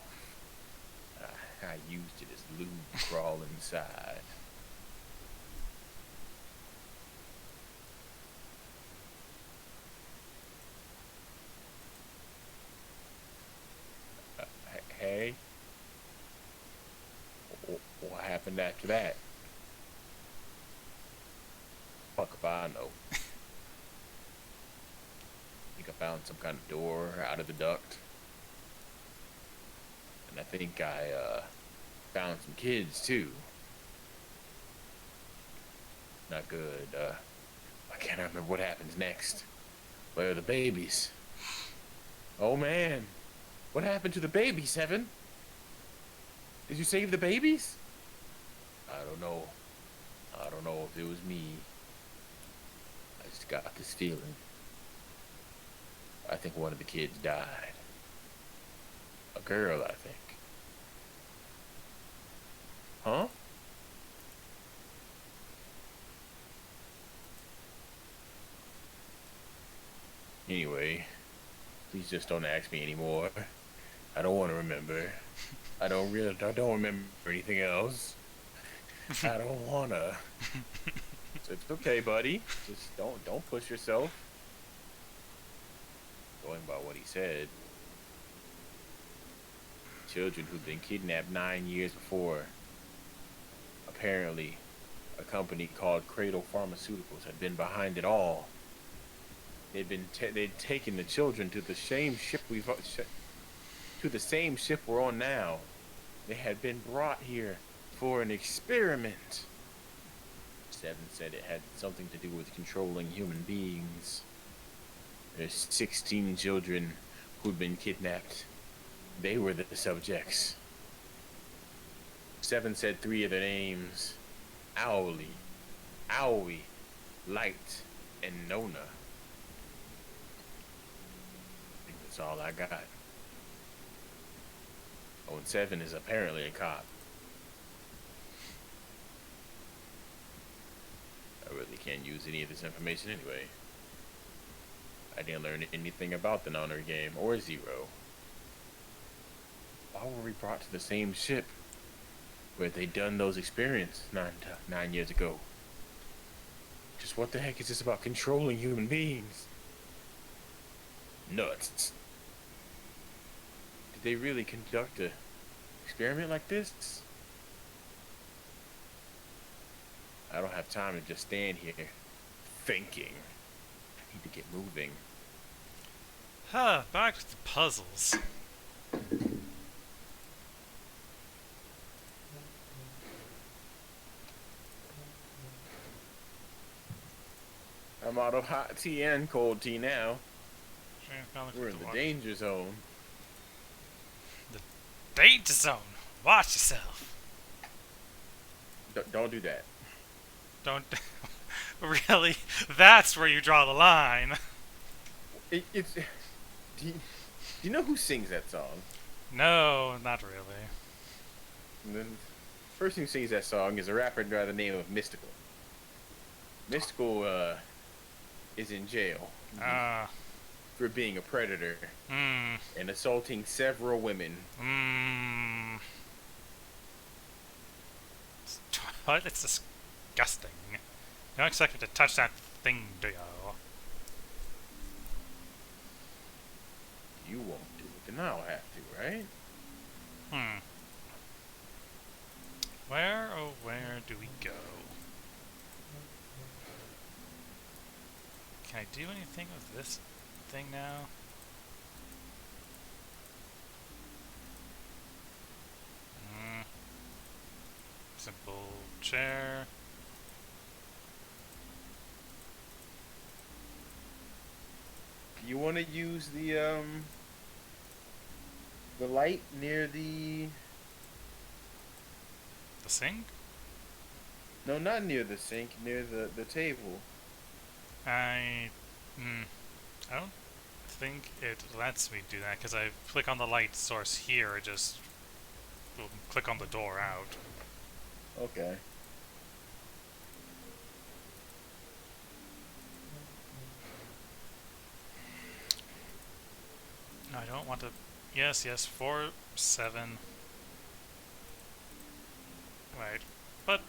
I used it as lube to crawl inside. Hey? What happened after that? Fuck if I know. Think I found some kind of door out of the duct. And I think I found some kids too. Not good. I can't remember what happens next. Where are the babies? Oh man. What happened to the babies, Seven? Did you save the babies? I don't know. I don't know if it was me. I just got this feeling. I think one of the kids died. A girl, I think. Huh? Anyway, please just don't ask me anymore. I don't want to remember. I don't remember anything else. I don't wanna. It's okay, buddy. Just don't push yourself. Going by what he said, children who'd been kidnapped 9 years before. Apparently, a company called Cradle Pharmaceuticals had been behind it all. They'd taken the children to the same ship we're on now. They had been brought here for an experiment. Seven said it had something to do with controlling human beings. There's 16 children who'd been kidnapped. They were the subjects. Seven said 3 of their names. Owly, Owie, Light, and Nona. I think that's all I got. Oh, and Seven is apparently a cop. I really can't use any of this information anyway. I didn't learn anything about the Nonner game or Zero. Why were we brought to the same ship where they'd done those experiments 9 years ago? Just what the heck is this about controlling human beings? Nuts. Did they really conduct a experiment like this? I don't have time to just stand here thinking. I need to get moving. Back to the puzzles. I'm out of hot tea and cold tea now. We're in the The danger zone. danger zone. Watch yourself. Don't do that. Don't. Really? That's where you draw the line. It's. Do you know who sings that song? No, not really. The person who sings that song is a rapper by the name of Mystical. Mystical is in jail Ah. for being a predator Mmm. and assaulting several women. Mmm. What? It's disgusting. You don't expect me to touch that thing, do you? You won't do it, then I'll have to, right? Hmm. Where, oh, where do we go? Can I do anything with this thing now? Hmm. Simple chair. You want to use the light near The sink? no, not near the sink, near the table. I... Hmm. I don't think it lets me do that, because I click on the light source here, it just will click on the door out. Okay. No, I don't want to... Yes, 4, 7... Right. But...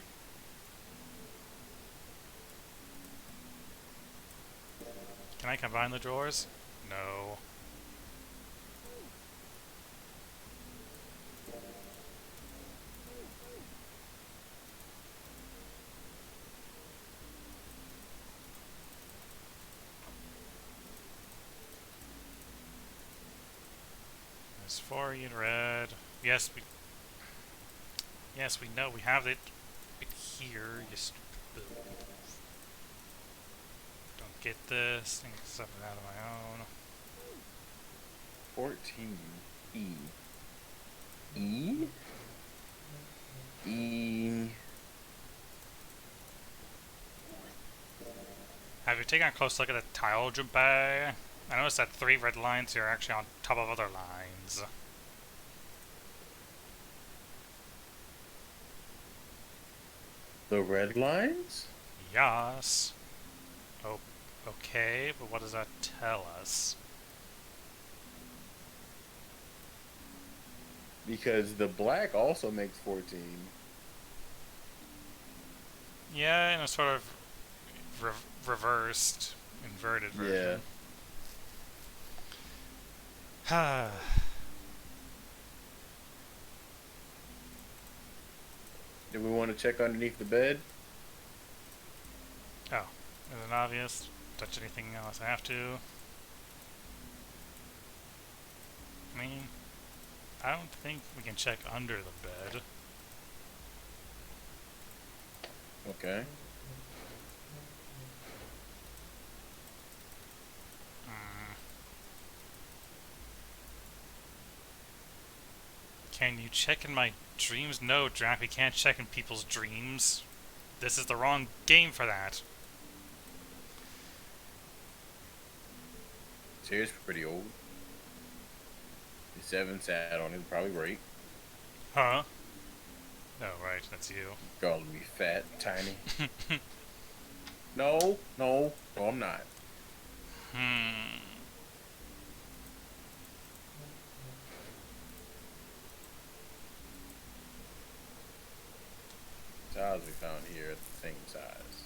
Can I combine the drawers? No. There's 4 in red. Yes, we... Yes, we know we have it right here. You stupid... Don't get this. Think something out of my own. 14. E. E? E. Have you taken a close look at the tile bay? I noticed that 3 red lines here are actually on top of other lines. The red lines? Yes. Oh, okay, but what does that tell us? Because the black also makes 14. Yeah, in a sort of reversed, inverted version. Yeah. Do we want to check underneath the bed? Oh, is it obvious? Touch anything unless I have to? I mean, I don't think we can check under the bed. Okay. Can you check in my dreams? No, Drac, we can't check in people's dreams. This is the wrong game for that. Chair's pretty old. The 7 sat on it, probably right. Huh? Oh, right, that's you. Calling me fat, tiny. No, I'm not. Tiles we found here are the same size.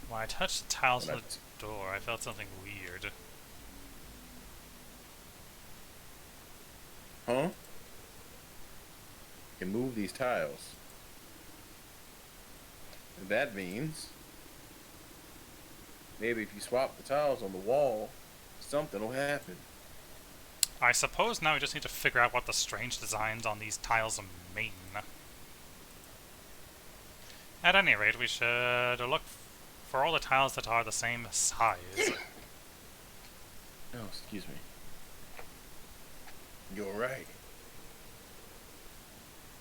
When I touched the tiles on the door, I felt something weird. Huh? You can move these tiles. That means maybe if you swap the tiles on the wall, something will happen. I suppose now we just need to figure out what the strange designs on these tiles mean. At any rate, we should look for all the tiles that are the same size. Oh, excuse me. You're right.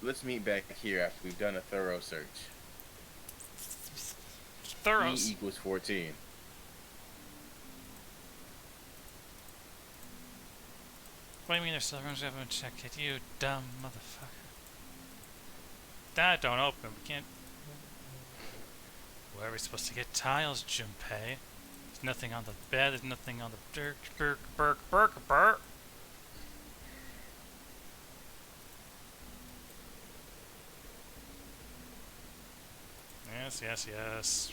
Let's meet back here after we've done a thorough search. E Thorough. equals 14. What do you mean there's still rooms we haven't checked it? You dumb motherfucker. That don't open. We can't. Where are we supposed to get tiles, Junpei? There's nothing on the bed. There's nothing on the burk. Yes.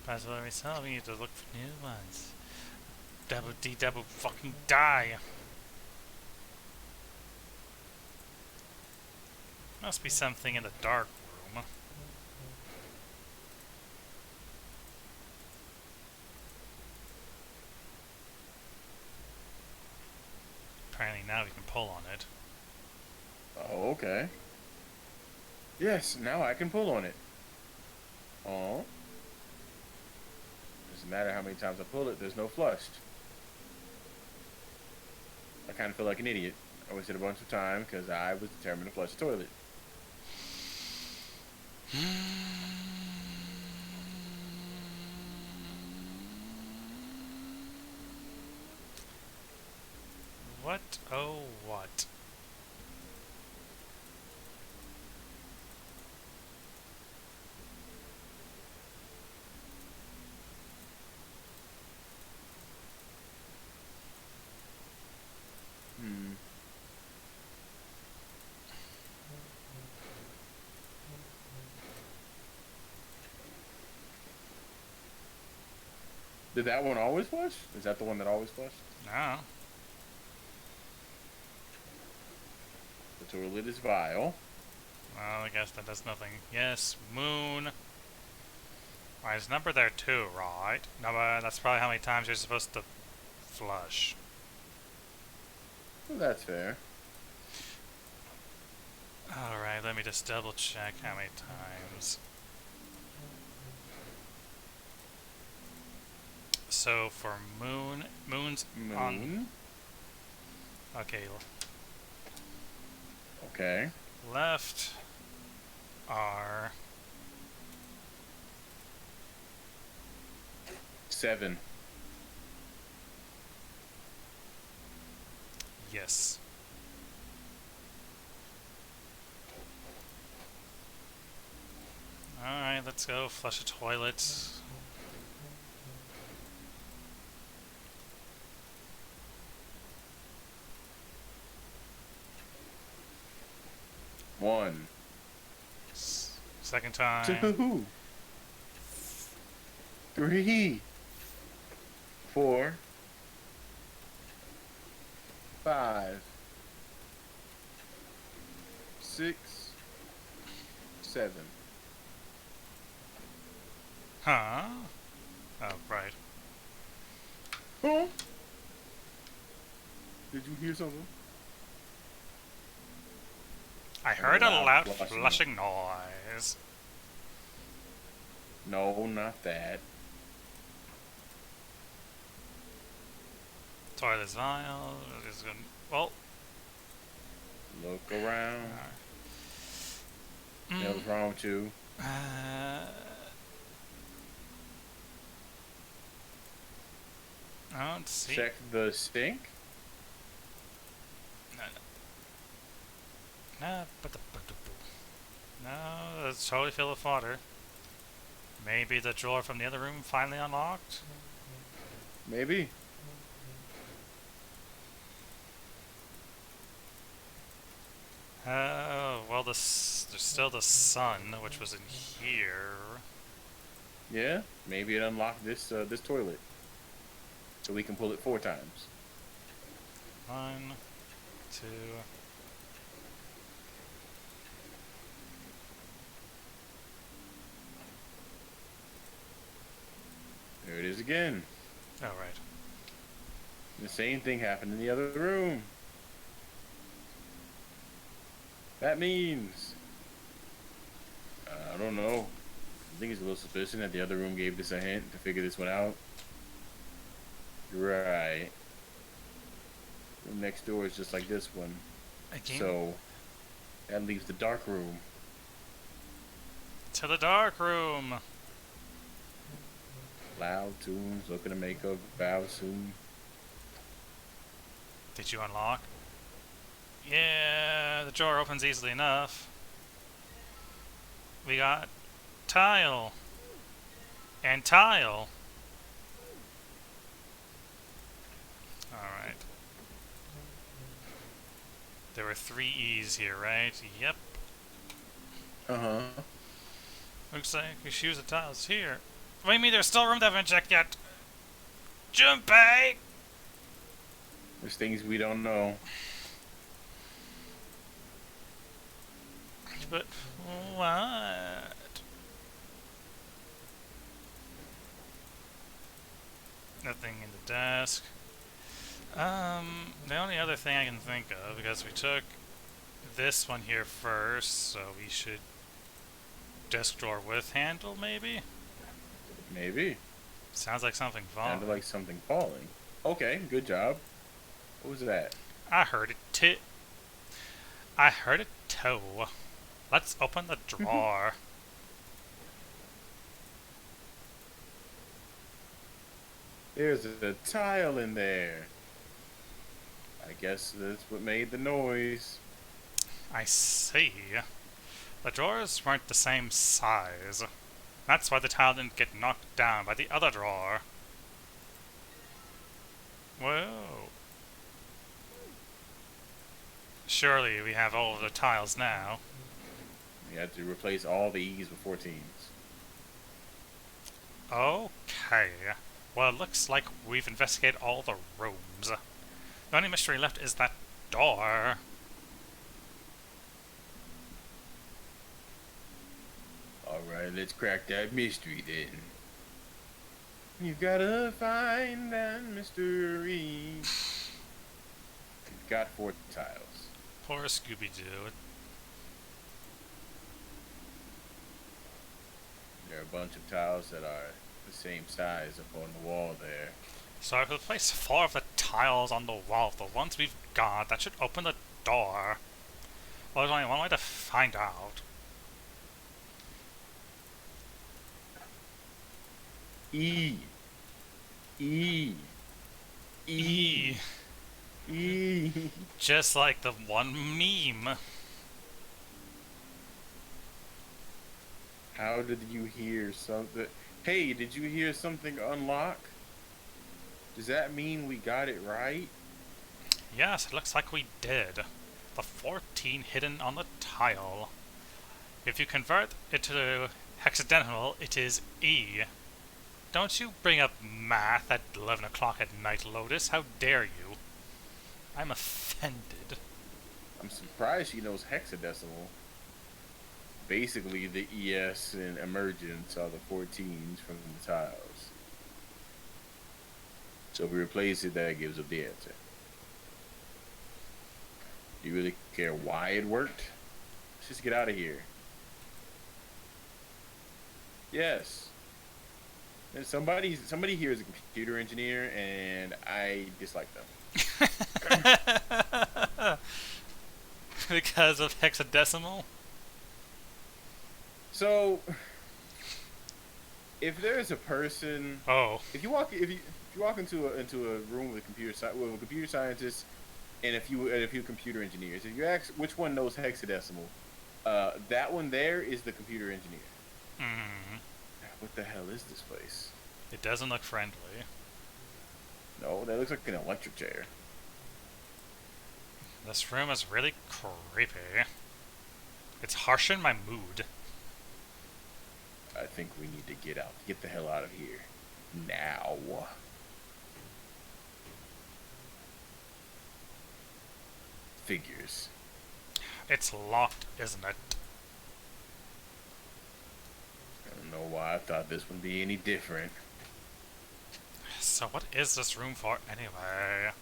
That's what we saw. We need to look for new ones. Double fucking die. Must be something in the dark room. Apparently now we can pull on it. Oh, okay. Yes, now I can pull on it. Oh. Doesn't matter how many times I pull it, there's no flush. I kind of feel like an idiot. I wasted a bunch of time because I was determined to flush the toilet. What? Oh, what? Did that one always flush? Is that the one that always flushed? No. The toilet is vile. Well, I guess that does nothing. Yes, moon. Alright, there's a number there too, right? Number, that's probably how many times you're supposed to flush. Well, that's fair. Alright, let me just double check how many times. So for moon's on. Okay. Okay. Left are 7. yes. Alright, let's go flush a toilet. One. Second time. 2. 3. 4. 5. 6. 7. Huh? Oh, right. Huh? Did you hear something? I heard a loud flushing. flushing noise. No, not that. Toilet's vile. Is gonna, well. Look around. What's wrong with you? I don't see. Check the sink. No, it's totally filled with water. Maybe the drawer from the other room finally unlocked? Maybe. Well, there's still the sun, which was in here. Yeah, maybe it unlocked this this toilet, so we can pull it 4 times. 1, 2. There it is again. Oh, right. The same thing happened in the other room. That means I don't know. I think it's a little suspicious that the other room gave us a hint to figure this one out. Right. Room next door is just like this one. Again, So that leaves the dark room. to the dark room. Loud tunes, looking to make a vow soon. Did you unlock? Yeah, the drawer opens easily enough. We got tile and tile. Alright. There were 3 E's here, right? Yep. Uh-huh. Looks like we should use the tiles here. What do you mean there's still room that haven't checked yet? Junpei! There's things we don't know. But what? Nothing in the desk. The only other thing I can think of, because we took this one here first, so we should desk drawer with handle, maybe? Maybe. Sounds like something falling. Sounded like something falling. Okay, good job. What was that? I heard it too. I heard it too. Let's open the drawer. There's a tile in there. I guess that's what made the noise. I see. The drawers weren't the same size. That's why the tile didn't get knocked down by the other drawer. Whoa. Surely we have all of the tiles now. We had to replace all the E's with 14s. Okay. Well, it looks like we've investigated all the rooms. The only mystery left is that door. Alright, let's crack that mystery then. You gotta find that mystery. We've got 4 tiles. Poor Scooby-Doo. There are a bunch of tiles that are the same size up on the wall there. So if we place 4 of the tiles on the wall, the ones we've got, that should open the door. Well, there's only one way to find out. E. E. E. E. Just like the one meme. How did you hear something? Hey, did you hear something unlock? Does that mean we got it right? Yes, it looks like we did. The 14 hidden on the tile. If you convert it to hexadecimal, it is E. Don't you bring up math at 11 o'clock at night, Lotus. How dare you? I'm offended. I'm surprised she knows hexadecimal. Basically, the ES and emergence are the 14s from the tiles. So if we replace it, that gives us the answer. Do you really care why it worked? Let's just get out of here. Yes. And somebody here is a computer engineer, and I dislike them. Because of hexadecimal? So, if there's a person, Oh. if you walk into a room with a computer scientist and a few computer engineers, if you ask which one knows hexadecimal, that one there is the computer engineer. Mm. What the hell is this place? It doesn't look friendly. No, that looks like an electric chair. This room is really creepy. It's harshing my mood. I think we need to get the hell out of here. Now. Figures. It's locked, isn't it? I don't know why I thought this would be any different. So what is this room for anyway?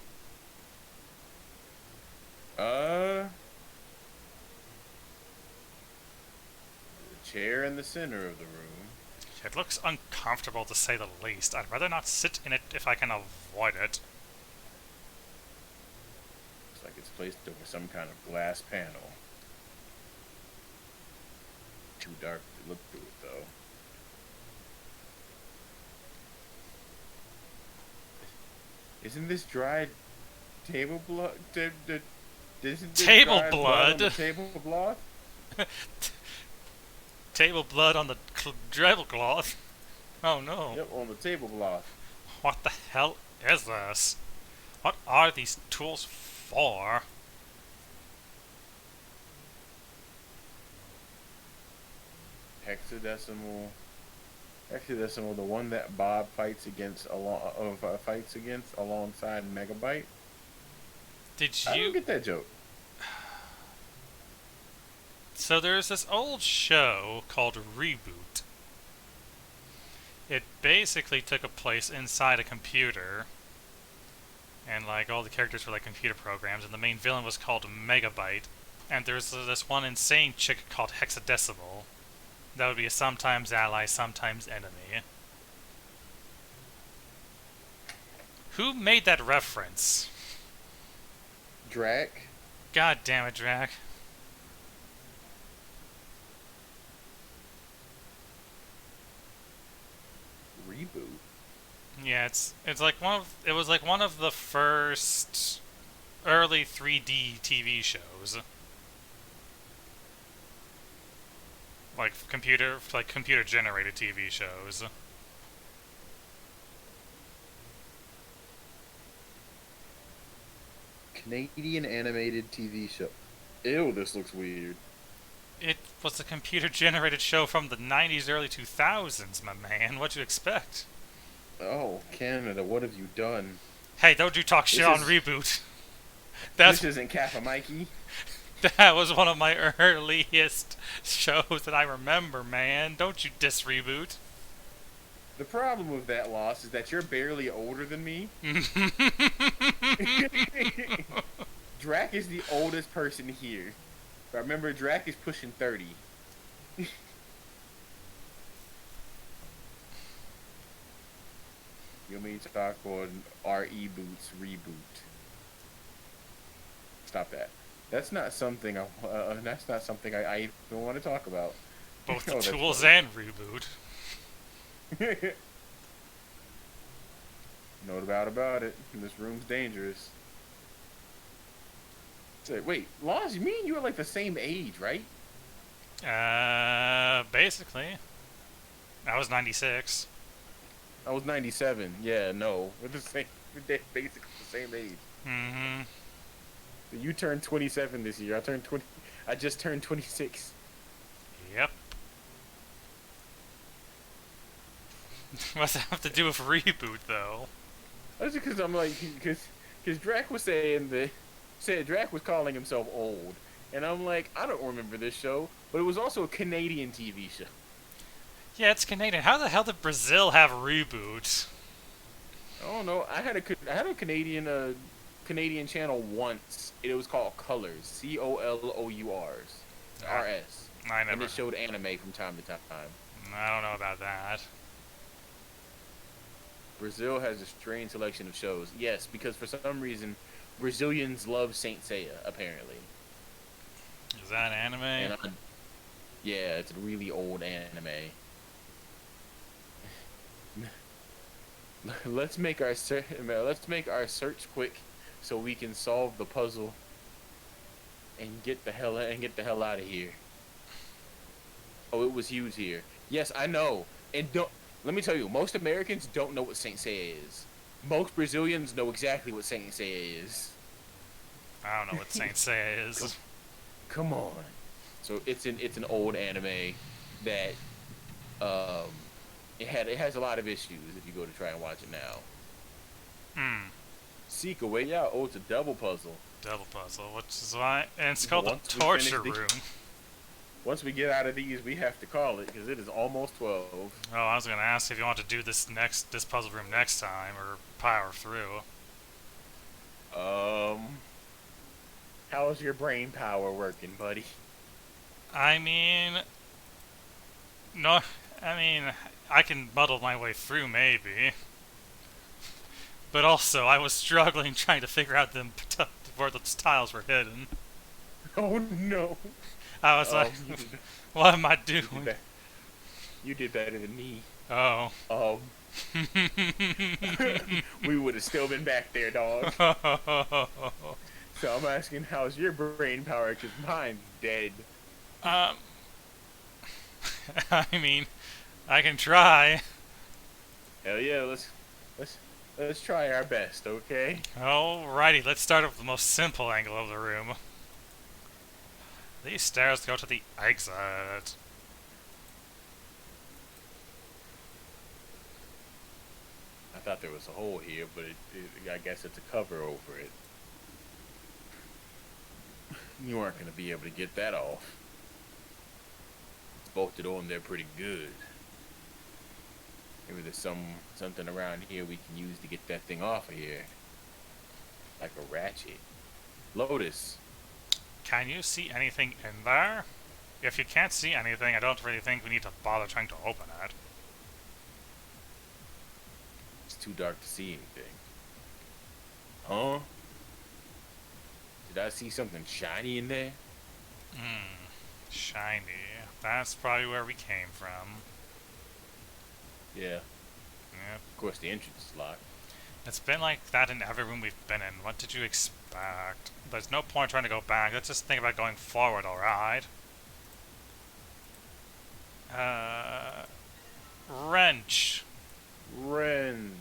chair in the center of the room. It looks uncomfortable to say the least. I'd rather not sit in it if I can avoid it. Looks like it's placed over some kind of glass panel. Too dark to look through it, though. Isn't this dried table blood? Isn't this Table dried blood on blood? the tablecloth? Table blood on the tablecloth? Oh no. Yep, on the tablecloth. What the hell is this? What are these tools for? Hexadecimal. Hexadecimal, the one that Bob fights against alongside Megabyte. Did I don't you... get that joke. So there's this old show called Reboot. It basically took a place inside a computer. And like all the characters were like computer programs, and the main villain was called Megabyte. And there's this one insane chick called Hexadecimal. That would be a sometimes ally, sometimes enemy. Who made that reference? Drac. God damn it, Drac. Reboot. Yeah, it's like it was like one of the first early 3D TV shows. Like computer generated TV shows. Canadian animated TV show. Ew, this looks weird. It was a computer generated show from the 90s, early 2000s, my man. What'd you expect? Oh, Canada, what have you done? Hey, don't you talk shit on Reboot. This isn't Kappa Mikey. That was one of my earliest shows that I remember, man. Don't you diss Reboot. The problem with that loss is that you're barely older than me. Drac is the oldest person here. But remember, Drac is pushing 30. You mean to talk on RE Boots reboot? Stop that. That's not something I even want to talk about. Both the Oh, that's tools funny. and Reboot. No doubt about it. This room's dangerous. Say, wait, Laws, you mean you are like the same age, right? Basically. I was 96. I was 97. Yeah, no. We're the same. We're basically the same age. Mm-hmm. You turned 27 this year. I just turned 26. Yep. What's that have to do with Reboot, though? That's because I'm like, because Drac was said Drac was calling himself old, and I'm like, I don't remember this show, but it was also a Canadian TV show. Yeah, it's Canadian. How the hell did Brazil have Reboot? I don't know. I had a Canadian channel once. It was called Colors, COLOURS, RS, I never. and it showed anime from time to time. I don't know about that. Brazil has a strange selection of shows. Yes, because for some reason, Brazilians love Saint Seiya, apparently. Is that anime? Yeah, it's a really old anime. Let's make our search quick, so we can solve the puzzle and get the hell out of here. Oh, it was huge here. Yes, I know. And let me tell you, most Americans don't know what Saint Seiya is. Most Brazilians know exactly what Saint Seiya is. I don't know what Saint Seiya is. Come on. So it's an old anime that it has a lot of issues if you go to try and watch it now. Seek a way out. Oh, it's a double puzzle. Double puzzle, which is why, and it's called the torture room. Once we get out of these, we have to call it because it is almost 12. Oh, I was gonna ask if you want to do this puzzle room next time or power through. How's your brain power working, buddy? I mean, No, I mean, I can muddle my way through maybe, but also I was struggling trying to figure out where the tiles were hidden. Oh no. I was like, You did. what am I You did doing? that. You did better than me. Oh. Um, we would have still been back there, dog. So I'm asking, how's your brain power? Cause mine's dead. um, I mean, I can try. Hell yeah, let's let's try our best, okay? Alrighty, let's start with the most simple angle of the room. These stairs go to the exit. I thought there was a hole here, but I guess it's a cover over it. You aren't gonna be able to get that off. It's bolted on there pretty good. Maybe there's something around here we can use to get that thing off of here, like a ratchet. Lotus. Can you see anything in there? If you can't see anything, I don't really think we need to bother trying to open it. It's too dark to see anything. Huh? Did I see something shiny in there? Hmm. Shiny. That's probably where we came from. Yeah. Yep. Of course, the entrance is locked. It's been like that in every room we've been in. What did you expect? There's no point trying to go back. Let's just think about going forward, alright? Wrench. Wrench.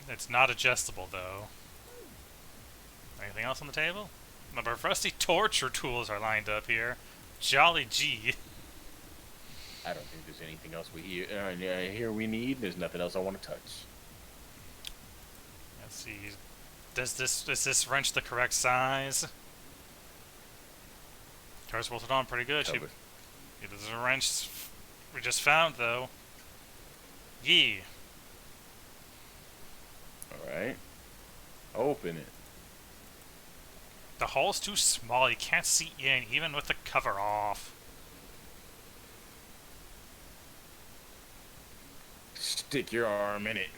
It's not adjustable, though. Anything else on the table? Our rusty torture tools are lined up here. Jolly G. I don't think there's anything else here we need. There's nothing else I want to touch. Let's see. Is this wrench the correct size? Car's bolted on pretty good. Covered. It is a wrench we just found, though. Yee. Alright. Open it. The hole's too small. You can't see in, even with the cover off. Stick your arm in it.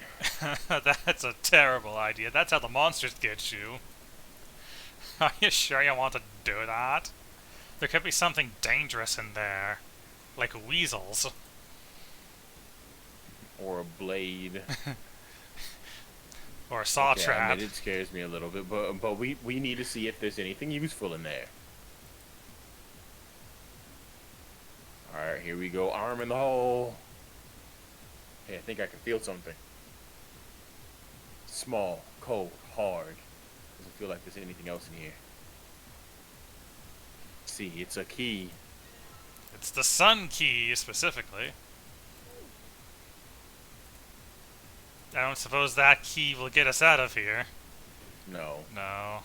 That's a terrible idea. That's how the monsters get you. Are you sure you want to do that? There could be something dangerous in there. Like weasels. Or a blade. Or a saw Okay, trap. I admit it scares me a little bit, but we need to see if there's anything useful in there. Alright, here we go. Arm in the hole. Hey, I think I can feel something. Small, cold, hard. Doesn't feel like there's anything else in here. See, it's a key. It's the sun key, specifically. I don't suppose that key will get us out of here. No. No.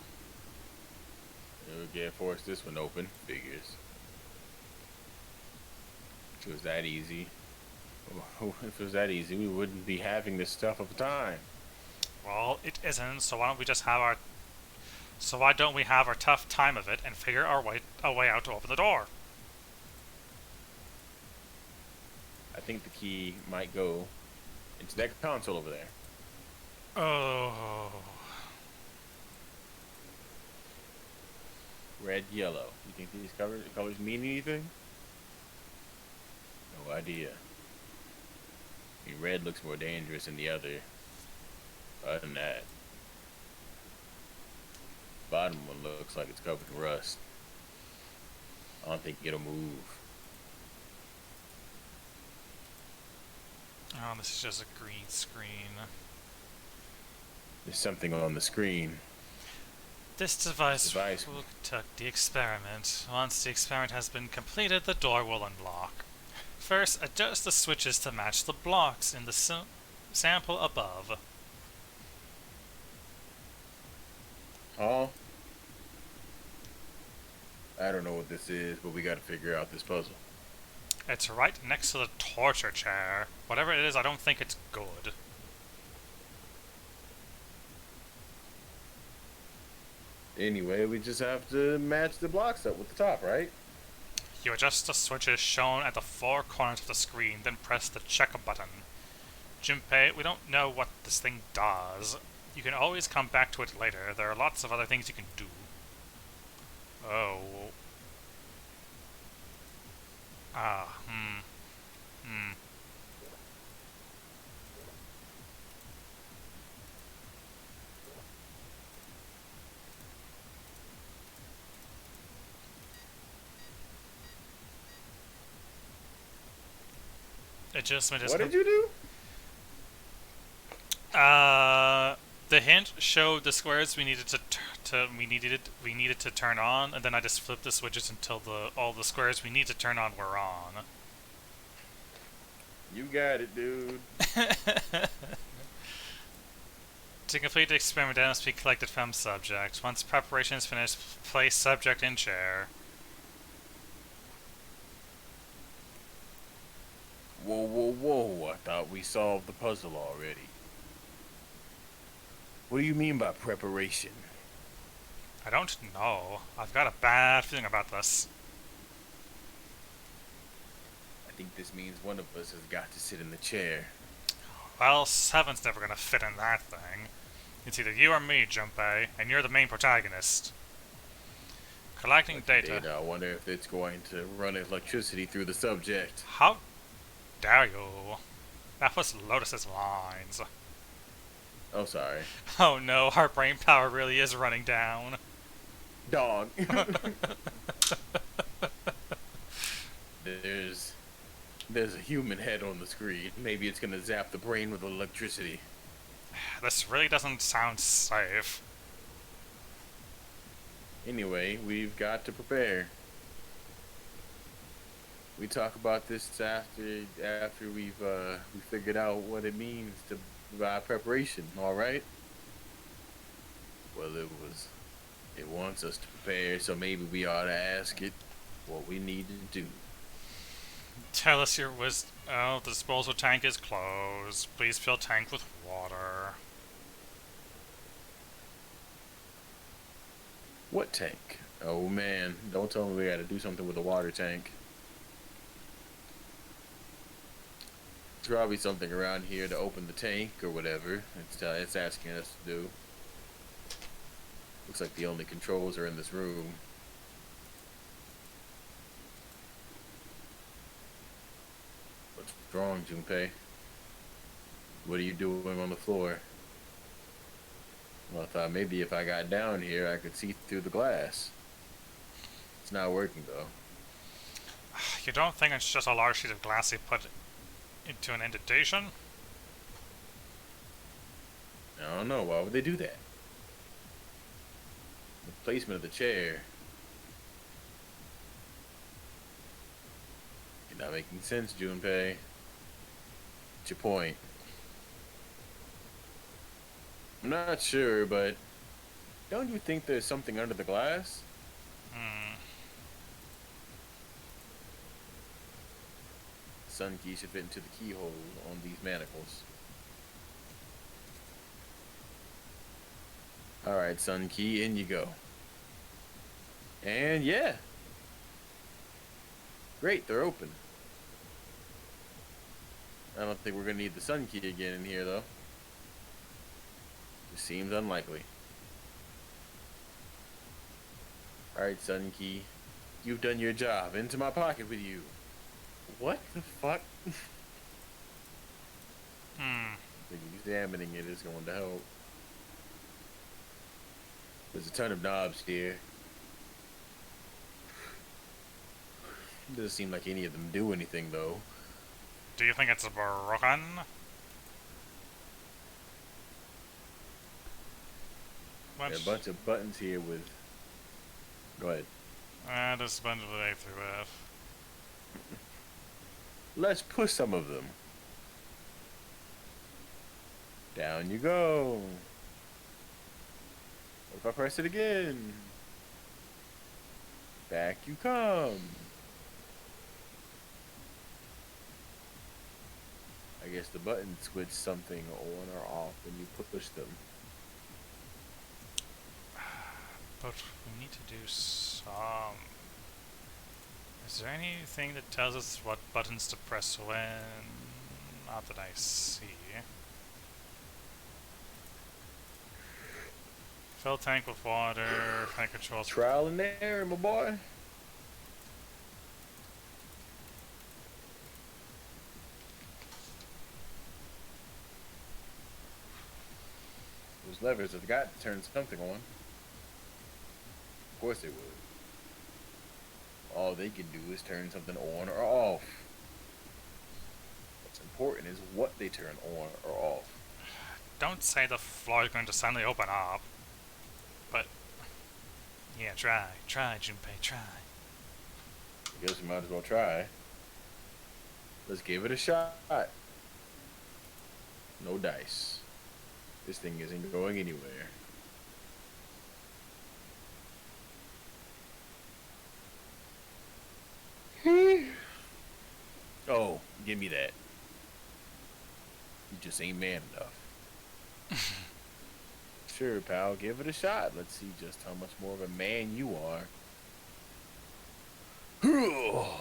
It would force this one open. Figures. If it was that easy. If it was that easy, we wouldn't be having this stuff all the time. Well, it isn't, so why don't we just have our... So why don't we have our tough time of it and figure our way out to open the door? I think the key might go into that console over there. Oh. Red, yellow. You think these colors mean anything? No idea. I mean, red looks more dangerous than the other. Other than that, bottom one looks like it's covered in rust. I don't think it'll move. Oh, this is just a green screen. There's something on the screen. This device will conduct the experiment. Once the experiment has been completed, the door will unlock. First, adjust the switches to match the blocks in the sample above. Oh? I don't know what this is, but we gotta figure out this puzzle. It's right next to the torture chair. Whatever it is, I don't think it's good. Anyway, we just have to match the blocks up with the top, right? You adjust the switches shown at the four corners of the screen, then press the check button. Junpei, we don't know what this thing does. You can always come back to it later. There are lots of other things you can do. Oh. Ah, hmm. Adjustment is What did you do? the hint showed the squares we needed we needed to turn on, and then I just flipped the switches until all the squares we need to turn on were on. You got it, dude. To complete the experiment, data must be collected from subject. Once preparation is finished, place subject in chair. Whoa, whoa, whoa. I thought we solved the puzzle already. What do you mean by preparation? I don't know. I've got a bad feeling about this. I think this means one of us has got to sit in the chair. Well, seven's never gonna fit in that thing. It's either you or me, Junpei, and you're the main protagonist. Collecting data. I wonder if it's going to run electricity through the subject. How dare you? That was Lotus's lines. Oh, sorry. Oh no, our brain power really is running down. Dog. There's a human head on the screen. Maybe it's gonna zap the brain with electricity. This really doesn't sound safe. Anyway, we've got to prepare. We talk about this after we figured out what it means to by preparation. All right. Well, it wants us to prepare, so maybe we ought to ask it what we need to do. Tell us your wisdom. Oh, the disposal tank is closed. Please fill tank with water. What tank? Oh man, don't tell me we gotta do something with the water tank. There's probably something around here to open the tank or whatever. It's asking us to do. Looks like the only controls are in this room. What's wrong, Junpei? What are you doing on the floor? Well, I thought maybe if I got down here, I could see through the glass. It's not working, though. You don't think it's just a large sheet of glass you put into an indentation? I don't know. Why would they do that? The placement of the chair. You're not making sense, Junpei. What's your point? I'm not sure, but don't you think there's something under the glass? Sun key should fit into the keyhole on these manacles. Alright, Sun key, in you go. And yeah. Great, they're open. I don't think we're gonna need the Sun key again in here, though. It seems unlikely. Alright, Sun key. You've done your job. Into my pocket with you. What the fuck? I think examining it is going to help. There's a ton of knobs here. Doesn't seem like any of them do anything, though. Do you think it's broken? There are a bunch of buttons here with... Go ahead. There's a bunch of A through F. Let's push some of them. Down you go. What if I press it again? Back you come. I guess the buttons switch something on or off when you push them. But we need to do some Is there anything that tells us what buttons to press when? Not that I see. Fill tank with water, tank controls. Trial and error, my boy. Those levers have got to turn something on. Of course they would. All they can do is turn something on or off. What's important is what they turn on or off. Don't say the floor is going to suddenly open up. But, yeah, try, Junpei, try. I guess we might as well try. Let's give it a shot. No dice. This thing isn't going anywhere. Oh, give me that. You just ain't man enough. Sure, pal, give it a shot. Let's see just how much more of a man you are. Oh,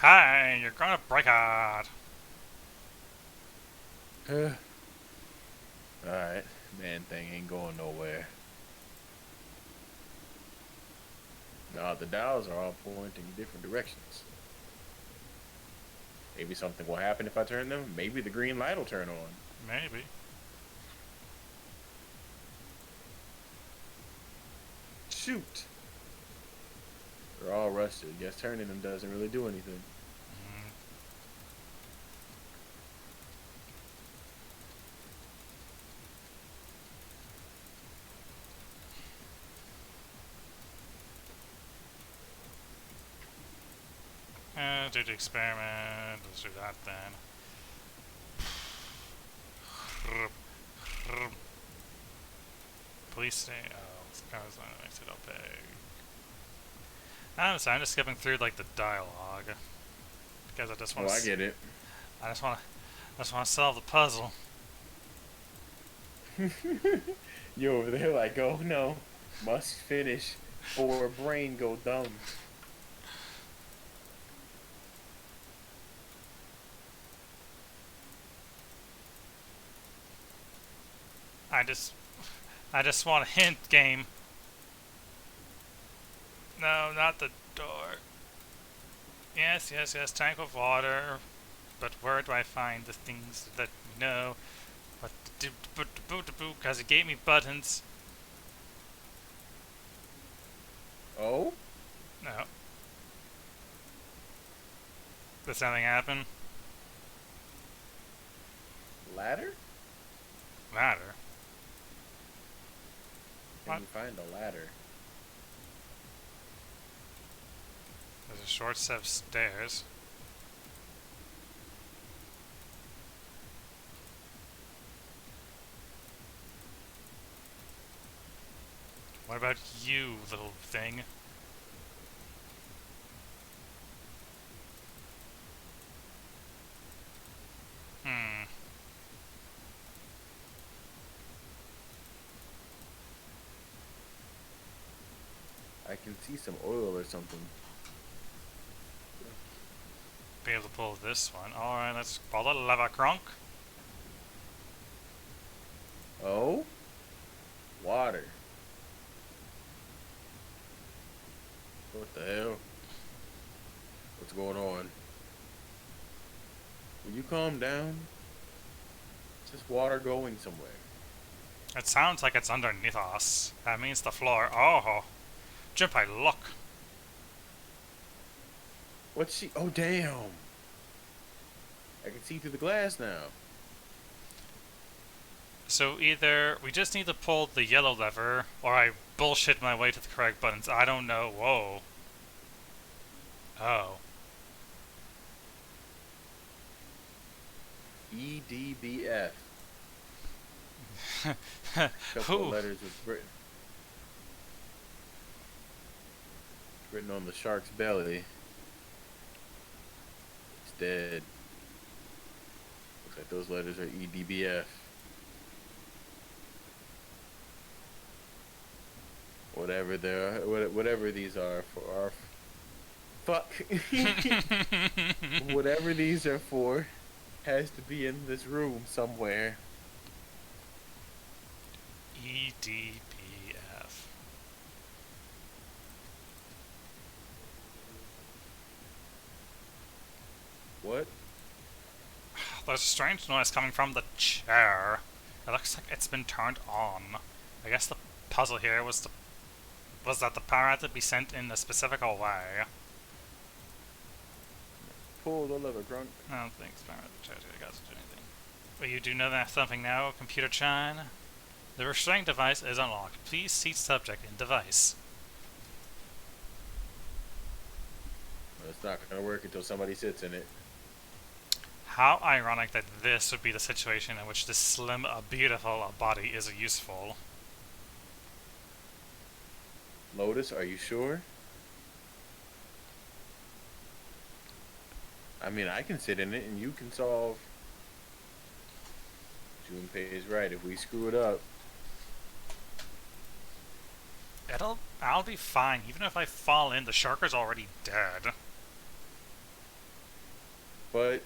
Hey, you're gonna break it! alright, man thing ain't going nowhere. Now the dials are all pointing in different directions. Maybe something will happen if I turn them. Maybe the green light will turn on. Maybe. Shoot! They're all rusted. Guess turning them doesn't really do anything. Do the experiment. Let's do that then. Police station. Oh, this guy's not makes it opaque. I'm sorry, I'm just skipping through like the dialogue because I just want. Oh, I get it. I just want to solve the puzzle. You over there like, oh no, must finish or brain go dumb. I just want a hint, game. No, not the door. Yes, tank of water. But where do I find the things that we know? What to do? Because it gave me buttons. Oh? No. Did something happen? Ladder? Ladder. Can What? you find a ladder? There's a short set of stairs. What about you, little thing? Hmm. I can see some oil or something. Be able to pull this one. Alright, let's pull the lever, crunk. Oh? Water. What the hell? What's going on? Will you calm down? Is this water going somewhere? It sounds like it's underneath us. That means the floor. Oh, Junpei, look. What's she? Oh, damn. I can see through the glass now. So either we just need to pull the yellow lever, or I bullshit my way to the correct buttons. I don't know. Whoa. Oh. EDBF. Couple of letters was written on the shark's belly. It's dead. Looks like those letters are EDBF. whatever these are for our fuck. Whatever these are for has to be in this room somewhere. EDPF. What? There's a strange noise coming from the chair. It looks like it's been turned on. I guess the puzzle here was that the power had to be sent in a specific way. Pull the lever, drunk. I don't think power of the chair got to do anything. But you do know that something now, Computer Chan. The restraint device is unlocked. Please seat subject in device. Well, it's not gonna work until somebody sits in it. How ironic that this would be the situation in which this slim, beautiful body is useful. Lotus, are you sure? I mean, I can sit in it and you can solve. Junpei is right. If we screw it up, I'll be fine, even if I fall in. The sharker's already dead. but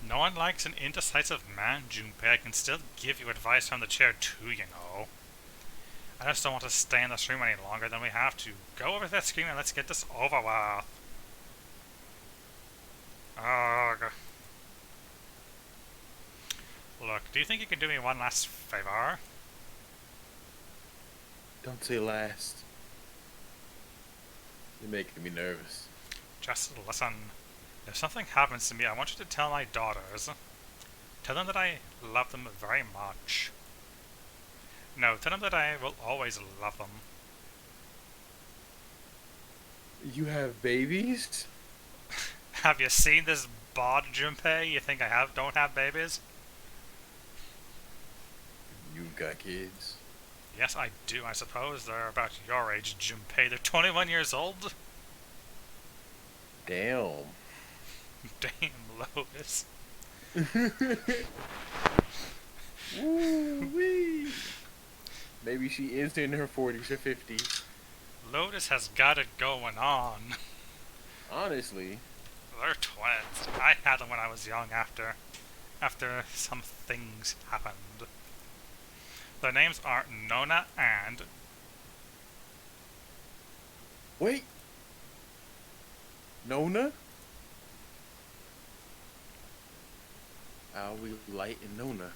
No one likes an indecisive man, Junpei. I can still give you advice from the chair too, you know. I just don't want to stay in this room any longer than we have to. Go over to that screen and let's get this over with. Ugh. Look, do you think you can do me one last favor? don't say last. You're making me nervous. Just listen. If something happens to me, I want you to tell my daughters. Tell them that I love them very much. No, tell them that I will always love them. You have babies? Have you seen this bod, Junpei? You think I don't have babies? You've got kids. Yes, I do. I suppose they're about your age, Junpei. They're 21 years old. Damn. Damn, Lotus. Woo-wee. Maybe she is in her 40s or 50s. Lotus has got it going on. Honestly. They're twins. I had them when I was young after some things happened. Their names are Nona and... Wait. Nona? Owie, Light, and Nona.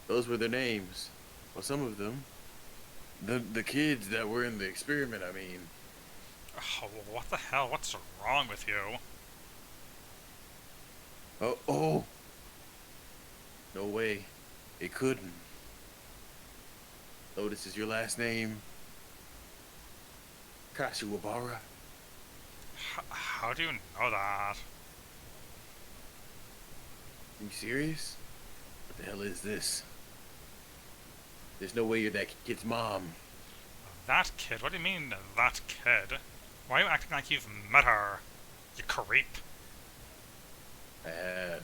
Those were their names. Well, some of them. The kids that were in the experiment, I mean. Oh, what the hell? What's wrong with you? Oh. No way. It couldn't. Lotus is your last name. Kashiwabara. How do you know that? Are you serious? What the hell is this? There's no way you're that kid's mom. That kid? What do you mean, that kid? Why are you acting like you've met her? You creep. I have.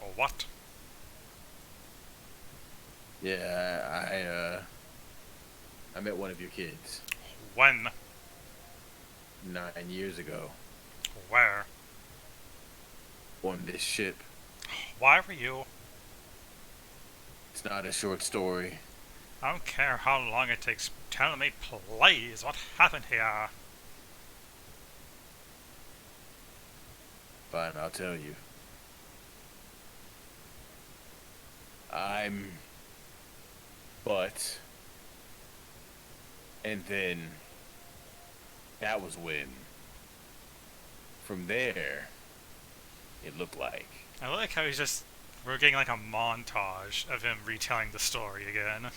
Or what? Yeah, I met one of your kids When? 9 years ago Where? on this ship. Why were you? It's not a short story. I don't care how long it takes. Tell me, please, what happened here? Fine, I'll tell you. But, and then, that was when, from there, it looked like. I like how we're getting like a montage of him retelling the story again.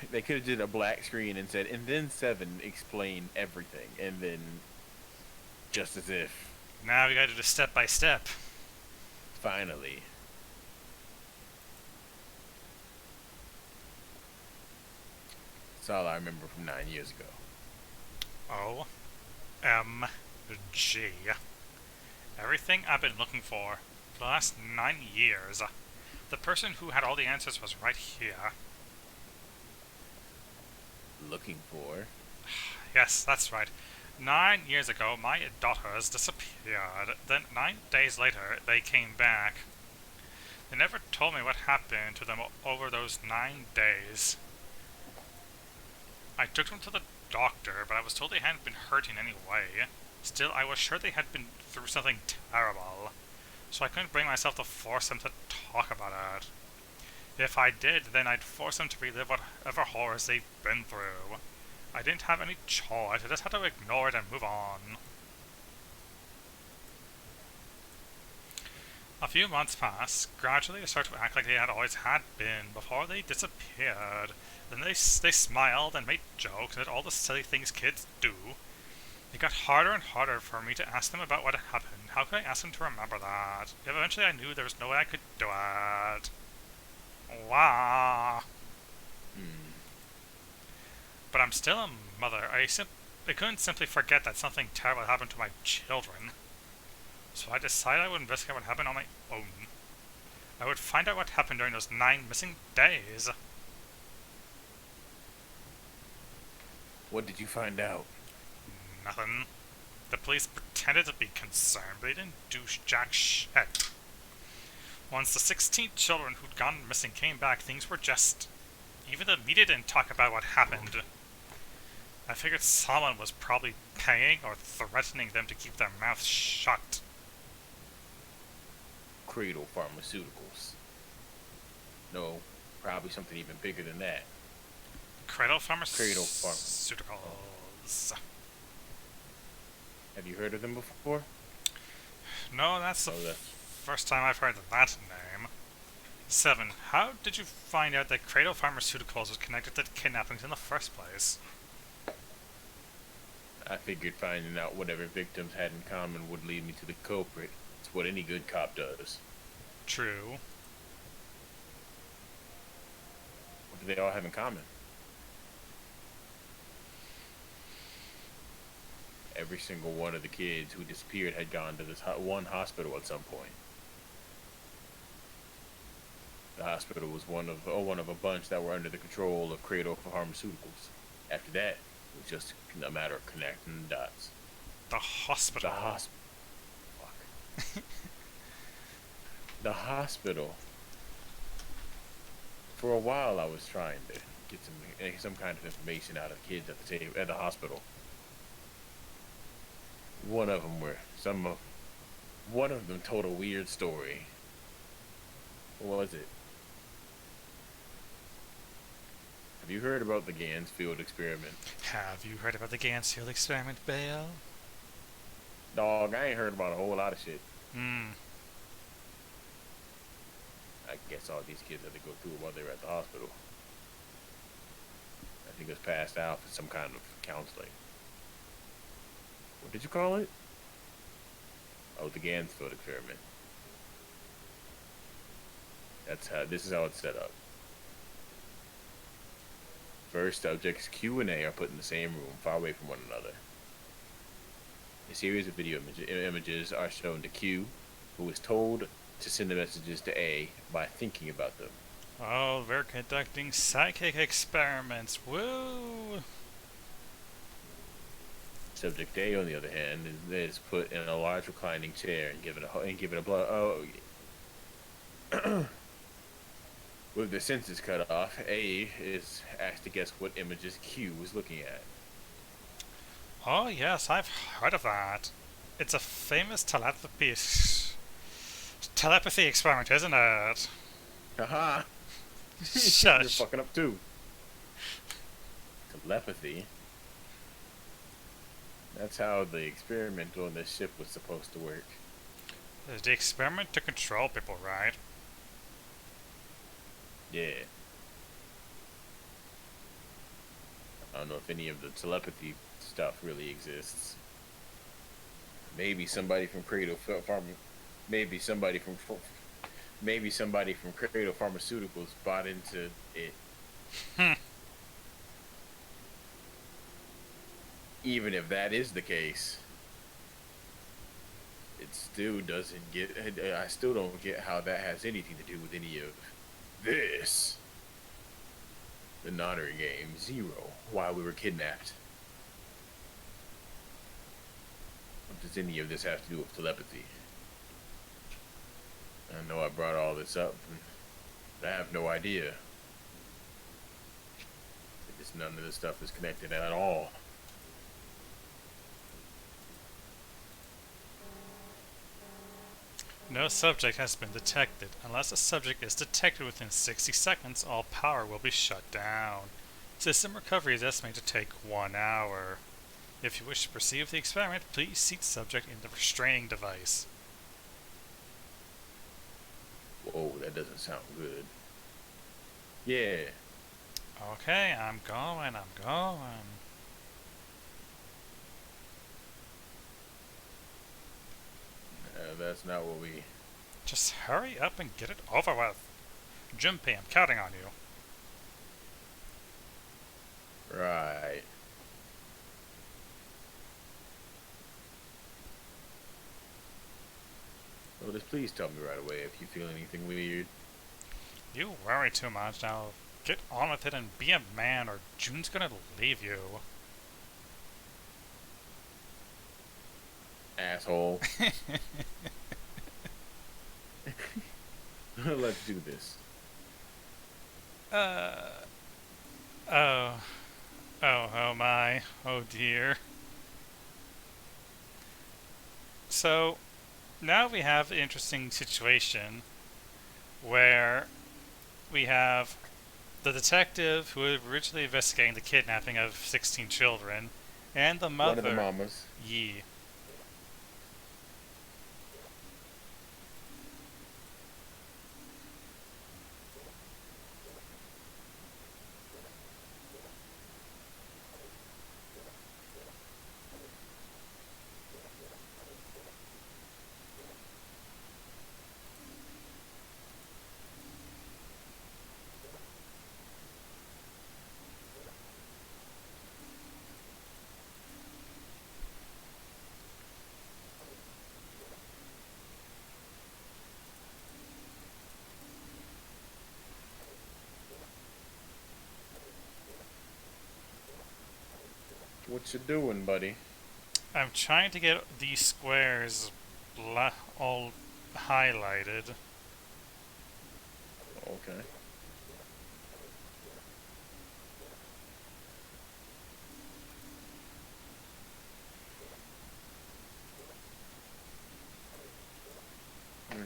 They could have did a black screen and said, and then 7 explained everything, and then, just as if, Now we gotta do this step by step. finally. That's all I remember from 9 years ago. OMG. Everything I've been looking for the last 9 years. The person who had all the answers was right here. Looking for. Yes, that's right. 9 years ago, my daughters disappeared. Then 9 days later, they came back. They never told me what happened to them over those 9 days. I took them to the doctor, but I was told they hadn't been hurt in any way. Still, I was sure they had been through something terrible, so I couldn't bring myself to force them to talk about it. If I did, then I'd force them to relive whatever horrors they've been through. I didn't have any choice, I just had to ignore it and move on. A few months passed. Gradually they started to act like they had always had been, before they disappeared. Then they smiled and made jokes and did all the silly things kids do. It got harder and harder for me to ask them about what had happened. How could I ask them to remember that? Eventually I knew there was no way I could do it. Wah! But I'm still a mother. I couldn't simply forget that something terrible happened to my children. So I decided I would investigate what happened on my own. I would find out what happened during those 9 missing days. What did you find out? Nothing. The police pretended to be concerned, but they didn't do jack shit. Once the 16 children who'd gone missing came back, things were just... Even the media didn't talk about what happened. I figured someone was probably paying or threatening them to keep their mouths shut. Cradle Pharmaceuticals. No, probably something even bigger than that. Cradle Cradle Pharmaceuticals. Have you heard of them before? No, that's the first time I've heard of that name. 7. How did you find out that Cradle Pharmaceuticals was connected to kidnappings in the first place? I figured finding out whatever victims had in common would lead me to the culprit. It's what any good cop does. True. What do they all have in common? Every single one of the kids who disappeared had gone to this one hospital at some point. The hospital was one of a bunch that were under the control of Cradle Pharmaceuticals. After that, it was just a matter of connecting the dots. The hospital. Fuck. The hospital. For a while, I was trying to get some kind of information out of kids at the hospital. One of them told a weird story. What was it? Have you heard about the Gansfield experiment? Have you heard about the Gansfield experiment, Bale? Dog, I ain't heard about a whole lot of shit. I guess all these kids had to go through it while they were at the hospital. I think it was passed out for some kind of counseling. What did you call it? Oh, the Gansfield experiment. This is how it's set up. First, subjects Q and A are put in the same room, far away from one another. A series of video images are shown to Q, who is told to send the messages to A by thinking about them. Oh, we're conducting psychic experiments. Woo! Subject A, on the other hand, is put in a large reclining chair and given a blood. Oh, with the senses cut off, A is asked to guess what images Q is looking at. Oh yes, I've heard of that. It's a famous telepathy experiment, isn't it? Haha! Shush. You're fucking up too. Telepathy. That's how the experiment on this ship was supposed to work. It's the experiment to control people, right? Yeah. I don't know if any of the telepathy stuff really exists. Maybe somebody from Cradle Pharmaceuticals bought into it. Even if that is the case, It still doesn't get. I still don't get how that has anything to do with any of this. The Nonner game, zero. Why we were kidnapped. What does any of this have to do with telepathy? I know I brought all this up, but I have no idea. It's none of this stuff is connected at all. No subject has been detected. Unless a subject is detected within 60 seconds, all power will be shut down. System recovery is estimated to take 1 hour. If you wish to proceed with the experiment, please seat subject in the restraining device. Whoa, that doesn't sound good. Yeah, Okay, I'm going. that's not what we. Just hurry up and get it over with. Junpei, I'm counting on you. Right. Well, just please tell me right away if you feel anything weird. You worry too much now. Get on with it and be a man, or June's gonna leave you. Asshole. Let's do this. uh. Oh. Oh my. Oh dear. So, now we have an interesting situation where we have the detective who was originally investigating the kidnapping of 16 children, and the One of the mother, mamas. Yi. What you doing, buddy? I'm trying to get these squares all highlighted. Okay.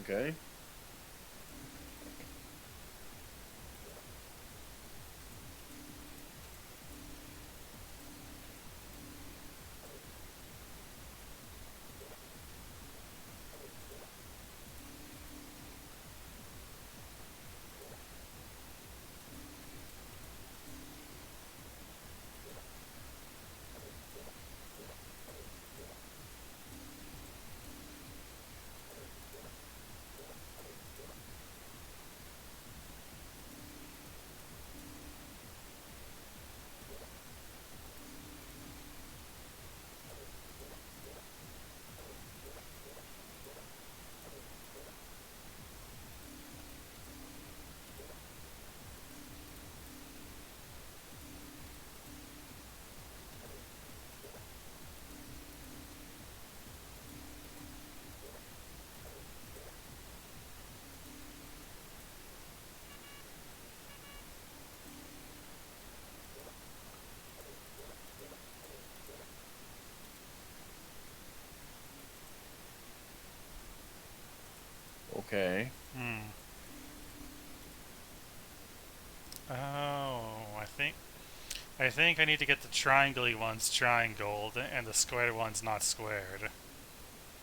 Okay. Okay. Hmm. Oh, I think I need to get the triangle ones triangled and the square ones not squared.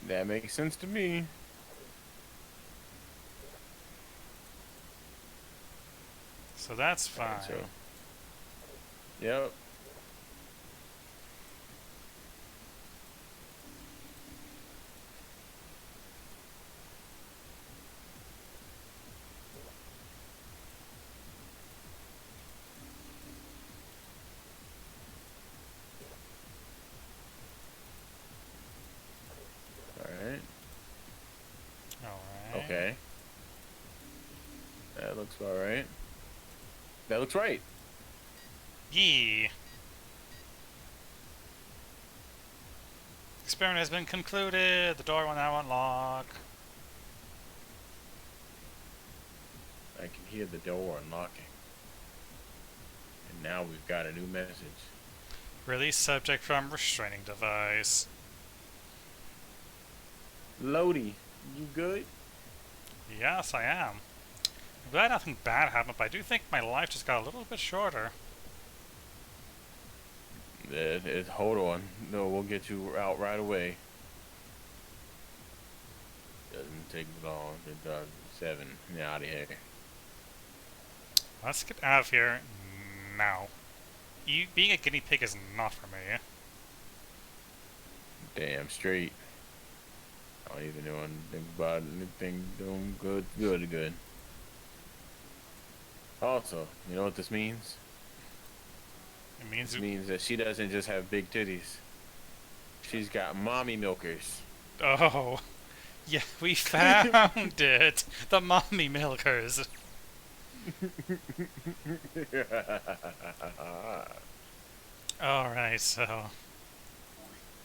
That makes sense to me. So that's Alright, so. fine. Yep. Alright. Okay, that looks all right. That looks right. Yee. Experiment has been concluded. The door will now unlock. I can hear the door unlocking, and now we've got a new message. Release subject from restraining device. Lodi, you good? Yes, I am. I'm glad nothing bad happened, but I do think my life just got a little bit shorter. Hold on. No, we'll get you out right away. Doesn't take long. It does. 7. Now out of here. Let's get out of here now. Being a guinea pig is not for me. Damn straight. I don't even know anything about anything doing good. Also, you know what this means? It means This means that she doesn't just have big titties. She's got mommy milkers. oh, yeah, we found it. The mommy milkers. All right, so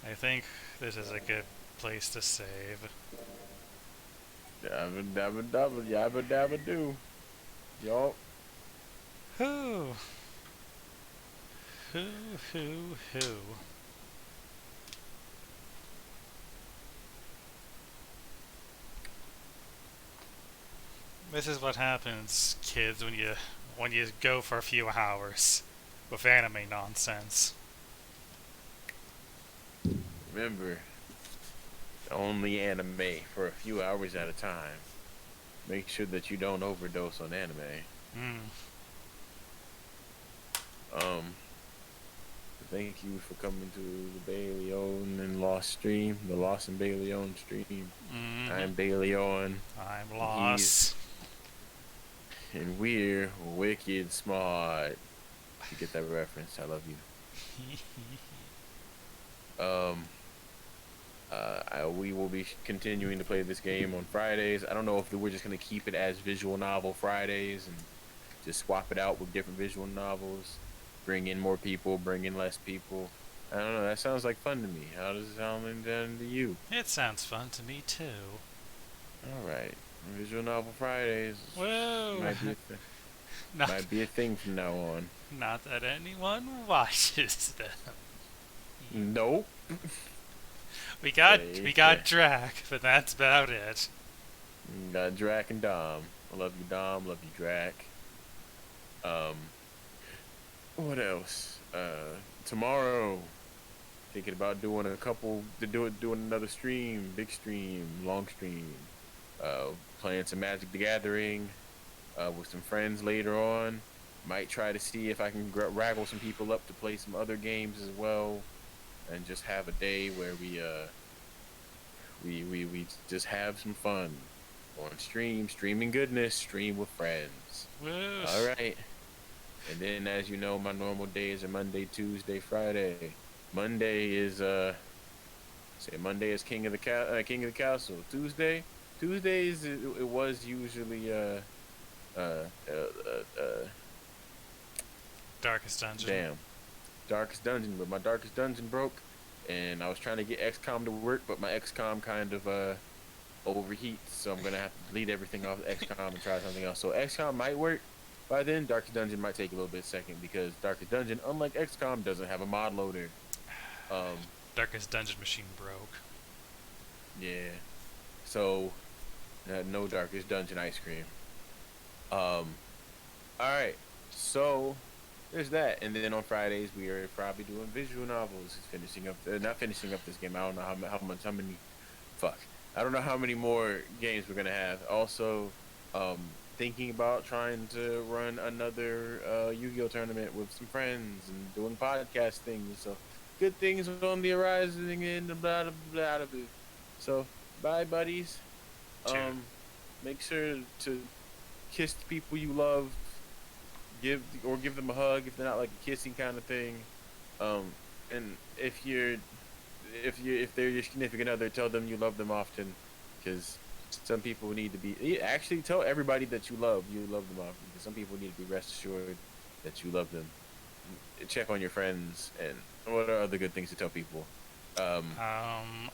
I think this is a good place to save. Dabba dabba dabba yabba dabba do. Yup. Whoo, whoo, whoo, whoo. This is what happens, kids, when you go for a few hours with anime nonsense. Remember, only anime for a few hours at a time. Make sure that you don't overdose on anime. Mm. Thank you for coming to the Bayleon and Lost stream, the Lost and Bayleon stream. I'm Bayleon. I'm lost. And we're wicked smart. You get that reference? I love you. We will be continuing to play this game on Fridays. I don't know if we're just gonna keep it as visual novel Fridays and just swap it out with different visual novels. Bring in more people, bring in less people. I don't know. That sounds like fun to me. How does it sound to you? It sounds fun to me too. All right, visual novel Fridays. Whoa! Might be a thing from now on. Not that anyone watches them. Nope. We got Drac, but that's about it. Got Drac and Dom. I love you, Dom. Love you, Drac. What else? Tomorrow, thinking about doing doing another stream, big stream, long stream. Playing some Magic the Gathering with some friends later on. Might try to see if I can raggle some people up to play some other games as well, and just have a day where we just have some fun on streaming goodness, stream with friends. Woo. All right. And then, as you know, my normal days are Monday, Tuesday, Friday. Monday is Monday is King of the Castle. Tuesdays it was usually Darkest Dungeon. damn, Darkest Dungeon, but my Darkest Dungeon broke, and I was trying to get XCOM to work, but my XCOM kind of overheats, so I'm gonna have to delete everything off XCOM and try something else. So XCOM might work. By then, Darkest Dungeon might take a little bit second because Darkest Dungeon, unlike XCOM, doesn't have a mod loader. Darkest Dungeon machine broke. Yeah. So, no Darkest Dungeon ice cream. Alright. So, there's that. And then on Fridays, we are probably doing visual novels. Not finishing up this game. I don't know how many, fuck. I don't know how many more games we're going to have. Also, thinking about trying to run another Yu-Gi-Oh tournament with some friends and doing podcast things. So good things on the horizon and blah blah blah blah. So bye, buddies. Make sure to kiss the people you love. Give them a hug if they're not like a kissing kind of thing. And if they're your significant other, tell them you love them often, because Some people need to be actually tell everybody that you love them off. Because some people need to be rest assured that you love them. Check on your friends and what are other good things to tell people. Um, Um,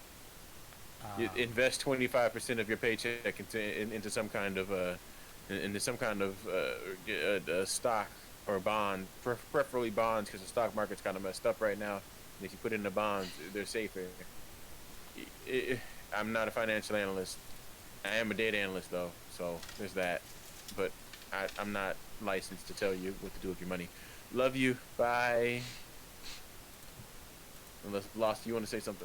Invest 25% of your paycheck into some kind of into some kind of stock or bond, preferably bonds, because the stock market's kind of messed up right now. And if you put it in the bonds, they're safer. I'm not a financial analyst. I am a data analyst though, so there's that. But I'm not licensed to tell you what to do with your money. Love you. Bye. Unless Lost, you want to say something?